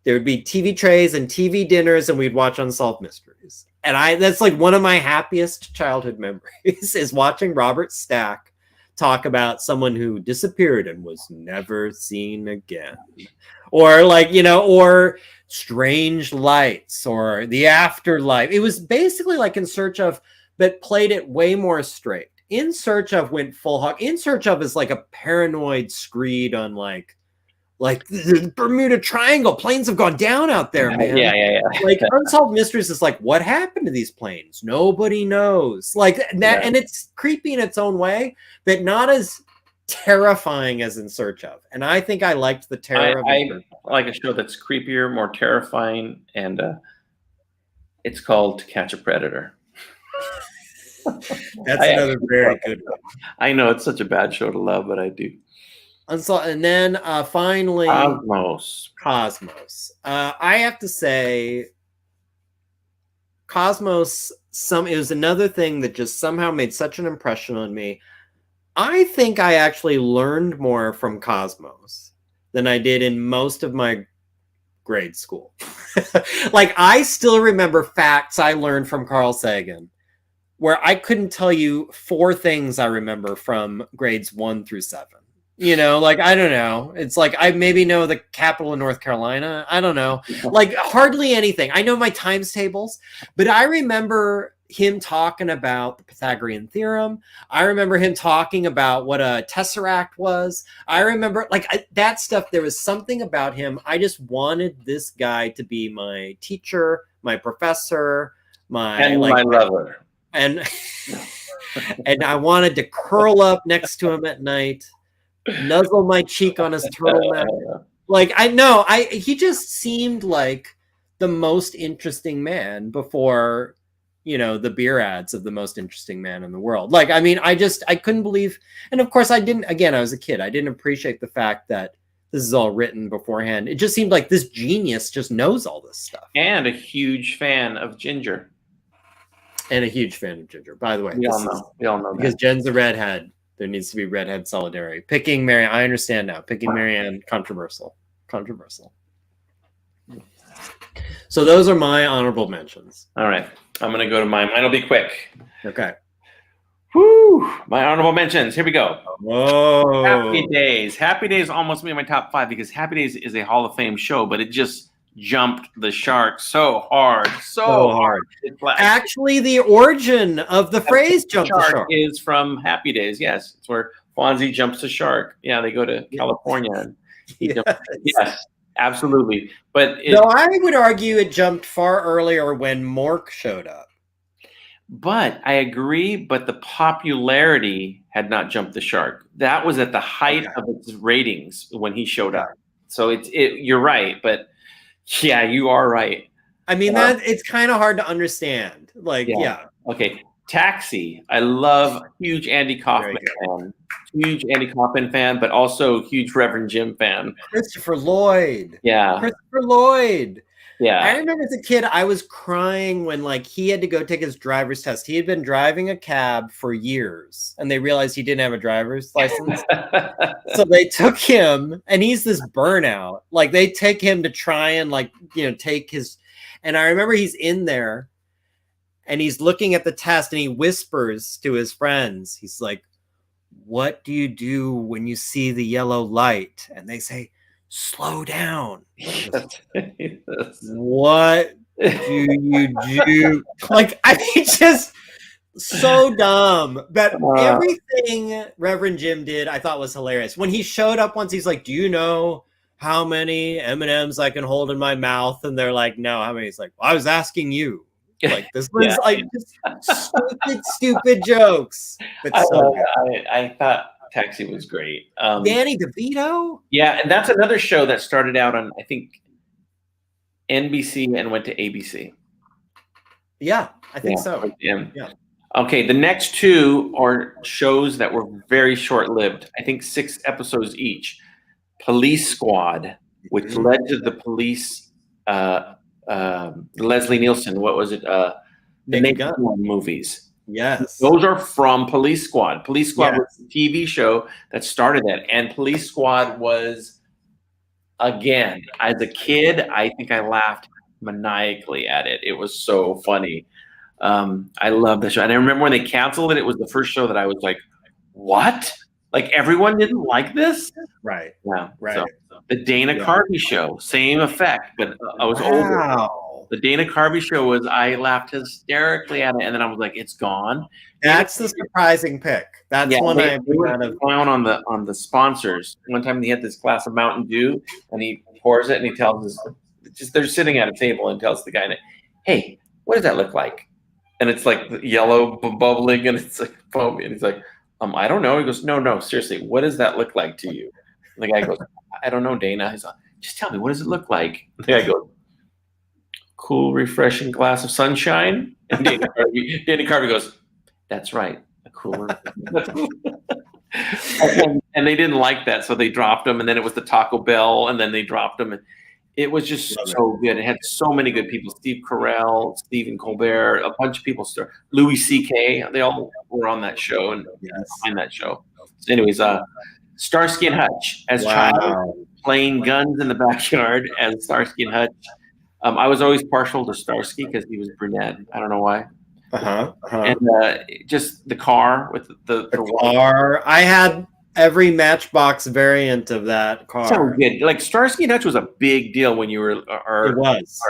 Speaker 1: there would be TV trays and TV dinners, and we'd watch Unsolved Mysteries. And that's like one of my happiest childhood memories is watching Robert Stack talk about someone who disappeared and was never seen again. Or like, or Strange Lights or The Afterlife. It was basically like In Search Of, but played it way more straight. In Search Of went full hog. In Search Of is like a paranoid screed on like the Bermuda Triangle. Planes have gone down out there, man.
Speaker 2: Yeah.
Speaker 1: Like Unsolved Mysteries is like, what happened to these planes? Nobody knows. Like that, and it's creepy in its own way, but not as terrifying as In Search Of. And I think I liked the terror of
Speaker 2: I like a show that's creepier, more terrifying, and it's called To Catch a Predator.
Speaker 1: That's another very good one.
Speaker 2: I know it's such a bad show to love, but I do.
Speaker 1: And then finally, Cosmos. I have to say, Cosmos. It was another thing that just somehow made such an impression on me. I think I actually learned more from Cosmos than I did in most of my grade school. Like I still remember facts I learned from Carl Sagan, where I couldn't tell you 4 things I remember from grades 1 through 7. Like, I don't know. It's like, I maybe know the capital of North Carolina. I don't know. Like, hardly anything. I know my times tables, but I remember him talking about the Pythagorean theorem. I remember him talking about what a tesseract was. I remember, like, that stuff. There was something about him. I just wanted this guy to be my teacher, my professor, my
Speaker 2: lover.
Speaker 1: And, and I wanted to curl up next to him at night, nuzzle my cheek on his turtleneck. Like, he just seemed like the most interesting man before, the beer ads of the most interesting man in the world. Like, I mean, I couldn't believe, and of course I was a kid. I didn't appreciate the fact that this is all written beforehand. It just seemed like this genius just knows all this stuff.
Speaker 2: And a huge fan of Ginger.
Speaker 1: And a huge fan of Ginger, by the way.
Speaker 2: We all know
Speaker 1: because Jen's a redhead. There needs to be redhead solidarity. Picking Marianne, I understand now. Picking Marianne, controversial. So those are my honorable mentions.
Speaker 2: All right. I'm going to go to mine. Mine will be quick.
Speaker 1: Okay.
Speaker 2: Woo! My honorable mentions. Here we go.
Speaker 1: Whoa.
Speaker 2: Happy Days. Happy Days almost made my top 5 because Happy Days is a Hall of Fame show, but it just jumped the shark so hard. So hard.
Speaker 1: Actually, the origin of the phrase "jump the shark"
Speaker 2: is from Happy Days. Yes, it's where Fonzie jumps the shark. Yeah, they go to California. And yes, absolutely. But
Speaker 1: I would argue it jumped far earlier when Mork showed up.
Speaker 2: But I agree. But the popularity had not jumped the shark. That was at the height of its ratings when he showed up. So you're right, but. Yeah, you are right.
Speaker 1: I mean, it's kind of hard to understand. Like, yeah.
Speaker 2: Okay. Taxi. I love huge Andy Kaufman fan. Huge Andy Kaufman fan, but also huge Reverend Jim fan.
Speaker 1: Christopher Lloyd.
Speaker 2: Yeah.
Speaker 1: Christopher Lloyd.
Speaker 2: Yeah.
Speaker 1: I remember as a kid, I was crying when he had to go take his driver's test. He had been driving a cab for years and they realized he didn't have a driver's license. So they took him and he's this burnout. Like they take him to try and take his, and I remember he's in there and he's looking at the test and he whispers to his friends. He's like, "What do you do when you see the yellow light?" And they say, "Slow down." What do you do? Just so dumb. But everything Reverend Jim did, I thought was hilarious. When he showed up once, he's like, "Do you know how many M&Ms I can hold in my mouth?" And they're like, "No, how many?" He's like, "Well, I was asking you." Like this was just stupid jokes. But
Speaker 2: I thought Taxi was great.
Speaker 1: Danny DeVito?
Speaker 2: Yeah, and that's another show that started out on, I think, NBC and went to ABC.
Speaker 1: Yeah, I think so.
Speaker 2: Yeah. Okay, the next 2 are shows that were very short-lived. I think 6 episodes each. Police Squad, which led to the police, Leslie Nielsen, what was it? The Naked Gun movies.
Speaker 1: Yes.
Speaker 2: Those are from Police Squad. Police Squad was a TV show that started that. And Police Squad was, again, as a kid, I think I laughed maniacally at it. It was so funny. I love the show. And I remember when they canceled it, it was the first show that I was like, what? Like everyone didn't like this?
Speaker 1: Right.
Speaker 2: Yeah.
Speaker 1: Right.
Speaker 2: So, the Dana Carvey show, same effect, but I was older. The Dana Carvey show was, I laughed hysterically at it, and then I was like, it's gone.
Speaker 1: That's the surprising pick. That's one
Speaker 2: they were down on the sponsors. One time he had this glass of Mountain Dew, and he pours it, and he tells us, they're sitting at a table, and tells the guy, hey, what does that look like? And it's like yellow bubbling, and it's like foamy, and he's like, I don't know. He goes, no, seriously, what does that look like to you? And the guy goes, I don't know, Dana. He's like, just tell me, what does it look like? And the guy goes, cool, refreshing glass of sunshine. And Dana Carvey goes, that's right, a cooler. and they didn't like that, so they dropped him. And then it was the Taco Bell, and then they dropped him. And it was just so good. It had so many good people: Steve Carell, Stephen Colbert, a bunch of people. Louis C.K. They all were on that show and behind that show. So anyways, Starsky and Hutch as child, playing guns in the backyard as Starsky and Hutch. I was always partial to Starsky because he was brunette. I don't know why. And just the car with the
Speaker 1: car. I had every Matchbox variant of that car.
Speaker 2: So good. Like Starsky and Hutch was a big deal when you were
Speaker 1: It was.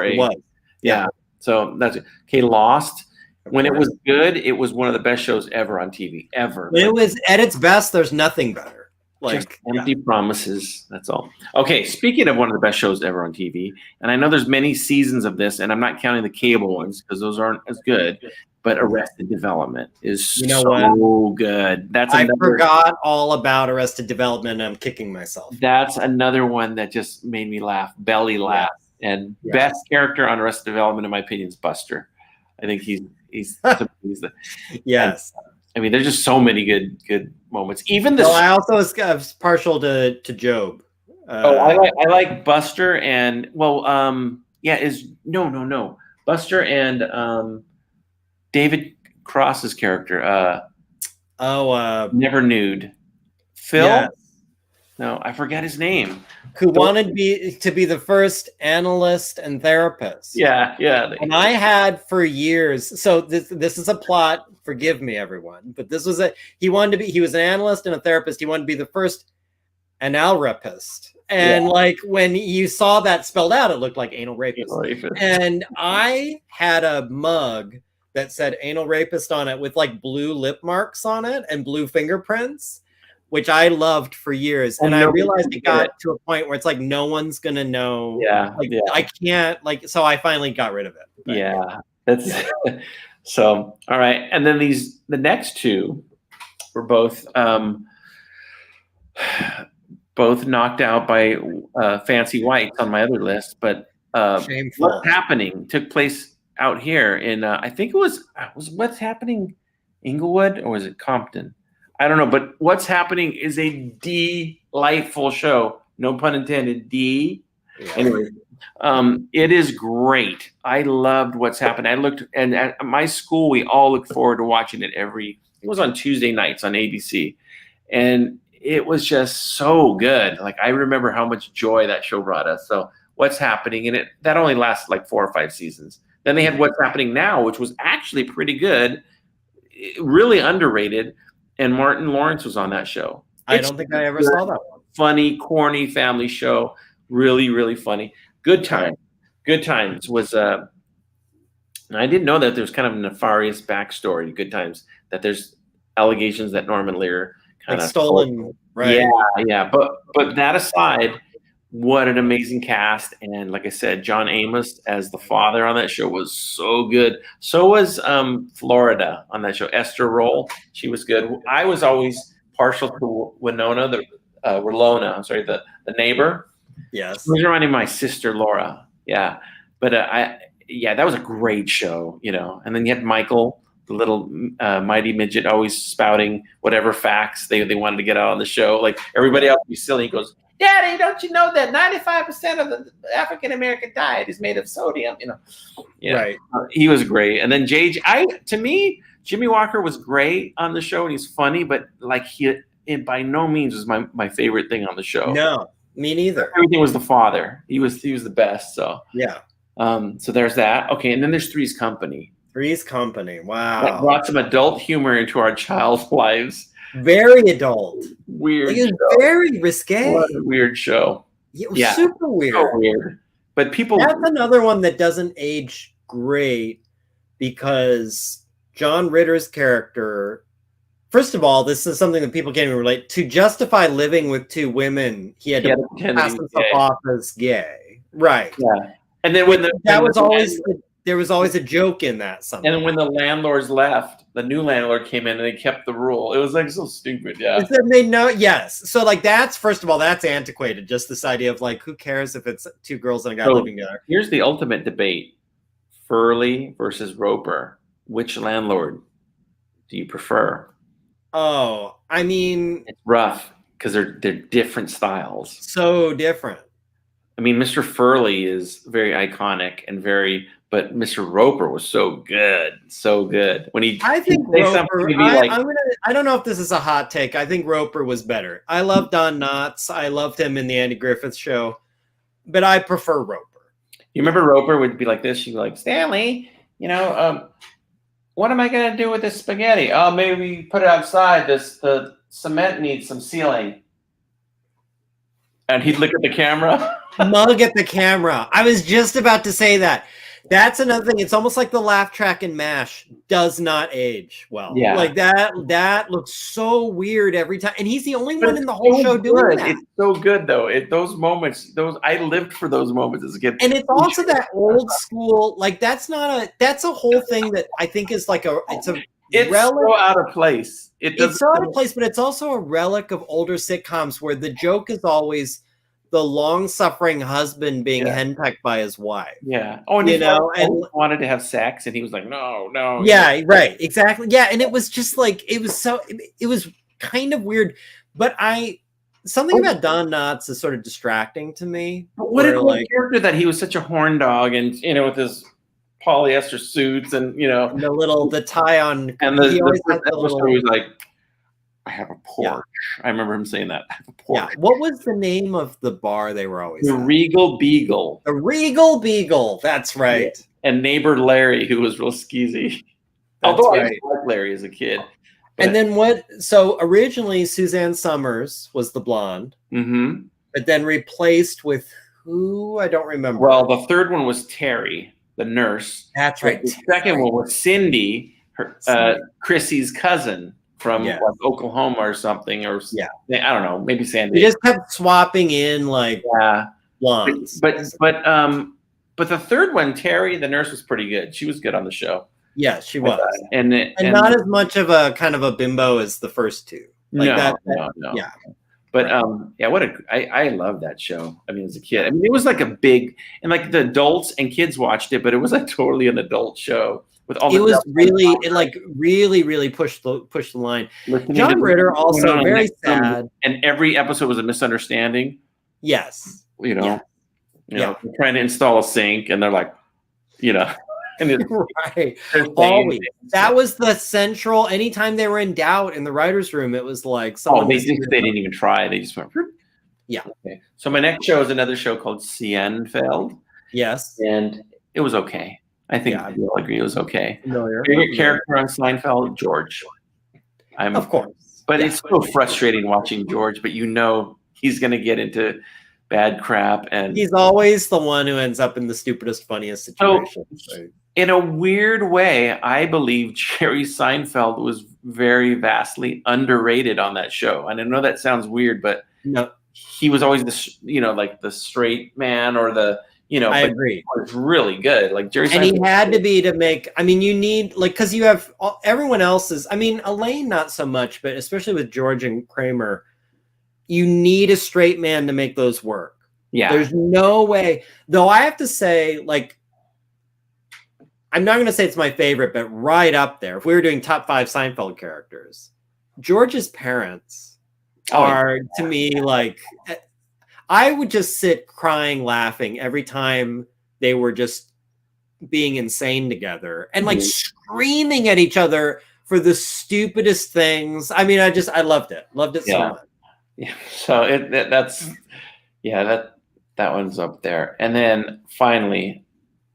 Speaker 2: Yeah. So that's it. Okay, Lost. When it was good, it was one of the best shows ever on TV. Ever.
Speaker 1: When it was at its best, there's nothing better.
Speaker 2: Just empty promises. That's all. Okay, speaking of one of the best shows ever on TV, and I know there's many seasons of this, and I'm not counting the cable ones because those aren't as good, but Arrested Development is so good. I
Speaker 1: forgot all about Arrested Development, and I'm kicking myself.
Speaker 2: That's another one that just made me laugh, belly laugh. And best character on Arrested Development, in my opinion, is Buster. I think he's the
Speaker 1: yes.
Speaker 2: I mean, there's just so many good moments. Even
Speaker 1: I also was partial to Job.
Speaker 2: I like Buster and Buster and David Cross's character. Never Nude. Phil.
Speaker 1: Yes.
Speaker 2: No, I forgot his name.
Speaker 1: Who wanted to be the first analyst and therapist.
Speaker 2: Yeah.
Speaker 1: And I had for years. So this is a plot. Forgive me, everyone. But this was he was an analyst and a therapist. He wanted to be the first anal rapist. And like when you saw that spelled out, it looked like anal rapist. And I had a mug that said anal rapist on it with like blue lip marks on it and blue fingerprints, which I loved for years. And I realized it got to a point where it's like, no one's going to know. I can't so I finally got rid of it.
Speaker 2: That's so, all right. And then the next two were both knocked out by Fancy Whites on my other list, but What's Happening took place out here in, I think it was What's Happening Inglewood, or was it Compton? I don't know, but What's Happening is a delightful show. No pun intended. Anyway, it is great. I loved What's Happening. I looked, and at my school, we all looked forward to watching it it was on Tuesday nights on ABC. And it was just so good. Like, I remember how much joy that show brought us. So What's Happening, and that only lasted like 4 or 5 seasons. Then they had What's Happening Now, which was actually pretty good, really underrated. And Martin Lawrence was on that show.
Speaker 1: I don't think I ever saw that one.
Speaker 2: Funny, corny family show. Really, really funny. Good Times was and I didn't know that there was kind of a nefarious backstory to Good Times, that there's allegations that Norman Lear kind of
Speaker 1: stolen, right?
Speaker 2: Yeah. But that aside, what an amazing cast. And like I said, John Amos as the father on that show was so good. So was Florida on that show. Esther Roll, she was good. I was always partial to Winona, the neighbor.
Speaker 1: Yes.
Speaker 2: It was reminding my sister Laura. Yeah. But that was a great show, And then you had Michael, the little mighty midget, always spouting whatever facts they wanted to get out on the show. Like, everybody else would be silly. He goes, Daddy, don't you know that 95% of the African American diet is made of sodium?
Speaker 1: Right.
Speaker 2: He was great. And then to me, Jimmy Walker was great on the show, and he's funny, but like it by no means was my favorite thing on the show.
Speaker 1: No, me neither.
Speaker 2: Everything was the father. He was the best. So
Speaker 1: yeah.
Speaker 2: So there's that. Okay, and then there's Three's Company.
Speaker 1: Three's Company.
Speaker 2: That
Speaker 1: Wow.
Speaker 2: brought some adult humor into our child's lives.
Speaker 1: Very adult.
Speaker 2: Weird.
Speaker 1: Like, it was
Speaker 2: show.
Speaker 1: very risque.
Speaker 2: What a weird show.
Speaker 1: It was
Speaker 2: Yeah.
Speaker 1: super weird.
Speaker 2: So weird. But people.
Speaker 1: That's another one that doesn't age great because John Ritter's character, first of all, this is something that people can't even relate to. Justify living with two women, he had to
Speaker 2: pretend
Speaker 1: pass
Speaker 2: he was
Speaker 1: himself
Speaker 2: gay.
Speaker 1: off as gay. Right.
Speaker 2: Yeah. And then when
Speaker 1: there was always a joke in that somehow.
Speaker 2: and when the landlords left, the new landlord came in and they kept the rule. It was like so stupid. Yeah.
Speaker 1: Is that they know? Yes. So like that's first of all, that's antiquated. Just this idea of like, who cares if it's two girls and a guy
Speaker 2: So,
Speaker 1: living together?
Speaker 2: Here's the ultimate debate: Furley versus Roper. Which landlord do you prefer?
Speaker 1: Oh, I mean,
Speaker 2: It's rough because they're different styles.
Speaker 1: so different.
Speaker 2: I mean, Mr. Furley is very iconic and but Mr. Roper was so good, so good. When
Speaker 1: I think
Speaker 2: he'd say
Speaker 1: Roper.
Speaker 2: something, he'd be like,
Speaker 1: I don't know if this is a hot take. I think Roper was better. I love Don Knotts. I loved him in the Andy Griffith Show, but I prefer Roper.
Speaker 2: you remember Roper would be like this? She'd be like, Stanley, what am I gonna do with this spaghetti? Oh, maybe put it outside. The cement needs some sealing. And he'd look at the camera.
Speaker 1: Mug at the camera. I was just about to say that. That's another thing. It's almost like the laugh track in MASH does not age well.
Speaker 2: Yeah.
Speaker 1: Like that looks so weird every time. And he's the only one in the whole show doing that.
Speaker 2: It's so good though. Those moments, I lived for those moments as a kid.
Speaker 1: And it's also that old school, like that's a whole thing that I think is like it's relic.
Speaker 2: so out of place.
Speaker 1: It's so out of place, but it's also a relic of older sitcoms where the joke is always the long-suffering husband being henpecked by his wife.
Speaker 2: Yeah. Oh, and and wanted to have sex, and he was like, no.
Speaker 1: Yeah, right. Exactly. Yeah, and it was just like it was kind of weird, but something about Don Knotts is sort of distracting to me.
Speaker 2: But what a cool character that he was such a horn dog, and with his polyester suits, and
Speaker 1: the tie on,
Speaker 2: and the first episode he was like, I have a porch. Yeah. I remember him saying that. I have a porch.
Speaker 1: Yeah. What was the name of the bar they were always
Speaker 2: The
Speaker 1: at?
Speaker 2: Regal Beagle.
Speaker 1: The Regal Beagle. That's right.
Speaker 2: Yeah. And neighbor Larry, who was real skeezy. Although I liked Larry as a kid.
Speaker 1: And then so originally Suzanne Summers was the blonde, but then replaced with who? I don't remember.
Speaker 2: Well, the third one was Terry, the nurse.
Speaker 1: That's right.
Speaker 2: The second one was Cindy, Chrissy's cousin. From like Oklahoma or something, or I don't know, maybe San Diego.
Speaker 1: They just kept swapping in blondes.
Speaker 2: But the third one, Terry, the nurse, was pretty good. She was good on the show.
Speaker 1: Yeah, she was,
Speaker 2: and
Speaker 1: not as much of a kind of a bimbo as the first two.
Speaker 2: No.
Speaker 1: Yeah.
Speaker 2: But I love that show. I mean, as a kid, it was like a big, and like the adults and kids watched it, but it was like totally an adult show. It
Speaker 1: was really pushed the line. John Ritter also very sad,
Speaker 2: and every episode was a misunderstanding.
Speaker 1: Yes,
Speaker 2: trying to install a sink, and they're like, and it's
Speaker 1: right. Always that was the central. Anytime they were in doubt in the writers' room, it was like
Speaker 2: they didn't even try. They just went.
Speaker 1: Yeah.
Speaker 2: Okay. So my next show is another show called Seinfeld.
Speaker 1: Yes,
Speaker 2: and it was okay. I think we all agree it was okay.
Speaker 1: Familiar.
Speaker 2: Favorite character on Seinfeld, George.
Speaker 1: Of course.
Speaker 2: But it's so frustrating watching George, but he's going to get into bad crap. And
Speaker 1: he's always the one who ends up in the stupidest, funniest situation.
Speaker 2: So, in a weird way, I believe Jerry Seinfeld was very vastly underrated on that show. And I know that sounds weird, but he was always like the straight man or the,
Speaker 1: I agree.
Speaker 2: It was really good. Like Jerry Seinfeld.
Speaker 1: And he had to be to make, you need, because you have everyone else's, Elaine, not so much, but especially with George and Kramer, you need a straight man to make those work.
Speaker 2: Yeah.
Speaker 1: There's no way. Though I have to say, I'm not going to say it's my favorite, but right up there. If we were doing top 5 Seinfeld characters, George's parents are, to me, I would just sit crying, laughing every time they were just being insane together and screaming at each other for the stupidest things. I loved it. Loved it so much.
Speaker 2: Yeah. So that one's up there. And then finally,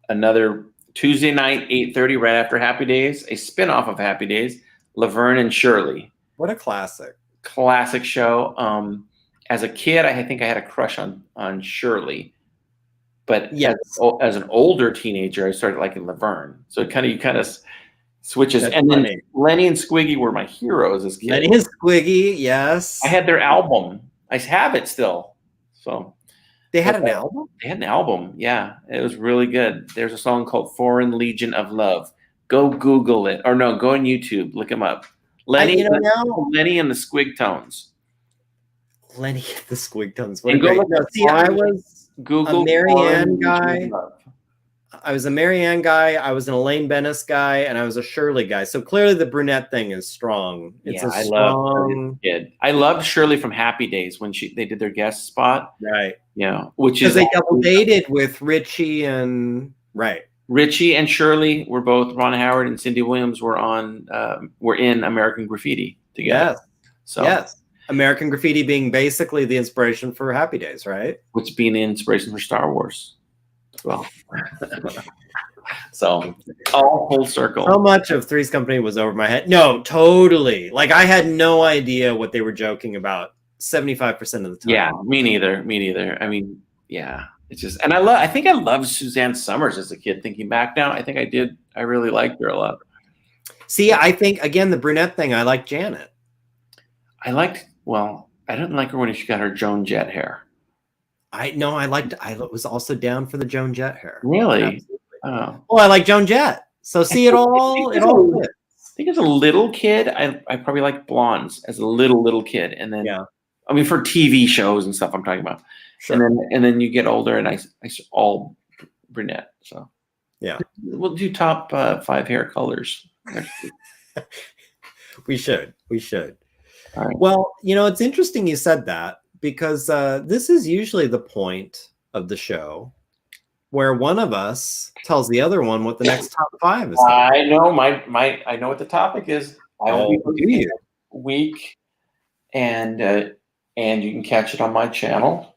Speaker 2: another Tuesday night, 8:30, right after Happy Days, a spinoff of Happy Days, Laverne and Shirley.
Speaker 1: What a classic.
Speaker 2: Classic show. As a kid, I think I had a crush on Shirley. But
Speaker 1: Yes.
Speaker 2: as an older teenager, I started liking Laverne. So you kind of switches.
Speaker 1: That's
Speaker 2: and then
Speaker 1: funny.
Speaker 2: Lenny and Squiggy were my heroes as kids.
Speaker 1: Lenny and Squiggy, yes.
Speaker 2: I had their album. I have it still. So
Speaker 1: They had an album?
Speaker 2: they had an album. Yeah, it was really good. There's a song called "Foreign Legion of Love." Go Google it, or no, go on YouTube. Look them up. Lenny and the Squig Tones.
Speaker 1: Lenny and the Squig Tones.
Speaker 2: And go look
Speaker 1: No,
Speaker 2: at
Speaker 1: see, I was
Speaker 2: Google
Speaker 1: a Mary
Speaker 2: Foreign
Speaker 1: Ann
Speaker 2: Legion
Speaker 1: guy.
Speaker 2: of Love.
Speaker 1: I was a Mary Ann guy, I was an Elaine Bennis guy, and I was a Shirley guy. So clearly the brunette thing is strong. It's
Speaker 2: Yeah,
Speaker 1: a strong
Speaker 2: I loved Shirley from Happy Days when they did their guest spot.
Speaker 1: right.
Speaker 2: Yeah, which
Speaker 1: Because
Speaker 2: is
Speaker 1: they double dated with Richie and right.
Speaker 2: Richie and Shirley were both. Ron Howard and Cindy Williams were in American Graffiti together.
Speaker 1: Yes.
Speaker 2: So
Speaker 1: Yes. American Graffiti being basically the inspiration for Happy Days, right?
Speaker 2: which being the inspiration for Star Wars as well. So all full circle.
Speaker 1: So much of Three's Company was over my head. No, totally. Like I had no idea what they were joking about 75% of the time.
Speaker 2: Yeah, me neither. I mean, yeah, it's just, and I think I loved Suzanne Summers as a kid. Thinking back now, I think I did. I really liked her a lot.
Speaker 1: See, I think again the brunette thing. I like Janet.
Speaker 2: I didn't like her when she got her Joan Jett hair.
Speaker 1: I was also down for the Joan Jett hair.
Speaker 2: Really?
Speaker 1: Absolutely.
Speaker 2: Oh.
Speaker 1: Well, I like Joan Jett. So see it all. It all fits.
Speaker 2: I think as a little kid, I probably liked blondes as a little kid, and then I mean for TV shows and stuff I'm talking about.
Speaker 1: Sure.
Speaker 2: And then you get older, and I all brunette. So
Speaker 1: yeah,
Speaker 2: we'll do top 5 hair colors.
Speaker 1: We should.
Speaker 2: All right.
Speaker 1: Well, it's interesting you said that because this is usually the point of the show where one of us tells the other one what the next top 5 is.
Speaker 2: I know I know what the topic is. I will be week, and you can catch it on my channel.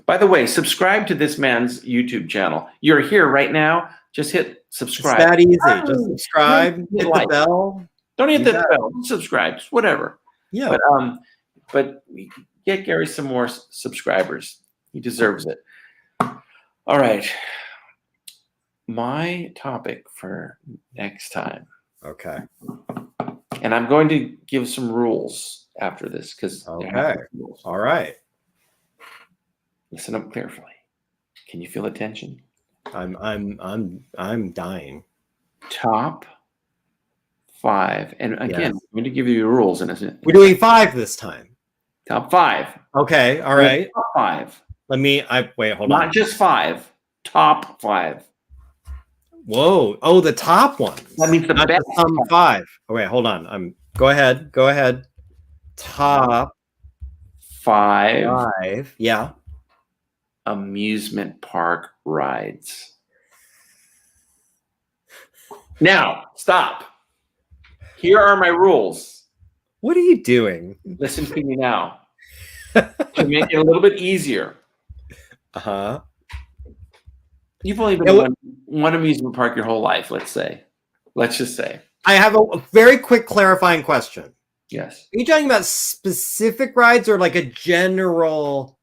Speaker 2: By the way, subscribe to this man's YouTube channel. You're here right now. Just hit subscribe.
Speaker 1: It's that easy. Just subscribe. Hit the bell.
Speaker 2: Don't hit the bell. Just subscribe. Just whatever.
Speaker 1: Yeah.
Speaker 2: But get Gary some more subscribers. He deserves it. All right. My topic for next time.
Speaker 1: Okay.
Speaker 2: And I'm going to give some rules after this because
Speaker 1: All right.
Speaker 2: Listen up carefully. Can you feel the tension?
Speaker 1: I'm dying.
Speaker 2: Top 5. And again, I'm going to give you the rules in a
Speaker 1: We're doing 5 this time.
Speaker 2: Top 5.
Speaker 1: Okay. All right.
Speaker 2: Top 5.
Speaker 1: Wait, hold on.
Speaker 2: Not just 5. Top 5.
Speaker 1: Whoa. Oh, the top ones.
Speaker 2: That means the
Speaker 1: Not
Speaker 2: best.
Speaker 1: just 5. Oh, wait, hold on. Go ahead. Top 5. Yeah.
Speaker 2: Amusement park rides. Now, stop. Here are my rules.
Speaker 1: What are you doing?
Speaker 2: Listen to me now. To make it a little bit easier.
Speaker 1: Uh-huh.
Speaker 2: You've only been in one amusement park your whole life, let's say. Let's just say.
Speaker 1: I have a very quick clarifying question.
Speaker 2: Yes.
Speaker 1: Are you talking about specific rides or like a general,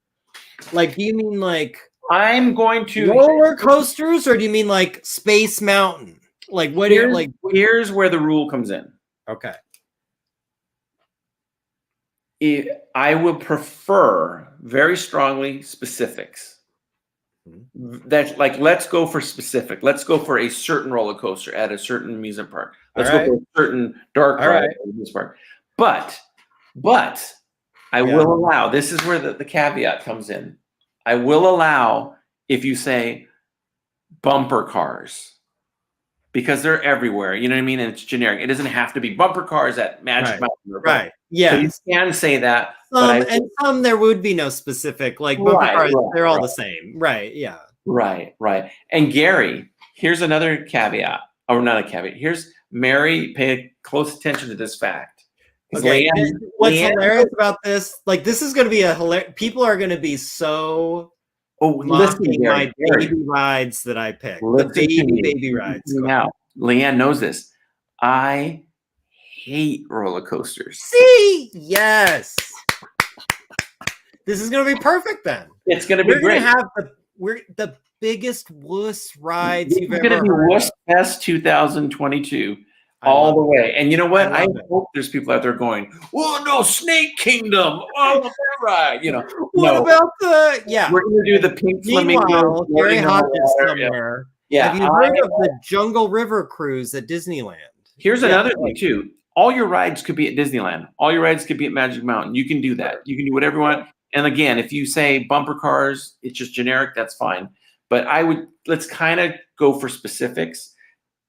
Speaker 1: like, do you mean like
Speaker 2: I'm going to
Speaker 1: roller coasters or do you mean like Space Mountain? Like what are like
Speaker 2: here's where the rule comes in.
Speaker 1: Okay.
Speaker 2: I would prefer very strongly specifics. That's like, let's go for specific. Let's go for a certain roller coaster at a certain amusement park. Let's go for a certain dark ride at amusement park. But I will allow, this is where the caveat comes in. I will allow if you say bumper cars because they're everywhere. You know what I mean? And it's generic. It doesn't have to be bumper cars at Magic Mountain.
Speaker 1: Right. Yeah.
Speaker 2: So you can say that.
Speaker 1: Some there would be no specific, like bumper cars, they're all the same. Right. Yeah.
Speaker 2: Right. And Gary, here's another caveat. Or not a caveat. Here's Mary, pay close attention to this fact.
Speaker 1: Okay. What's hilarious about this, like this is going to be people are going to be so mocking my baby rides that I picked. The baby rides.
Speaker 2: Now, Leanne knows this. I hate roller coasters.
Speaker 1: See? Yes. This is going to be perfect then.
Speaker 2: It's going to be great.
Speaker 1: We're the biggest wuss rides you've ever
Speaker 2: heard. It's going to be Wuss Fest 2022 all the way. And you know what? I hope there's people out there going, "Oh no, Snake Kingdom! Oh, that ride!" You know.
Speaker 1: What about the? Yeah,
Speaker 2: we're going to do the pink flamingo.
Speaker 1: Gary Hodges somewhere.
Speaker 2: Yeah.
Speaker 1: Have you heard of the Jungle River cruise at Disneyland?
Speaker 2: Here's another thing too. All your rides could be at Disneyland. All your rides could be at Magic Mountain. You can do that. You can do whatever you want. And again, if you say bumper cars, it's just generic, that's fine. But let's kind of go for specifics.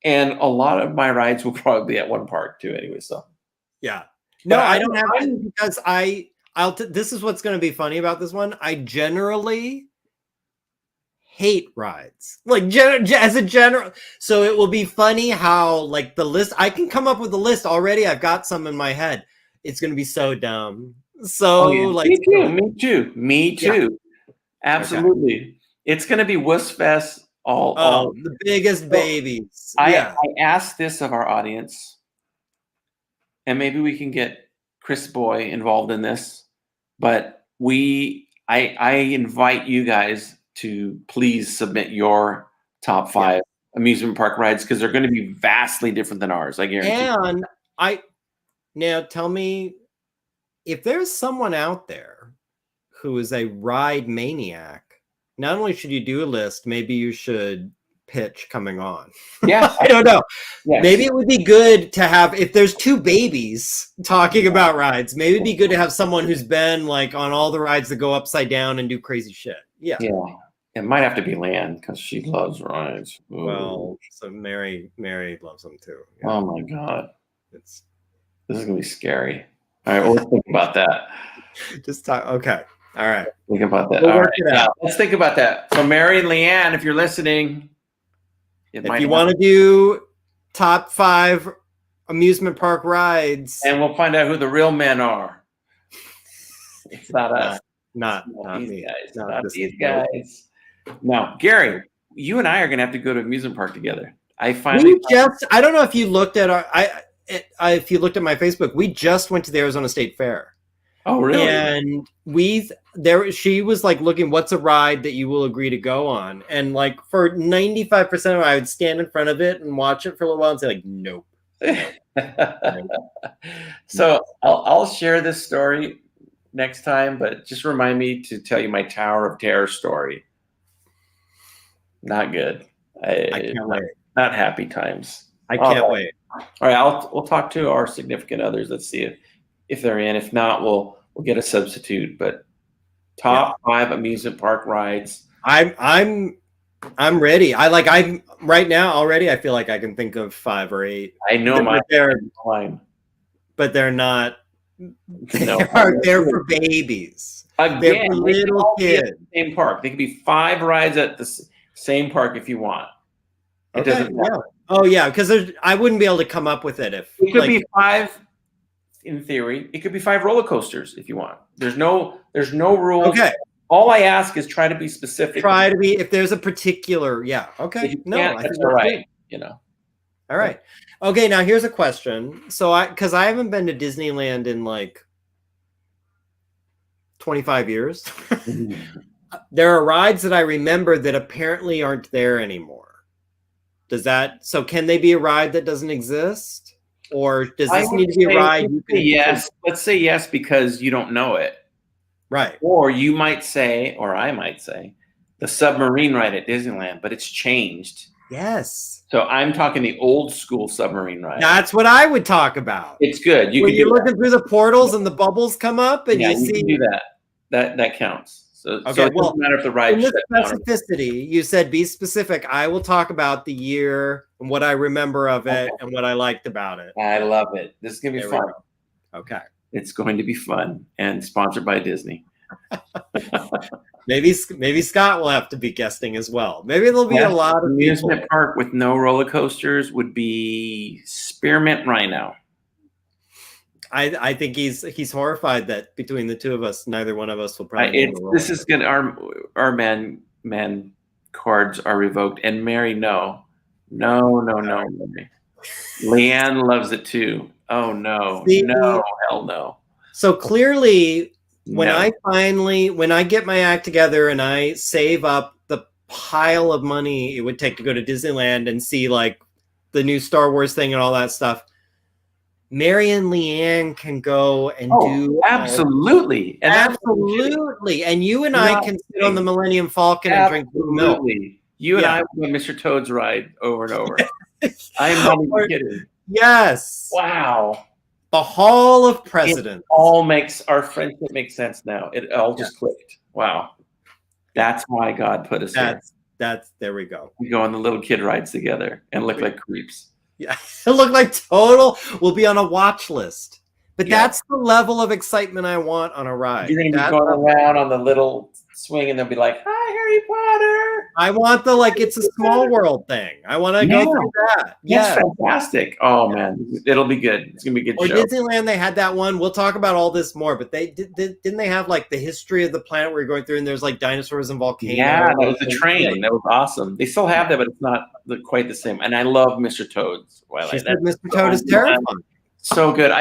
Speaker 2: And a lot of my rides will probably be at one park too anyway, so.
Speaker 1: Yeah. No, I don't have to because this is what's going to be funny about this one. I generally hate rides. Like as a general. So it will be funny how like the list, I can come up with a list already. I've got some in my head. It's going to be so dumb. So like
Speaker 2: me too. Absolutely. Okay. It's going to be Wuss Fest. All
Speaker 1: the biggest babies.
Speaker 2: I asked this of our audience, and maybe we can get Chris Boy involved in this, but I invite you guys to please submit your top 5 amusement park rides because they're going to be vastly different than ours. I guarantee.
Speaker 1: And now tell me if there's someone out there who is a ride maniac. Not only should you do a list, maybe you should pitch coming on.
Speaker 2: Yeah.
Speaker 1: I don't know. Yes. Maybe it would be good to have, if there's 2 babies talking about rides, maybe it'd be good to have someone who's been like on all the rides that go upside down and do crazy shit. Yeah.
Speaker 2: Yeah. It might have to be Leanne because she loves rides. Ooh.
Speaker 1: Well, so Mary loves them too.
Speaker 2: Yeah. Oh my God. This is going to be scary. All right. Well, let's think about that.
Speaker 1: Just talk. Okay. All right.
Speaker 2: Think about that.
Speaker 1: We'll work it out.
Speaker 2: Let's think about that. So Mary and Leanne, if you're listening,
Speaker 1: if you want to do top 5 amusement park rides,
Speaker 2: and we'll find out who the real men are. It's not us.
Speaker 1: Not
Speaker 2: these
Speaker 1: me.
Speaker 2: Guys. Not these guys. No, Gary, you and I are going to have to go to amusement park together. I
Speaker 1: don't know if you looked at if you looked at my Facebook, we just went to the Arizona State Fair.
Speaker 2: Oh, really?
Speaker 1: And she was like looking, what's a ride that you will agree to go on? And like for 95% of it, I would stand in front of it and watch it for a little while and say like, nope.
Speaker 2: So I'll share this story next time, but just remind me to tell you my Tower of Terror story. Not good.
Speaker 1: I can't wait.
Speaker 2: Not happy times.
Speaker 1: I can't wait.
Speaker 2: All right, we'll talk to our significant others. Let's see if they're in. If not, we'll get a substitute. But top 5 amusement park rides.
Speaker 1: I'm ready. I'm right now already. I feel like I can think of 5 or 8.
Speaker 2: I know
Speaker 1: they're not. They're for babies.
Speaker 2: Again,
Speaker 1: they're for little kids.
Speaker 2: Same park. They could be 5 rides at the same park if you want. It doesn't matter.
Speaker 1: Oh yeah, because I wouldn't be able to come up with it if
Speaker 2: it could be 5. In theory, it could be 5 roller coasters if you want. There's no rules.
Speaker 1: Okay.
Speaker 2: All I ask is try to be specific.
Speaker 1: Try to be if there's a particular. Yeah. Okay.
Speaker 2: I think all right. You know.
Speaker 1: All right. Okay. Now here's a question. So because I haven't been to Disneyland in like 25 years. There are rides that I remember that apparently aren't there anymore. So can they be a ride that doesn't exist? Or does this need to be a ride?
Speaker 2: Yes. Let's say yes because you don't know it.
Speaker 1: Right.
Speaker 2: Or you might say, or I might say, the submarine ride at Disneyland, but it's changed.
Speaker 1: Yes.
Speaker 2: So I'm talking the old school submarine ride.
Speaker 1: That's what I would talk about.
Speaker 2: It's good.
Speaker 1: When you're looking through the portals and the bubbles come up and you see.
Speaker 2: You can do that. That counts. So it doesn't matter if the ride.
Speaker 1: In the specificity, you said be specific. I will talk about the year and what I remember of it and what I liked about it.
Speaker 2: I love it. This is gonna be fun.
Speaker 1: Okay,
Speaker 2: it's going to be fun and sponsored by Disney.
Speaker 1: Maybe Scott will have to be guesting as well. Maybe there'll be a lot of
Speaker 2: amusement park with no roller coasters would be Spearmint Rhino.
Speaker 1: I think he's horrified that between the two of us, neither one of us will probably.
Speaker 2: This is gonna our man cards are revoked, and Mary, no, Mary. Leanne loves it too. Oh no, no, hell no.
Speaker 1: So clearly, when I get my act together and I save up the pile of money it would take to go to Disneyland and see like the new Star Wars thing and all that stuff, Mary and Leanne can go and do
Speaker 2: absolutely,
Speaker 1: absolutely, and you and I can sit on the Millennium Falcon and drink milk.
Speaker 2: You and I will Mr. Toad's ride over and over. I'm not even kidding.
Speaker 1: Yes.
Speaker 2: Wow.
Speaker 1: The Hall of Presidents.
Speaker 2: It all makes our friendship make sense now. It all just clicked. Wow. That's why God put us here.
Speaker 1: That's there we go.
Speaker 2: We go on the little kid rides together and look like creeps.
Speaker 1: Yeah, it looked like total. We'll be on a watch list. But that's the level of excitement I want on a ride.
Speaker 2: You're going to be going around on the little swing and they'll be like, "Hi, Harry Potter."
Speaker 1: I want the it's a small world thing. I want to go through that.
Speaker 2: Yes, fantastic. Oh man, it'll be good. It's gonna be a good show.
Speaker 1: Disneyland, they had that one. We'll talk about all this more, but they didn't they have like the history of the planet where you're going through and there's like dinosaurs and volcanoes.
Speaker 2: Yeah, that was the train. That was awesome. They still have that, but it's not quite the same. And I love Mr. Toad's.
Speaker 1: Mr. Toad is terrifying.
Speaker 2: So good.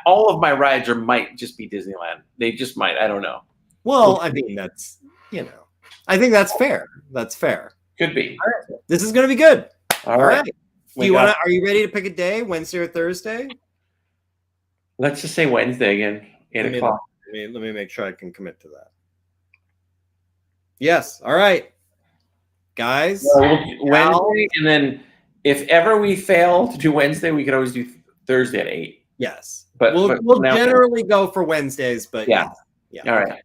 Speaker 2: All of my rides might just be Disneyland. They just might. I don't know.
Speaker 1: Well, I mean that's I think that's fair. That's fair.
Speaker 2: Could be.
Speaker 1: All right. This is going to be good.
Speaker 2: All right.
Speaker 1: Are you ready to pick a day, Wednesday or Thursday?
Speaker 2: Let's just say Wednesday again, 8 o'clock.
Speaker 1: Let me make sure I can commit to that. Yes. All right. Guys.
Speaker 2: Wednesday, and then if ever we fail to do Wednesday, we could always do Thursday at 8.
Speaker 1: Yes.
Speaker 2: But
Speaker 1: we'll generally go for Wednesdays, but
Speaker 2: yeah. All right.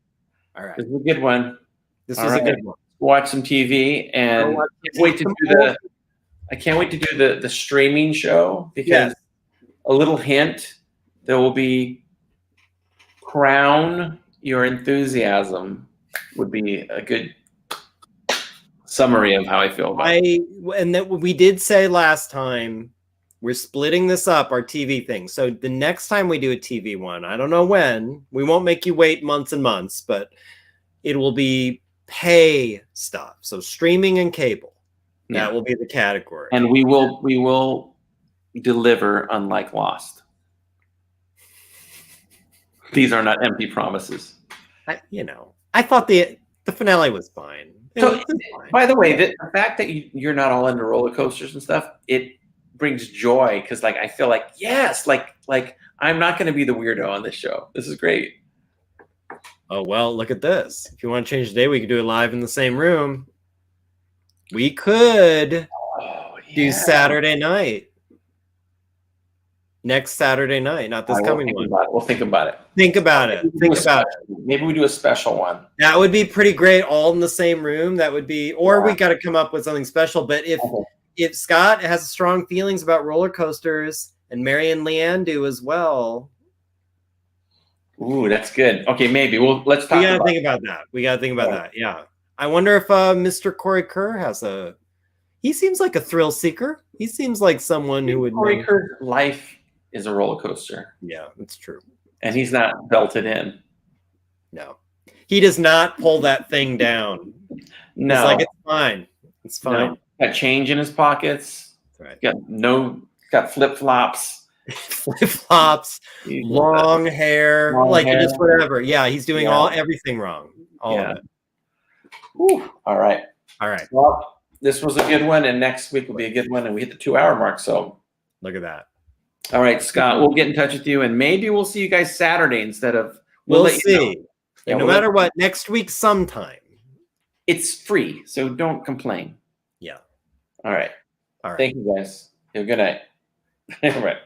Speaker 1: This
Speaker 2: is a good one.
Speaker 1: This was a good one.
Speaker 2: Watch some TV, and I can't wait to do the streaming show because a little hint, there will be Crown Your Enthusiasm would be a good summary of how I feel about it.
Speaker 1: And that we did say last time, we're splitting this up, our TV thing. So the next time we do a TV one, I don't know when, we won't make you wait months and months, but it will be pay stuff. So streaming and cable. That will be the category.
Speaker 2: And we will deliver unlike Lost. These are not empty promises.
Speaker 1: I thought the finale was fine.
Speaker 2: So, by the way, the fact that you're not all into roller coasters and stuff, it brings joy because, like, I feel like like I'm not going to be the weirdo on this show. This is great.
Speaker 1: Oh well, look at this. If you want to change the day, we could do it live in the same room. We could do Saturday night. Next Saturday night, not this coming one.
Speaker 2: We'll think about it.
Speaker 1: Think about it.
Speaker 2: Maybe we do a special one.
Speaker 1: That would be pretty great, all in the same room. That would be, or we got to come up with something special. But if Scott has strong feelings about roller coasters and Mary and Leanne do as well.
Speaker 2: Ooh, that's good. Okay, maybe let's talk.
Speaker 1: We gotta think about that. Yeah. I wonder if Mr. Corey Kerr has he seems like a thrill seeker. He seems like someone who would.
Speaker 2: Corey Kerr's life is a roller coaster.
Speaker 1: Yeah, that's true.
Speaker 2: And he's not belted in.
Speaker 1: No. He does not pull that thing down.
Speaker 2: No.
Speaker 1: It's like, it's fine. It's fine.
Speaker 2: No. Got change in his pockets.
Speaker 1: That's right.
Speaker 2: Got flip-flops.
Speaker 1: Flip-flops, long hair, just whatever. Yeah, he's doing everything wrong. All of it.
Speaker 2: Whew. All right. Well, this was a good one, and next week will be a good one, and we hit the 2-hour mark. So
Speaker 1: look at that.
Speaker 2: All right, Scott, we'll get in touch with you, and maybe we'll see you guys Saturday instead of.
Speaker 1: We'll see. Yeah, no matter what, next week sometime.
Speaker 2: It's free, so don't complain.
Speaker 1: Yeah.
Speaker 2: All right. Thank you, guys. Have a good night. All right.